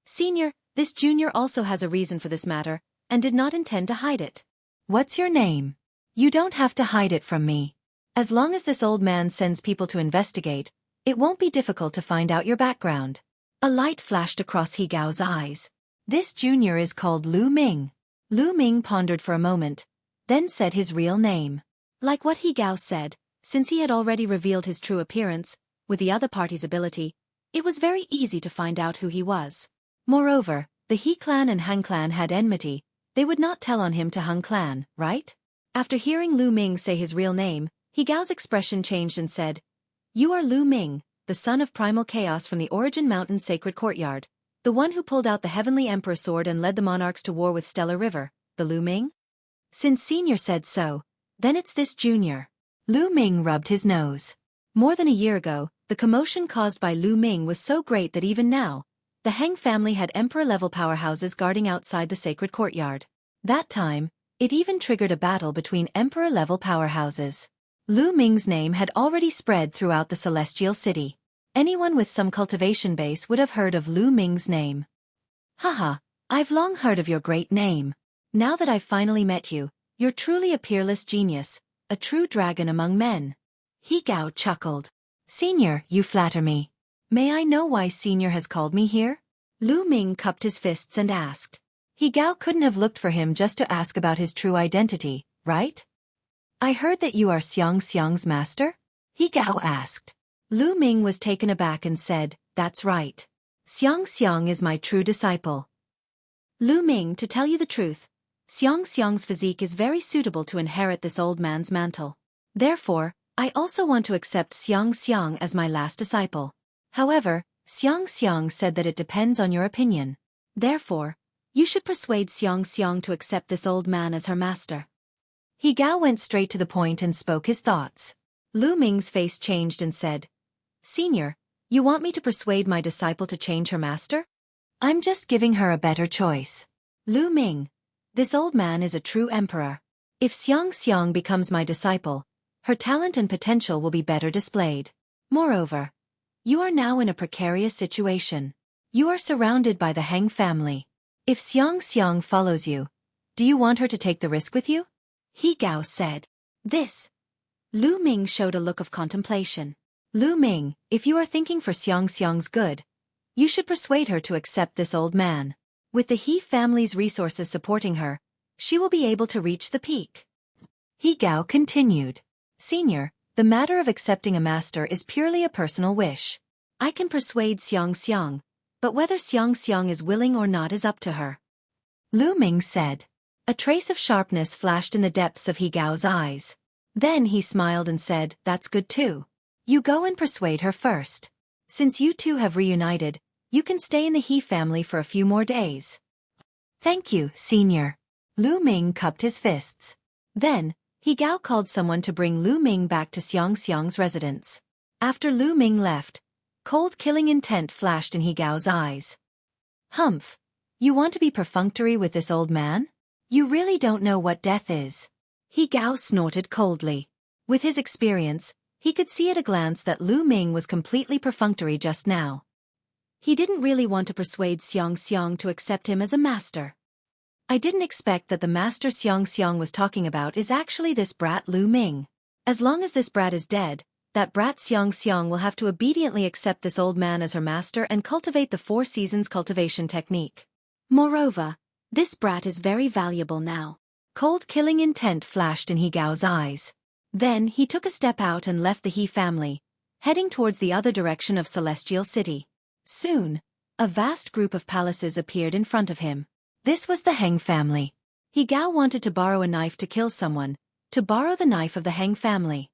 "Senior, this junior also has a reason for this matter, and did not intend to hide it." "What's your name?" "You don't have to hide it from me. As long as this old man sends people to investigate, it won't be difficult to find out your background." A light flashed across He Gao's eyes. "This junior is called Lu Ming." Lu Ming pondered for a moment, then said his real name. Like what He Gao said, since he had already revealed his true appearance, with the other party's ability, It was very easy to find out who he was. Moreover, the He clan and Han clan had enmity. They would not tell on him to Han clan, right? After hearing Lu Ming say his real name, He Gao's expression changed and said, "You are Lu Ming, the son of primal chaos from the Origin Mountain's sacred courtyard, the one who pulled out the Heavenly Emperor sword and led the monarchs to war with Stellar River, the Lu Ming?" Since Senior said so, then it's this Junior. Lu Ming rubbed his nose. More than a year ago, the commotion caused by Lu Ming was so great that even now, the Heng family had emperor-level powerhouses guarding outside the sacred courtyard. That time, it even triggered a battle between emperor-level powerhouses. Lu Ming's name had already spread throughout the celestial city. Anyone with some cultivation base would have heard of Lu Ming's name. Haha, I've long heard of your great name. Now that I've finally met you, you're truly a peerless genius, a true dragon among men. He Gao chuckled. Senior, you flatter me. May I know why Senior has called me here? Lu Ming cupped his fists and asked. He Gao couldn't have looked for him just to ask about his true identity, right? I heard that you are Xiang's master? He Gao asked. Lu Ming was taken aback and said, that's right. Xiang is my true disciple. Lu Ming, to tell you the truth, Xiang's physique is very suitable to inherit this old man's mantle. Therefore, I also want to accept Xiang as my last disciple. However, Xiang said that it depends on your opinion. Therefore, you should persuade Xiang to accept this old man as her master. He Gao went straight to the point and spoke his thoughts. Lu Ming's face changed and said, Senior, you want me to persuade my disciple to change her master? I'm just giving her a better choice. Lu Ming, this old man is a true emperor. If Xiang becomes my disciple, her talent and potential will be better displayed. Moreover, you are now in a precarious situation. You are surrounded by the Heng family. If Xiang follows you, do you want her to take the risk with you? He Gao said. This. Lu Ming showed a look of contemplation. Lu Ming, if you are thinking for Xiang's good, you should persuade her to accept this old man. With the He family's resources supporting her, she will be able to reach the peak. He Gao continued. Senior, the matter of accepting a master is purely a personal wish. I can persuade Xiang, but whether Xiang is willing or not is up to her. Lu Ming said. A trace of sharpness flashed in the depths of He Gao's eyes. Then he smiled and said, that's good too. You go and persuade her first. Since you two have reunited, you can stay in the He family for a few more days. Thank you, Senior. Lu Ming cupped his fists. Then, He Gao called someone to bring Lu Ming back to Xiang's residence. After Lu Ming left, cold killing intent flashed in He Gao's eyes. Humph. You want to be perfunctory with this old man? You really don't know what death is. He Gao snorted coldly. With his experience, he could see at a glance that Lu Ming was completely perfunctory just now. He didn't really want to persuade Xiang to accept him as a master. I didn't expect that the master Xiang was talking about is actually this brat Lu Ming. As long as this brat is dead, that brat Xiang will have to obediently accept this old man as her master and cultivate the 4 seasons cultivation technique. Moreover, this brat is very valuable now. Cold killing intent flashed in He Gao's eyes. Then he took a step out and left the He family, heading towards the other direction of Celestial City. Soon, a vast group of palaces appeared in front of him. This was the Heng family. He Gao wanted to borrow a knife to kill someone, to borrow the knife of the Heng family.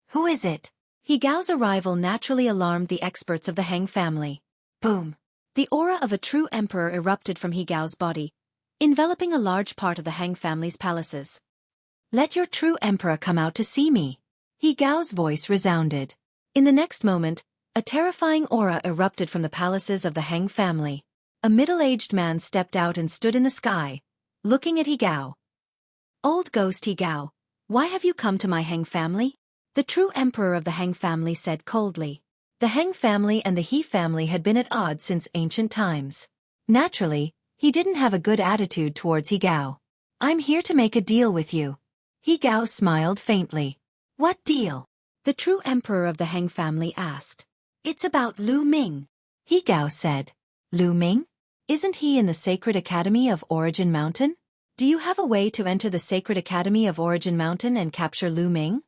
Who is it? He Gao's arrival naturally alarmed the experts of the Heng family. Boom! The aura of a true emperor erupted from He Gao's body, enveloping a large part of the Heng family's palaces. Let your true emperor come out to see me. He Gao's voice resounded. In the next moment, a terrifying aura erupted from the palaces of the Heng family. A middle-aged man stepped out and stood in the sky, looking at He Gao. Old ghost He Gao, why have you come to my Heng family? The true emperor of the Heng family said coldly. The Heng family and the He family had been at odds since ancient times. Naturally, he didn't have a good attitude towards He Gao. I'm here to make a deal with you. He Gao smiled faintly. What deal? The true emperor of the Heng family asked. It's about Lu Ming. He Gao said. Lu Ming? Isn't he in the Sacred Academy of Origin Mountain? Do you have a way to enter the Sacred Academy of Origin Mountain and capture Lu Ming?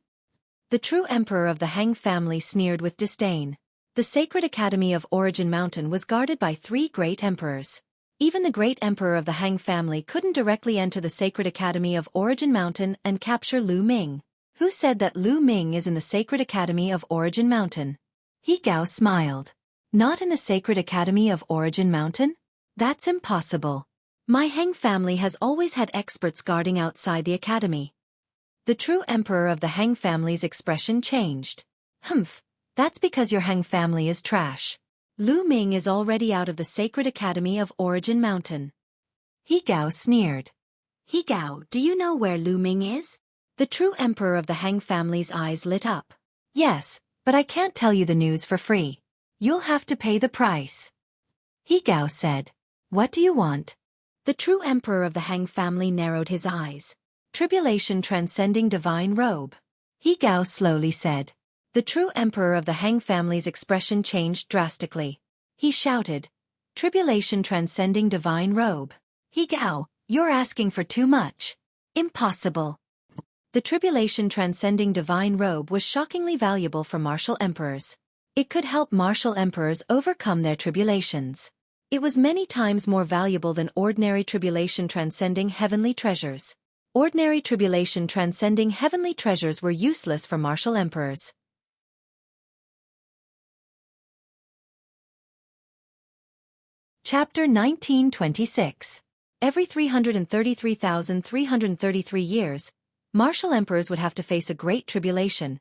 The true emperor of the Heng family sneered with disdain. The The sacred academy of Origin Mountain was guarded by 3 great emperors. Even the great emperor of the Han family couldn't directly enter the sacred academy of Origin Mountain and capture Lu Ming. Who said that Lu Ming is in the sacred academy of Origin Mountain? He Gao smiled. Not in the sacred academy of Origin Mountain? That's impossible. My Han family has always had experts guarding outside the academy. The true emperor of the Han family's expression changed. Humph, that's because your Han family is trash. Lu Ming is already out of the sacred academy of Origin Mountain. He Gao sneered. He Gao, do you know where Lu Ming is? The true emperor of the Han family's eyes lit up. Yes, but I can't tell you the news for free. You'll have to pay the price. He Gao said. What do you want? The true emperor of the Han family narrowed his eyes. Tribulation transcending divine robe. He Gao slowly said. The true emperor of the Han family's expression changed drastically. He shouted. Tribulation transcending divine robe. He Gao, you're asking for too much. Impossible. The tribulation transcending divine robe was shockingly valuable for martial emperors. It could help martial emperors overcome their tribulations. It was many times more valuable than ordinary tribulation transcending heavenly treasures. Ordinary tribulation transcending heavenly treasures were useless for martial emperors. Chapter 1926. Every 333,333 years, martial emperors would have to face a great tribulation,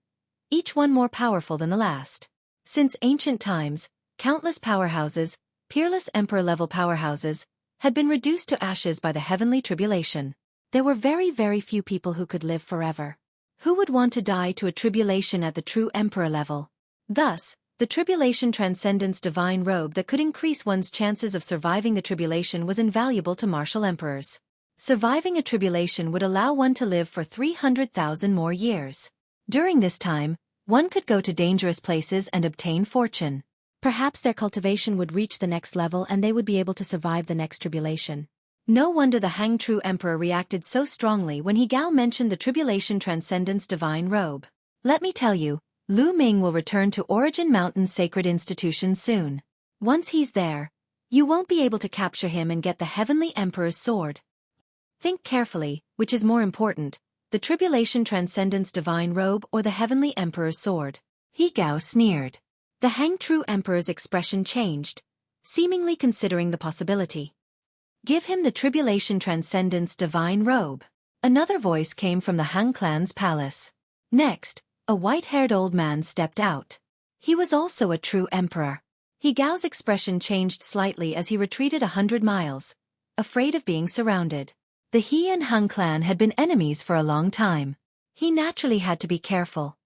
each one more powerful than the last. Since ancient times, countless powerhouses, peerless emperor-level powerhouses, had been reduced to ashes by the heavenly tribulation. There were very, very few people who could live forever. Who would want to die to a tribulation at the true emperor level? Thus, the tribulation transcendence divine robe that could increase one's chances of surviving the tribulation was invaluable to martial emperors. Surviving a tribulation would allow one to live for 300,000 more years. During this time, one could go to dangerous places and obtain fortune. Perhaps their cultivation would reach the next level and they would be able to survive the next tribulation. No wonder the Han true emperor reacted so strongly when He Gao mentioned the tribulation transcendence divine robe. Let me tell you, Lu Ming will return to Origin Mountain Sacred Institution soon. Once he's there, you won't be able to capture him and get the Heavenly Emperor's sword. Think carefully, which is more important, the Tribulation Transcendence Divine Robe or the Heavenly Emperor's sword? He Gao sneered. The Han True Emperor's expression changed, seemingly considering the possibility. Give him the Tribulation Transcendence Divine Robe. Another voice came from the Han clan's palace. Next, a white-haired old man stepped out. He was also a true emperor. He Gao's expression changed slightly as he retreated 100 miles, afraid of being surrounded. The He and Han clan had been enemies for a long time. He naturally had to be careful.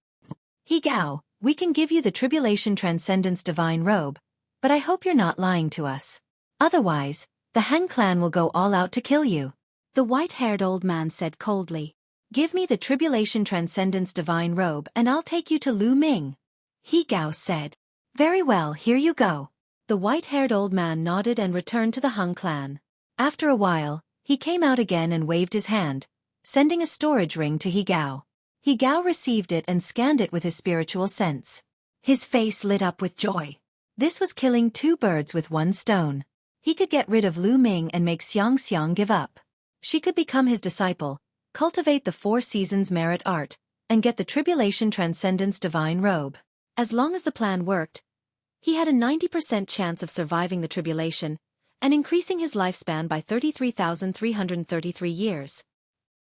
He Gao, we can give you the Tribulation Transcendence Divine Robe, but I hope you're not lying to us. Otherwise, the Han clan will go all out to kill you. The white-haired old man said coldly. Give me the Tribulation Transcendence Divine Robe and I'll take you to Lu Ming. He Gao said. Very well, here you go. The white-haired old man nodded and returned to the Han clan. After a while, he came out again and waved his hand, sending a storage ring to He Gao. He Gao received it and scanned it with his spiritual sense. His face lit up with joy. This was killing 2 birds with 1 stone. He could get rid of Lu Ming and make Xiang give up. She could become his disciple, cultivate the 4 seasons merit art, and get the Tribulation Transcendence Divine Robe. As long as the plan worked, he had a 90% chance of surviving the tribulation and increasing his lifespan by 33,333 years.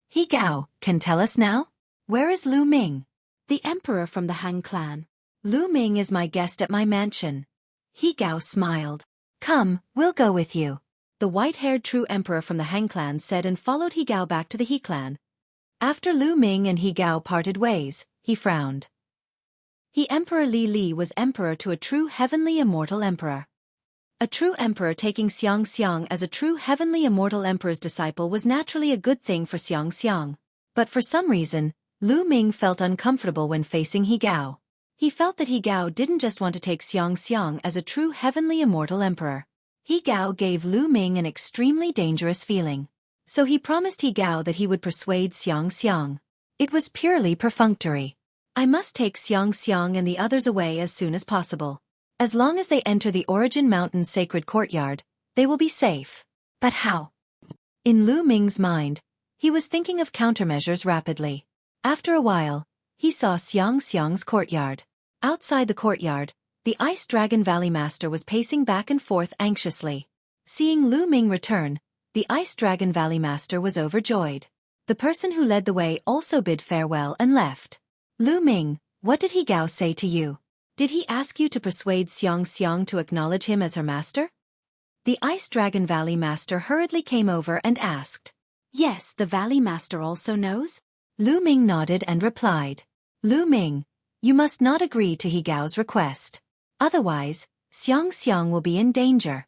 He Gao, can tell us now? Where is Lu Ming? The emperor from the Han clan. Lu Ming is my guest at my mansion. He Gao smiled. Come, we'll go with you. The white-haired true emperor from the Han clan said and followed He Gao back to the He clan. After Lu Ming and He Gao parted ways, he frowned. He Emperor Li was emperor to a true heavenly immortal emperor. A true emperor taking Xiang as a true heavenly immortal emperor's disciple was naturally a good thing for Xiang. But for some reason, Lu Ming felt uncomfortable when facing He Gao. He felt that He Gao didn't just want to take Xiang as a true heavenly immortal emperor. He Gao gave Lu Ming an extremely dangerous feeling. So he promised He Gao that he would persuade Xiang. It was purely perfunctory. I must take Xiang and the others away as soon as possible. As long as they enter the Origin Mountain's sacred courtyard, they will be safe. But how? In Lu Ming's mind, he was thinking of countermeasures rapidly. After a while, he saw Xiang's courtyard. Outside the courtyard, the Ice Dragon Valley Master was pacing back and forth anxiously. Seeing Lu Ming return, the Ice Dragon Valley Master was overjoyed. The person who led the way also bid farewell and left. Lu Ming, what did He Gao say to you? Did he ask you to persuade Xiang to acknowledge him as her master? The Ice Dragon Valley Master hurriedly came over and asked. Yes, the Valley Master also knows? Lu Ming nodded and replied. Lu Ming, you must not agree to He Gao's request. Otherwise, Xiang will be in danger.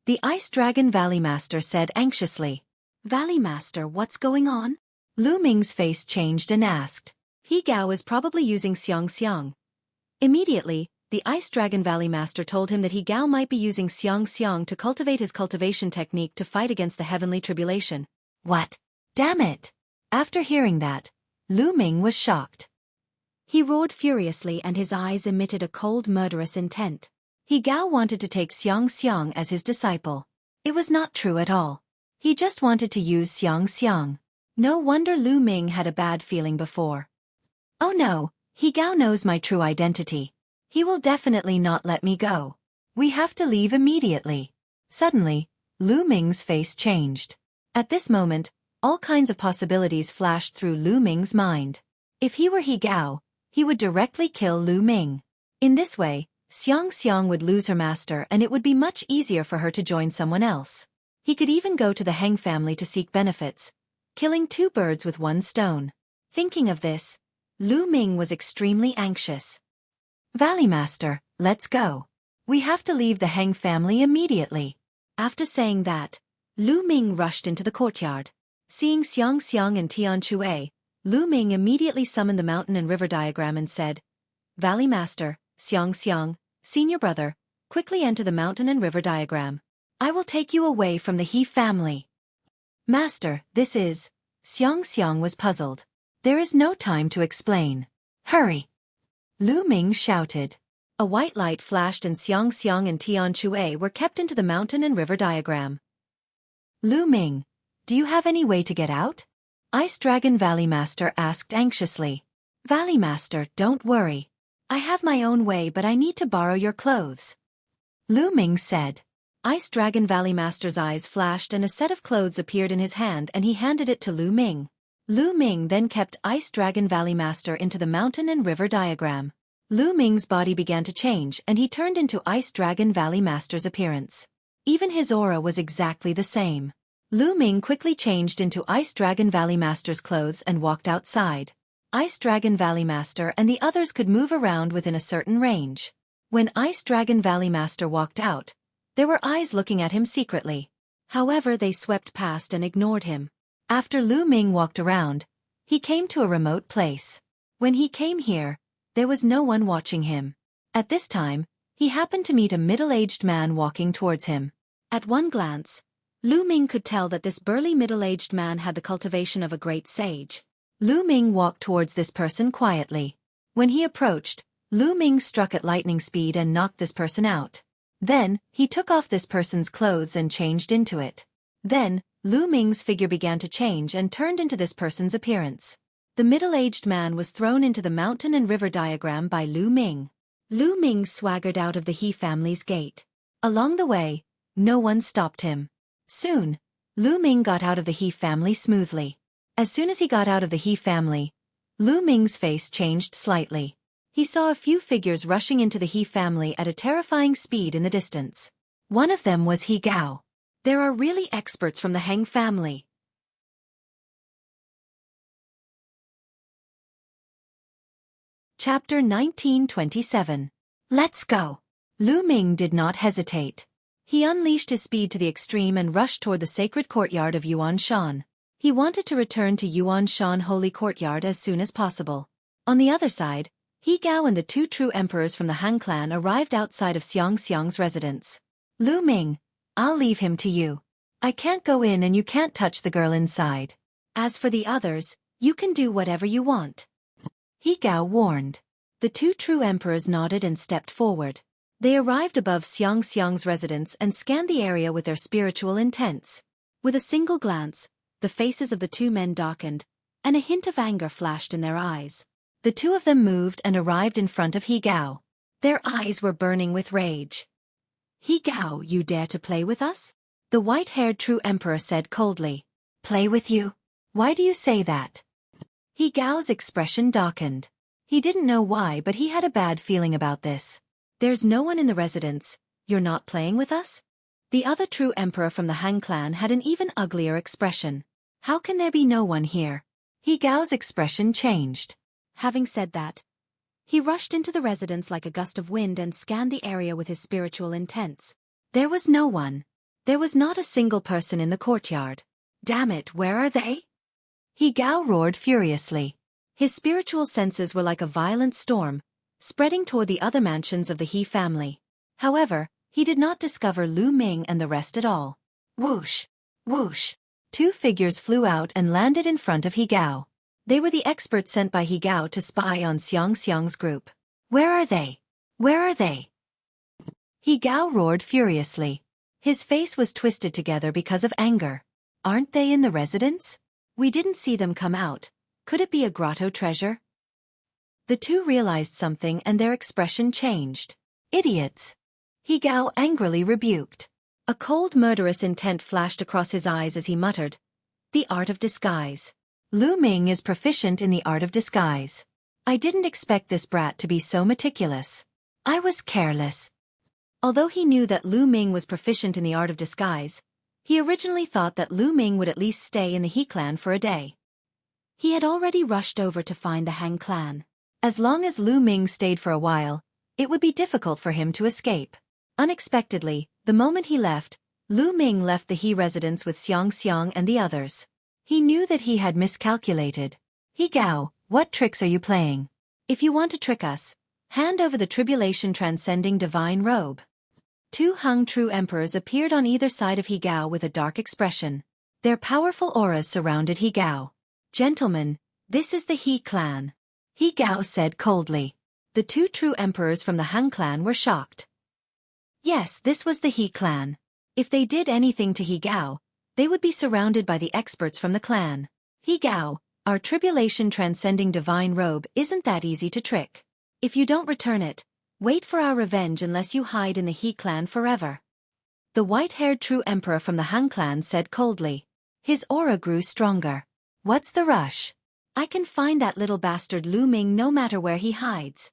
The Ice Dragon Valley Master said anxiously. Valley Master, what's going on? Lu Ming's face changed and asked. He Gao is probably using Xiang. Immediately, the Ice Dragon Valley Master told him that He Gao might be using Xiang to cultivate his cultivation technique to fight against the heavenly tribulation. What? Damn it! After hearing that, Lu Ming was shocked. He roared furiously and his eyes emitted a cold murderous intent. He Gao wanted to take Xiang as his disciple. It was not true at all. He just wanted to use Xiang. No wonder Lu Ming had a bad feeling before. Oh no, He Gao knows my true identity. He will definitely not let me go. We have to leave immediately. Suddenly, Lu Ming's face changed. At this moment, all kinds of possibilities flashed through Lu Ming's mind. If he were He Gao, he would directly kill Lu Ming. In this way, Xiang would lose her master and it would be much easier for her to join someone else. He could even go to the Heng family to seek benefits, killing two birds with one stone. Thinking of this, Lu Ming was extremely anxious. Valley Master, let's go. We have to leave the Heng family immediately. After saying that, Lu Ming rushed into the courtyard. Seeing Xiang and Tian Xue, Lu Ming immediately summoned the mountain and river diagram and said, Valley Master, Xiang, senior brother, quickly enter the mountain and river diagram. I will take you away from the He family. Master, this is... Xiang was puzzled. There is no time to explain. Hurry! Lu Ming shouted. A white light flashed and Xiang and Tian Xue were kept into the mountain and river diagram. Lu Ming, do you have any way to get out? Ice Dragon Valley Master asked anxiously. Valley Master, don't worry. I have my own way but I need to borrow your clothes. Lu Ming said. Ice Dragon Valley Master's eyes flashed and a set of clothes appeared in his hand and he handed it to Lu Ming. Lu Ming then kept Ice Dragon Valley Master into the mountain and river diagram. Lu Ming's body began to change and he turned into Ice Dragon Valley Master's appearance. Even his aura was exactly the same. Lu Ming quickly changed into Ice Dragon Valley Master's clothes and walked outside. Ice Dragon Valley Master and the others could move around within a certain range. When Ice Dragon Valley Master walked out, there were eyes looking at him secretly. However, they swept past and ignored him. After Lu Ming walked around, he came to a remote place. When he came here, there was no one watching him. At this time, he happened to meet a middle-aged man walking towards him. At one glance, Lu Ming could tell that this burly middle-aged man had the cultivation of a great sage. Lu Ming walked towards this person quietly. When he approached, Lu Ming struck at lightning speed and knocked this person out. Then, he took off this person's clothes and changed into it. Then, Lu Ming's figure began to change and turned into this person's appearance. The middle-aged man was thrown into the mountain and river diagram by Lu Ming. Lu Ming swaggered out of the He family's gate. Along the way, no one stopped him. Soon, Lu Ming got out of the He family smoothly. As soon as he got out of the He family, Lu Ming's face changed slightly. He saw a few figures rushing into the He family at a terrifying speed in the distance. One of them was He Gao. There are really experts from the Heng family. Chapter 1927. Let's go. Lu Ming did not hesitate. He unleashed his speed to the extreme and rushed toward the sacred courtyard of Yuan Shan. He wanted to return to Yuan Shan Holy Courtyard as soon as possible. On the other side, He Gao and the two true emperors from the Han clan arrived outside of Xiang's residence. Lu Ming, I'll leave him to you. I can't go in and you can't touch the girl inside. As for the others, you can do whatever you want. He Gao warned. The two true emperors nodded and stepped forward. They arrived above Xiang's residence and scanned the area with their spiritual intents. With a single glance, the faces of the two men darkened, and a hint of anger flashed in their eyes. The two of them moved and arrived in front of He Gao. Their eyes were burning with rage. "He Gao, you dare to play with us?" The white-haired true emperor said coldly. "Play with you? Why do you say that?" He Gao's expression darkened. He didn't know why, but he had a bad feeling about this. "There's no one in the residence. You're not playing with us?" The other true emperor from the Han clan had an even uglier expression. "How can there be no one here?" He Gao's expression changed. Having said that, he rushed into the residence like a gust of wind and scanned the area with his spiritual intents. There was no one. There was not a single person in the courtyard. "Damn it, where are they?" He Gao roared furiously. His spiritual senses were like a violent storm, spreading toward the other mansions of the He family. However, he did not discover Lu Ming and the rest at all. Whoosh! Whoosh! Two figures flew out and landed in front of He Gao. They were the experts sent by He Gao to spy on Xiang's group. "Where are they? Where are they?" He Gao roared furiously. His face was twisted together because of anger. "Aren't they in the residence? We didn't see them come out. Could it be a grotto treasure?" The two realized something and their expression changed. "Idiots!" He Gao angrily rebuked. A cold murderous intent flashed across his eyes as he muttered, "The art of disguise. Lu Ming is proficient in the art of disguise. I didn't expect this brat to be so meticulous. I was careless." Although he knew that Lu Ming was proficient in the art of disguise, he originally thought that Lu Ming would at least stay in the He clan for a day. He had already rushed over to find the Han clan. As long as Lu Ming stayed for a while, it would be difficult for him to escape. Unexpectedly, the moment he left, Lu Ming left the He residence with Xiang and the others. He knew that he had miscalculated. "He Gao, what tricks are you playing? If you want to trick us, hand over the tribulation-transcending divine robe." Two Hung true emperors appeared on either side of He Gao with a dark expression. Their powerful auras surrounded He Gao. "Gentlemen, this is the He clan," He Gao said coldly. The two true emperors from the Han clan were shocked. Yes, this was the He clan. If they did anything to He Gao, they would be surrounded by the experts from the clan. "He Gao, our tribulation-transcending divine robe isn't that easy to trick. If you don't return it, wait for our revenge unless you hide in the He clan forever." The white-haired true emperor from the Han clan said coldly. His aura grew stronger. "What's the rush? I can find that little bastard Lu Ming no matter where he hides."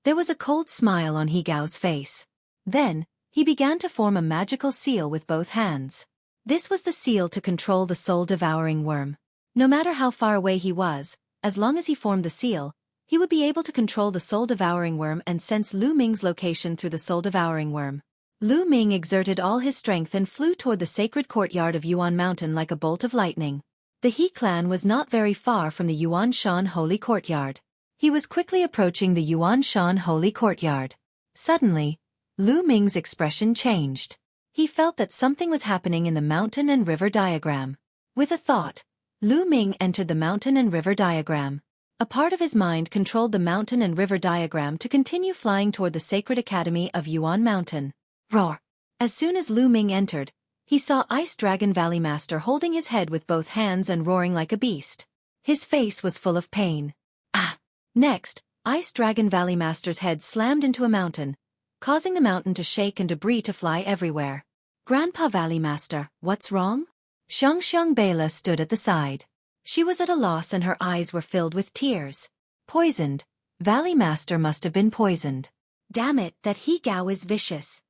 There was a cold smile on He Gao's face. Then, he began to form a magical seal with both hands. This was the seal to control the soul-devouring worm. No matter how far away he was, as long as he formed the seal, he would be able to control the soul-devouring worm and sense Lu Ming's location through the soul-devouring worm. Lu Ming exerted all his strength and flew toward the sacred courtyard of Yuan Mountain like a bolt of lightning. The He clan was not very far from the Yuan Shan Holy Courtyard. He was quickly approaching the Yuan Shan Holy Courtyard. Suddenly, Lu Ming's expression changed. He felt that something was happening in the mountain and river diagram. With a thought, Lu Ming entered the mountain and river diagram. A part of his mind controlled the mountain and river diagram to continue flying toward the sacred academy of Yuan Mountain. Roar! As soon as Lu Ming entered, he saw Ice Dragon Valley Master holding his head with both hands and roaring like a beast. His face was full of pain. Ah! Next, Ice Dragon Valley Master's head slammed into a mountain, causing the mountain to shake and debris to fly everywhere. "Grandpa Valley Master, what's wrong?" Xiang Bela stood at the side. She was at a loss and her eyes were filled with tears. "Poisoned. Valley Master must have been poisoned. Damn it, that He Gao is vicious."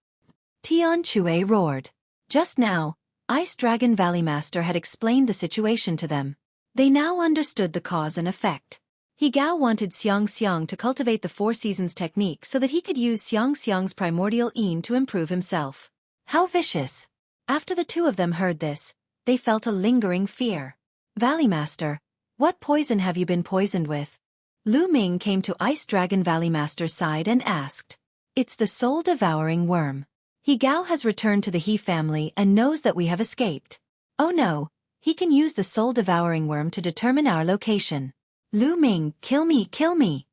Tian Chue roared. Just now, Ice Dragon Valley Master had explained the situation to them. They now understood the cause and effect. He Gao wanted Xiang to cultivate the Four Seasons technique so that he could use Xiang's primordial yin to improve himself. How vicious! After the two of them heard this, they felt a lingering fear. "Valley Master, what poison have you been poisoned with?" Lu Ming came to Ice Dragon Valley Master's side and asked. "It's the soul-devouring worm. He Gao has returned to the He family and knows that we have escaped. Oh no, he can use the soul-devouring worm to determine our location. Lu Ming, kill me, kill me!"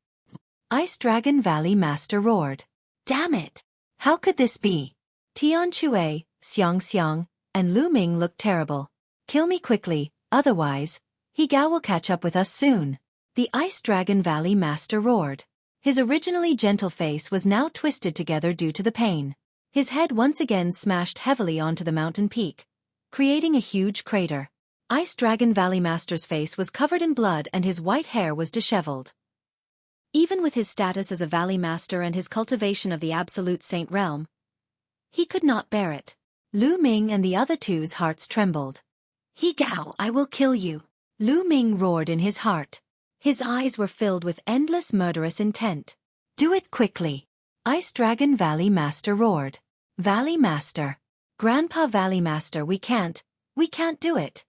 Ice Dragon Valley Master roared. "Damn it! How could this be? Tian Xue, Xiang, and Lu Ming looked terrible. Kill me quickly, otherwise, He Gao will catch up with us soon. The Ice Dragon Valley Master roared. His originally gentle face was now twisted together due to the pain. His head once again smashed heavily onto the mountain peak, creating a huge crater. Ice Dragon Valley Master's face was covered in blood and his white hair was disheveled. Even with his status as a Valley Master and his cultivation of the Absolute Saint Realm, he could not bear it. Lu Ming and the other two's hearts trembled. He Gao, I will kill you. Lu Ming roared in his heart. His eyes were filled with endless murderous intent. Do it quickly. Ice Dragon Valley Master roared. Valley Master. Grandpa Valley Master, we can't do it.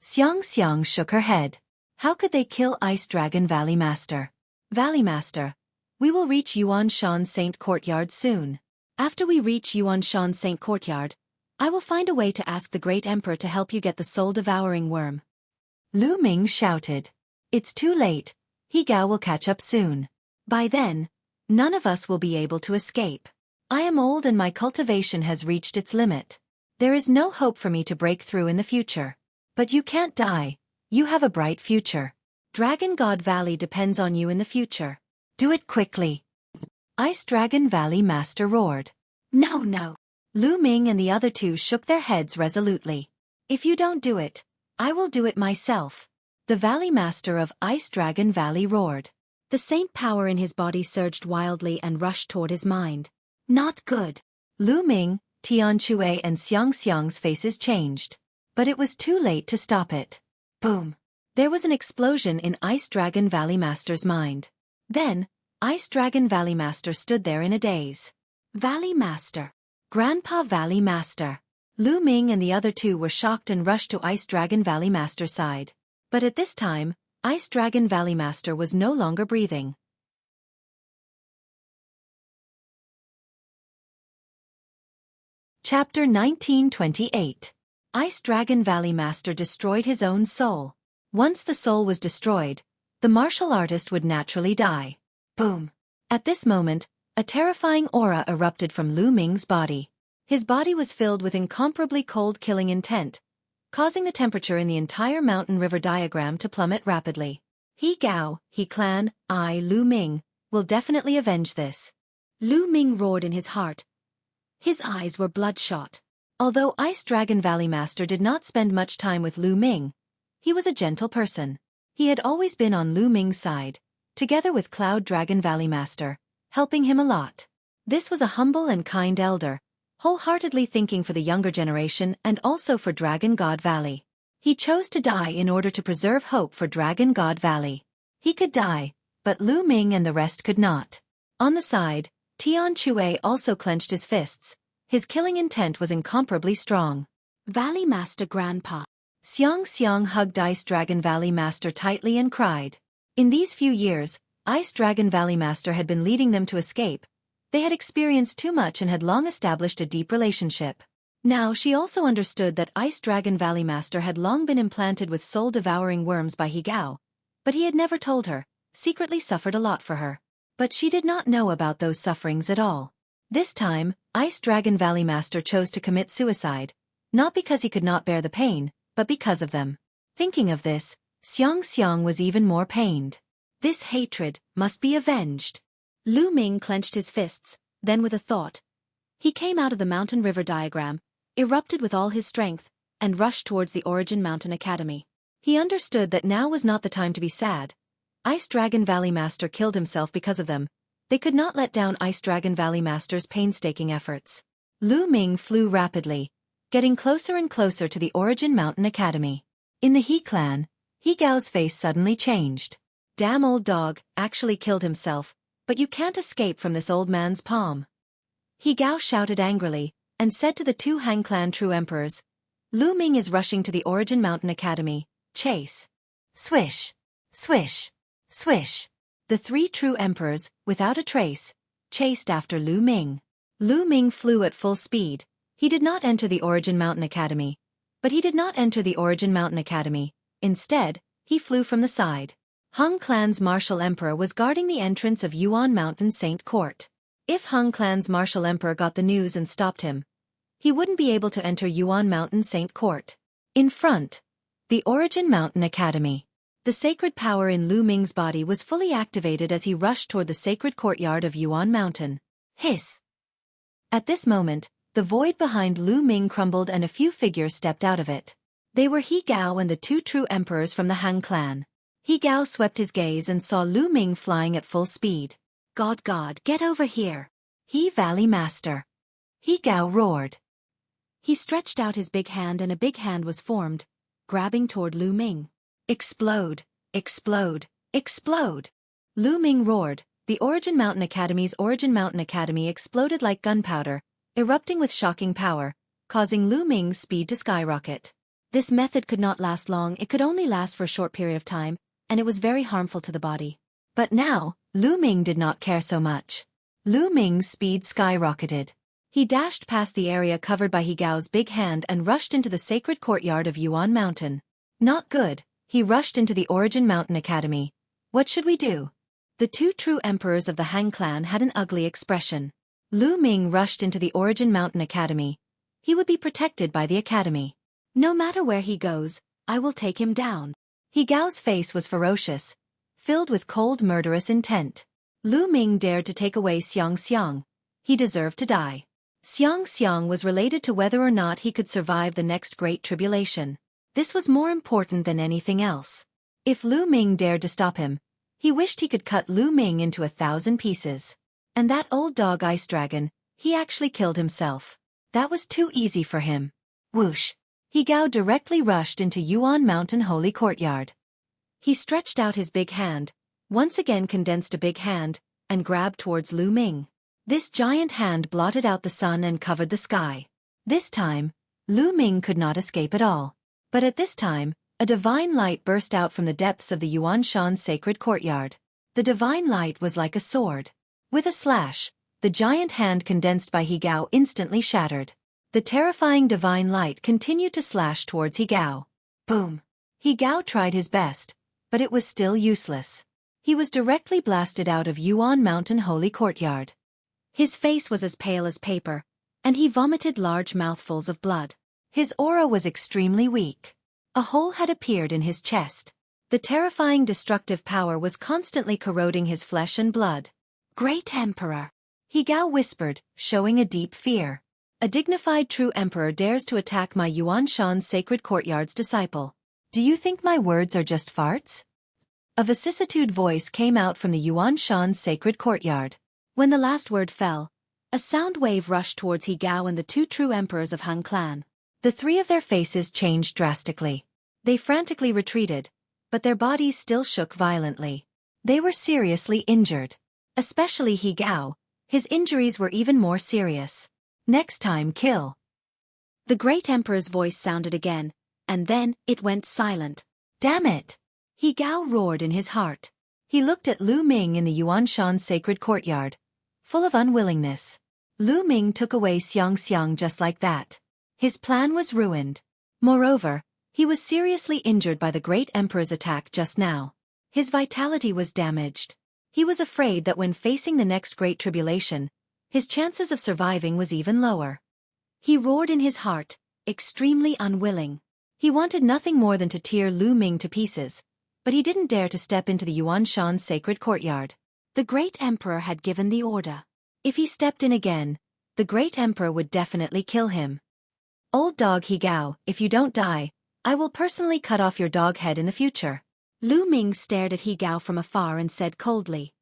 Xiang shook her head. How could they kill Ice Dragon Valley Master? Valley Master, we will reach Yuanshan Saint Courtyard soon. After we reach Yuanshan Saint Courtyard, I will find a way to ask the Great Emperor to help you get the soul-devouring worm. Lu Ming shouted. It's too late. He Gao will catch up soon. By then, none of us will be able to escape. I am old and my cultivation has reached its limit. There is no hope for me to break through in the future. But you can't die. You have a bright future. Dragon God Valley depends on you in the future. Do it quickly. Ice Dragon Valley Master roared. No. Lu Ming and the other two shook their heads resolutely. If you don't do it, I will do it myself. The Valley Master of Ice Dragon Valley roared. The saint power in his body surged wildly and rushed toward his mind. Not good. Lu Ming, Tian Xue and Xiang's faces changed. But it was too late to stop it. Boom. There was an explosion in Ice Dragon Valley Master's mind. Then, Ice Dragon Valley Master stood there in a daze. Valley Master. Grandpa Valley Master. Lu Ming and the other two were shocked and rushed to Ice Dragon Valley Master's side. But at this time, Ice Dragon Valley Master was no longer breathing. Chapter 1928. Ice Dragon Valley Master destroyed his own soul. Once the soul was destroyed, the martial artist would naturally die. Boom. At this moment, a terrifying aura erupted from Lu Ming's body. His body was filled with incomparably cold killing intent, causing the temperature in the entire mountain river diagram to plummet rapidly. He Gao, He Clan, I, Lu Ming, will definitely avenge this. Lu Ming roared in his heart. His eyes were bloodshot. Although Ice Dragon Valley Master did not spend much time with Lu Ming, he was a gentle person. He had always been on Lu Ming's side, together with Cloud Dragon Valley Master, helping him a lot. This was a humble and kind elder, wholeheartedly thinking for the younger generation and also for Dragon God Valley. He chose to die in order to preserve hope for Dragon God Valley. He could die, but Lu Ming and the rest could not. On the side, Tian Xue also clenched his fists. His killing intent was incomparably strong. Valley Master Grandpa. Xiang hugged Ice Dragon Valley Master tightly and cried. In these few years, Ice Dragon Valley Master had been leading them to escape. They had experienced too much and had long established a deep relationship. Now she also understood that Ice Dragon Valley Master had long been implanted with soul-devouring worms by He Gao, but he had never told her, secretly suffered a lot for her. But she did not know about those sufferings at all. This time, Ice Dragon Valley Master chose to commit suicide, not because he could not bear the pain, but because of them. Thinking of this, Xiang was even more pained. This hatred must be avenged. Lu Ming clenched his fists, then with a thought, he came out of the mountain river diagram, erupted with all his strength, and rushed towards the Origin Mountain Academy. He understood that now was not the time to be sad. Ice Dragon Valley Master killed himself because of them. They could not let down Ice Dragon Valley Master's painstaking efforts. Lu Ming flew rapidly, getting closer and closer to the Origin Mountain Academy. In the He clan, He Gao's face suddenly changed. Damn old dog, actually killed himself, but you can't escape from this old man's palm. He Gao shouted angrily, and said to the two Han clan true emperors, Lu Ming is rushing to the Origin Mountain Academy, chase. Swish, swish, swish. The three true emperors, without a trace, chased after Lu Ming. Lu Ming flew at full speed. He did not enter the Origin Mountain Academy. But he did not enter the Origin Mountain Academy. Instead, he flew from the side. Han clan's martial emperor was guarding the entrance of Yuan Mountain Saint Court. If Hung Clan's martial emperor got the news and stopped him, he wouldn't be able to enter Yuan Mountain Saint Court. In front, the Origin Mountain Academy. The sacred power in Lu Ming's body was fully activated as he rushed toward the sacred courtyard of Yuan Mountain. Hiss! At this moment, the void behind Lu Ming crumbled and a few figures stepped out of it. They were He Gao and the two true emperors from the Han clan. He Gao swept his gaze and saw Lu Ming flying at full speed. God, get over here! He Valley Master! He Gao roared. He stretched out his big hand and a big hand was formed, grabbing toward Lu Ming. Explode! Explode! Explode! Lu Ming roared. The Origin Mountain Academy exploded like gunpowder, erupting with shocking power, causing Lu Ming's speed to skyrocket. This method could not last long, it could only last for a short period of time, and it was very harmful to the body. But now, Lu Ming did not care so much. Lu Ming's speed skyrocketed. He dashed past the area covered by He Gao's big hand and rushed into the sacred courtyard of Yuan Mountain. Not good, he rushed into the Origin Mountain Academy. What should we do? The two true emperors of the Han clan had an ugly expression. Lu Ming rushed into the Origin Mountain Academy. He would be protected by the academy. No matter where he goes, I will take him down. He Gao's face was ferocious, filled with cold murderous intent. Lu Ming dared to take away Xiang. He deserved to die. Xiang was related to whether or not he could survive the next great tribulation. This was more important than anything else. If Lu Ming dared to stop him, he wished he could cut Lu Ming into 1,000 pieces. And that old dog Ice Dragon, he actually killed himself. That was too easy for him. Whoosh! He Gao directly rushed into Yuan Mountain Holy Courtyard. He stretched out his big hand, once again condensed a big hand, and grabbed towards Lu Ming. This giant hand blotted out the sun and covered the sky. This time, Lu Ming could not escape at all. But at this time, a divine light burst out from the depths of the Yuanshan sacred courtyard. The divine light was like a sword. With a slash, the giant hand condensed by He Gao instantly shattered. The terrifying divine light continued to slash towards He Gao. Boom! He Gao tried his best, but it was still useless. He was directly blasted out of Yuan Mountain Holy Courtyard. His face was as pale as paper, and he vomited large mouthfuls of blood. His aura was extremely weak. A hole had appeared in his chest. The terrifying destructive power was constantly corroding his flesh and blood. Great Emperor! He Gao whispered, showing a deep fear. A dignified true emperor dares to attack my Yuanshan sacred courtyard's disciple. Do you think my words are just farts? A vicissitude voice came out from the Yuanshan sacred courtyard. When the last word fell, a sound wave rushed towards He Gao and the two true emperors of Han clan. The three of their faces changed drastically. They frantically retreated, but their bodies still shook violently. They were seriously injured. Especially He Gao. His injuries were even more serious. Next time kill. The great emperor's voice sounded again, and then it went silent. Damn it! He Gao roared in his heart. He looked at Lu Ming in the Yuanshan sacred courtyard, full of unwillingness. Lu Ming took away Xiang just like that. His plan was ruined. Moreover, he was seriously injured by the great emperor's attack just now. His vitality was damaged. He was afraid that when facing the next great tribulation, his chances of surviving was even lower. He roared in his heart, extremely unwilling. He wanted nothing more than to tear Lu Ming to pieces, but he didn't dare to step into the Yuanshan sacred courtyard. The great emperor had given the order. If he stepped in again, the great emperor would definitely kill him. Old dog He Gao, if you don't die, I will personally cut off your dog head in the future. Lu Ming stared at He Gao from afar and said coldly,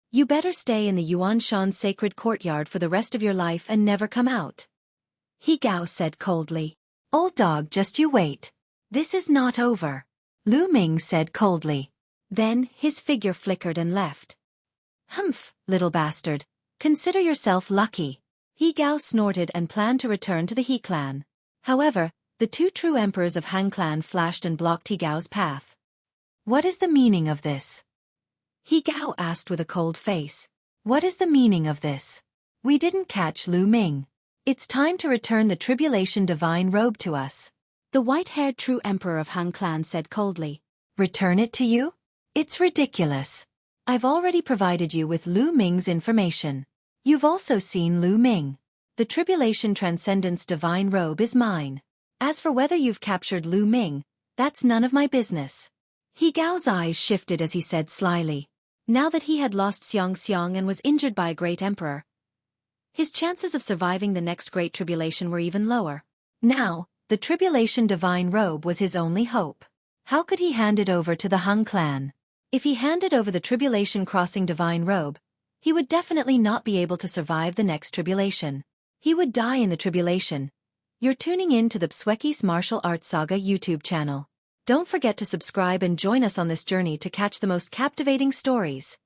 You better stay in the Yuanshan sacred courtyard for the rest of your life and never come out. He Gao said coldly. Old dog, just you wait. This is not over. Lu Ming said coldly. Then his figure flickered and left. Humph, little bastard. Consider yourself lucky. He Gao snorted and planned to return to the He clan. However, the two true emperors of Han clan flashed and blocked He Gao's path. What is the meaning of this? He Gao asked with a cold face. What is the meaning of this? We didn't catch Lu Ming. It's time to return the tribulation divine robe to us. The white-haired true emperor of Han clan said coldly. Return it to you? It's ridiculous. I've already provided you with Lu Ming's information. You've also seen Lu Ming. The Tribulation Transcendence Divine Robe is mine. As for whether you've captured Lu Ming, that's none of my business. He Gao's eyes shifted as he said slyly. Now that he had lost Xiong and was injured by a great emperor, his chances of surviving the next great tribulation were even lower. Now, the Tribulation Divine Robe was his only hope. How could he hand it over to the Hung clan? If he handed over the Tribulation Crossing Divine Robe, he would definitely not be able to survive the next tribulation. He would die in the tribulation. You're tuning in to the Xueqi's Martial Arts Saga YouTube channel. Don't forget to subscribe and join us on this journey to catch the most captivating stories.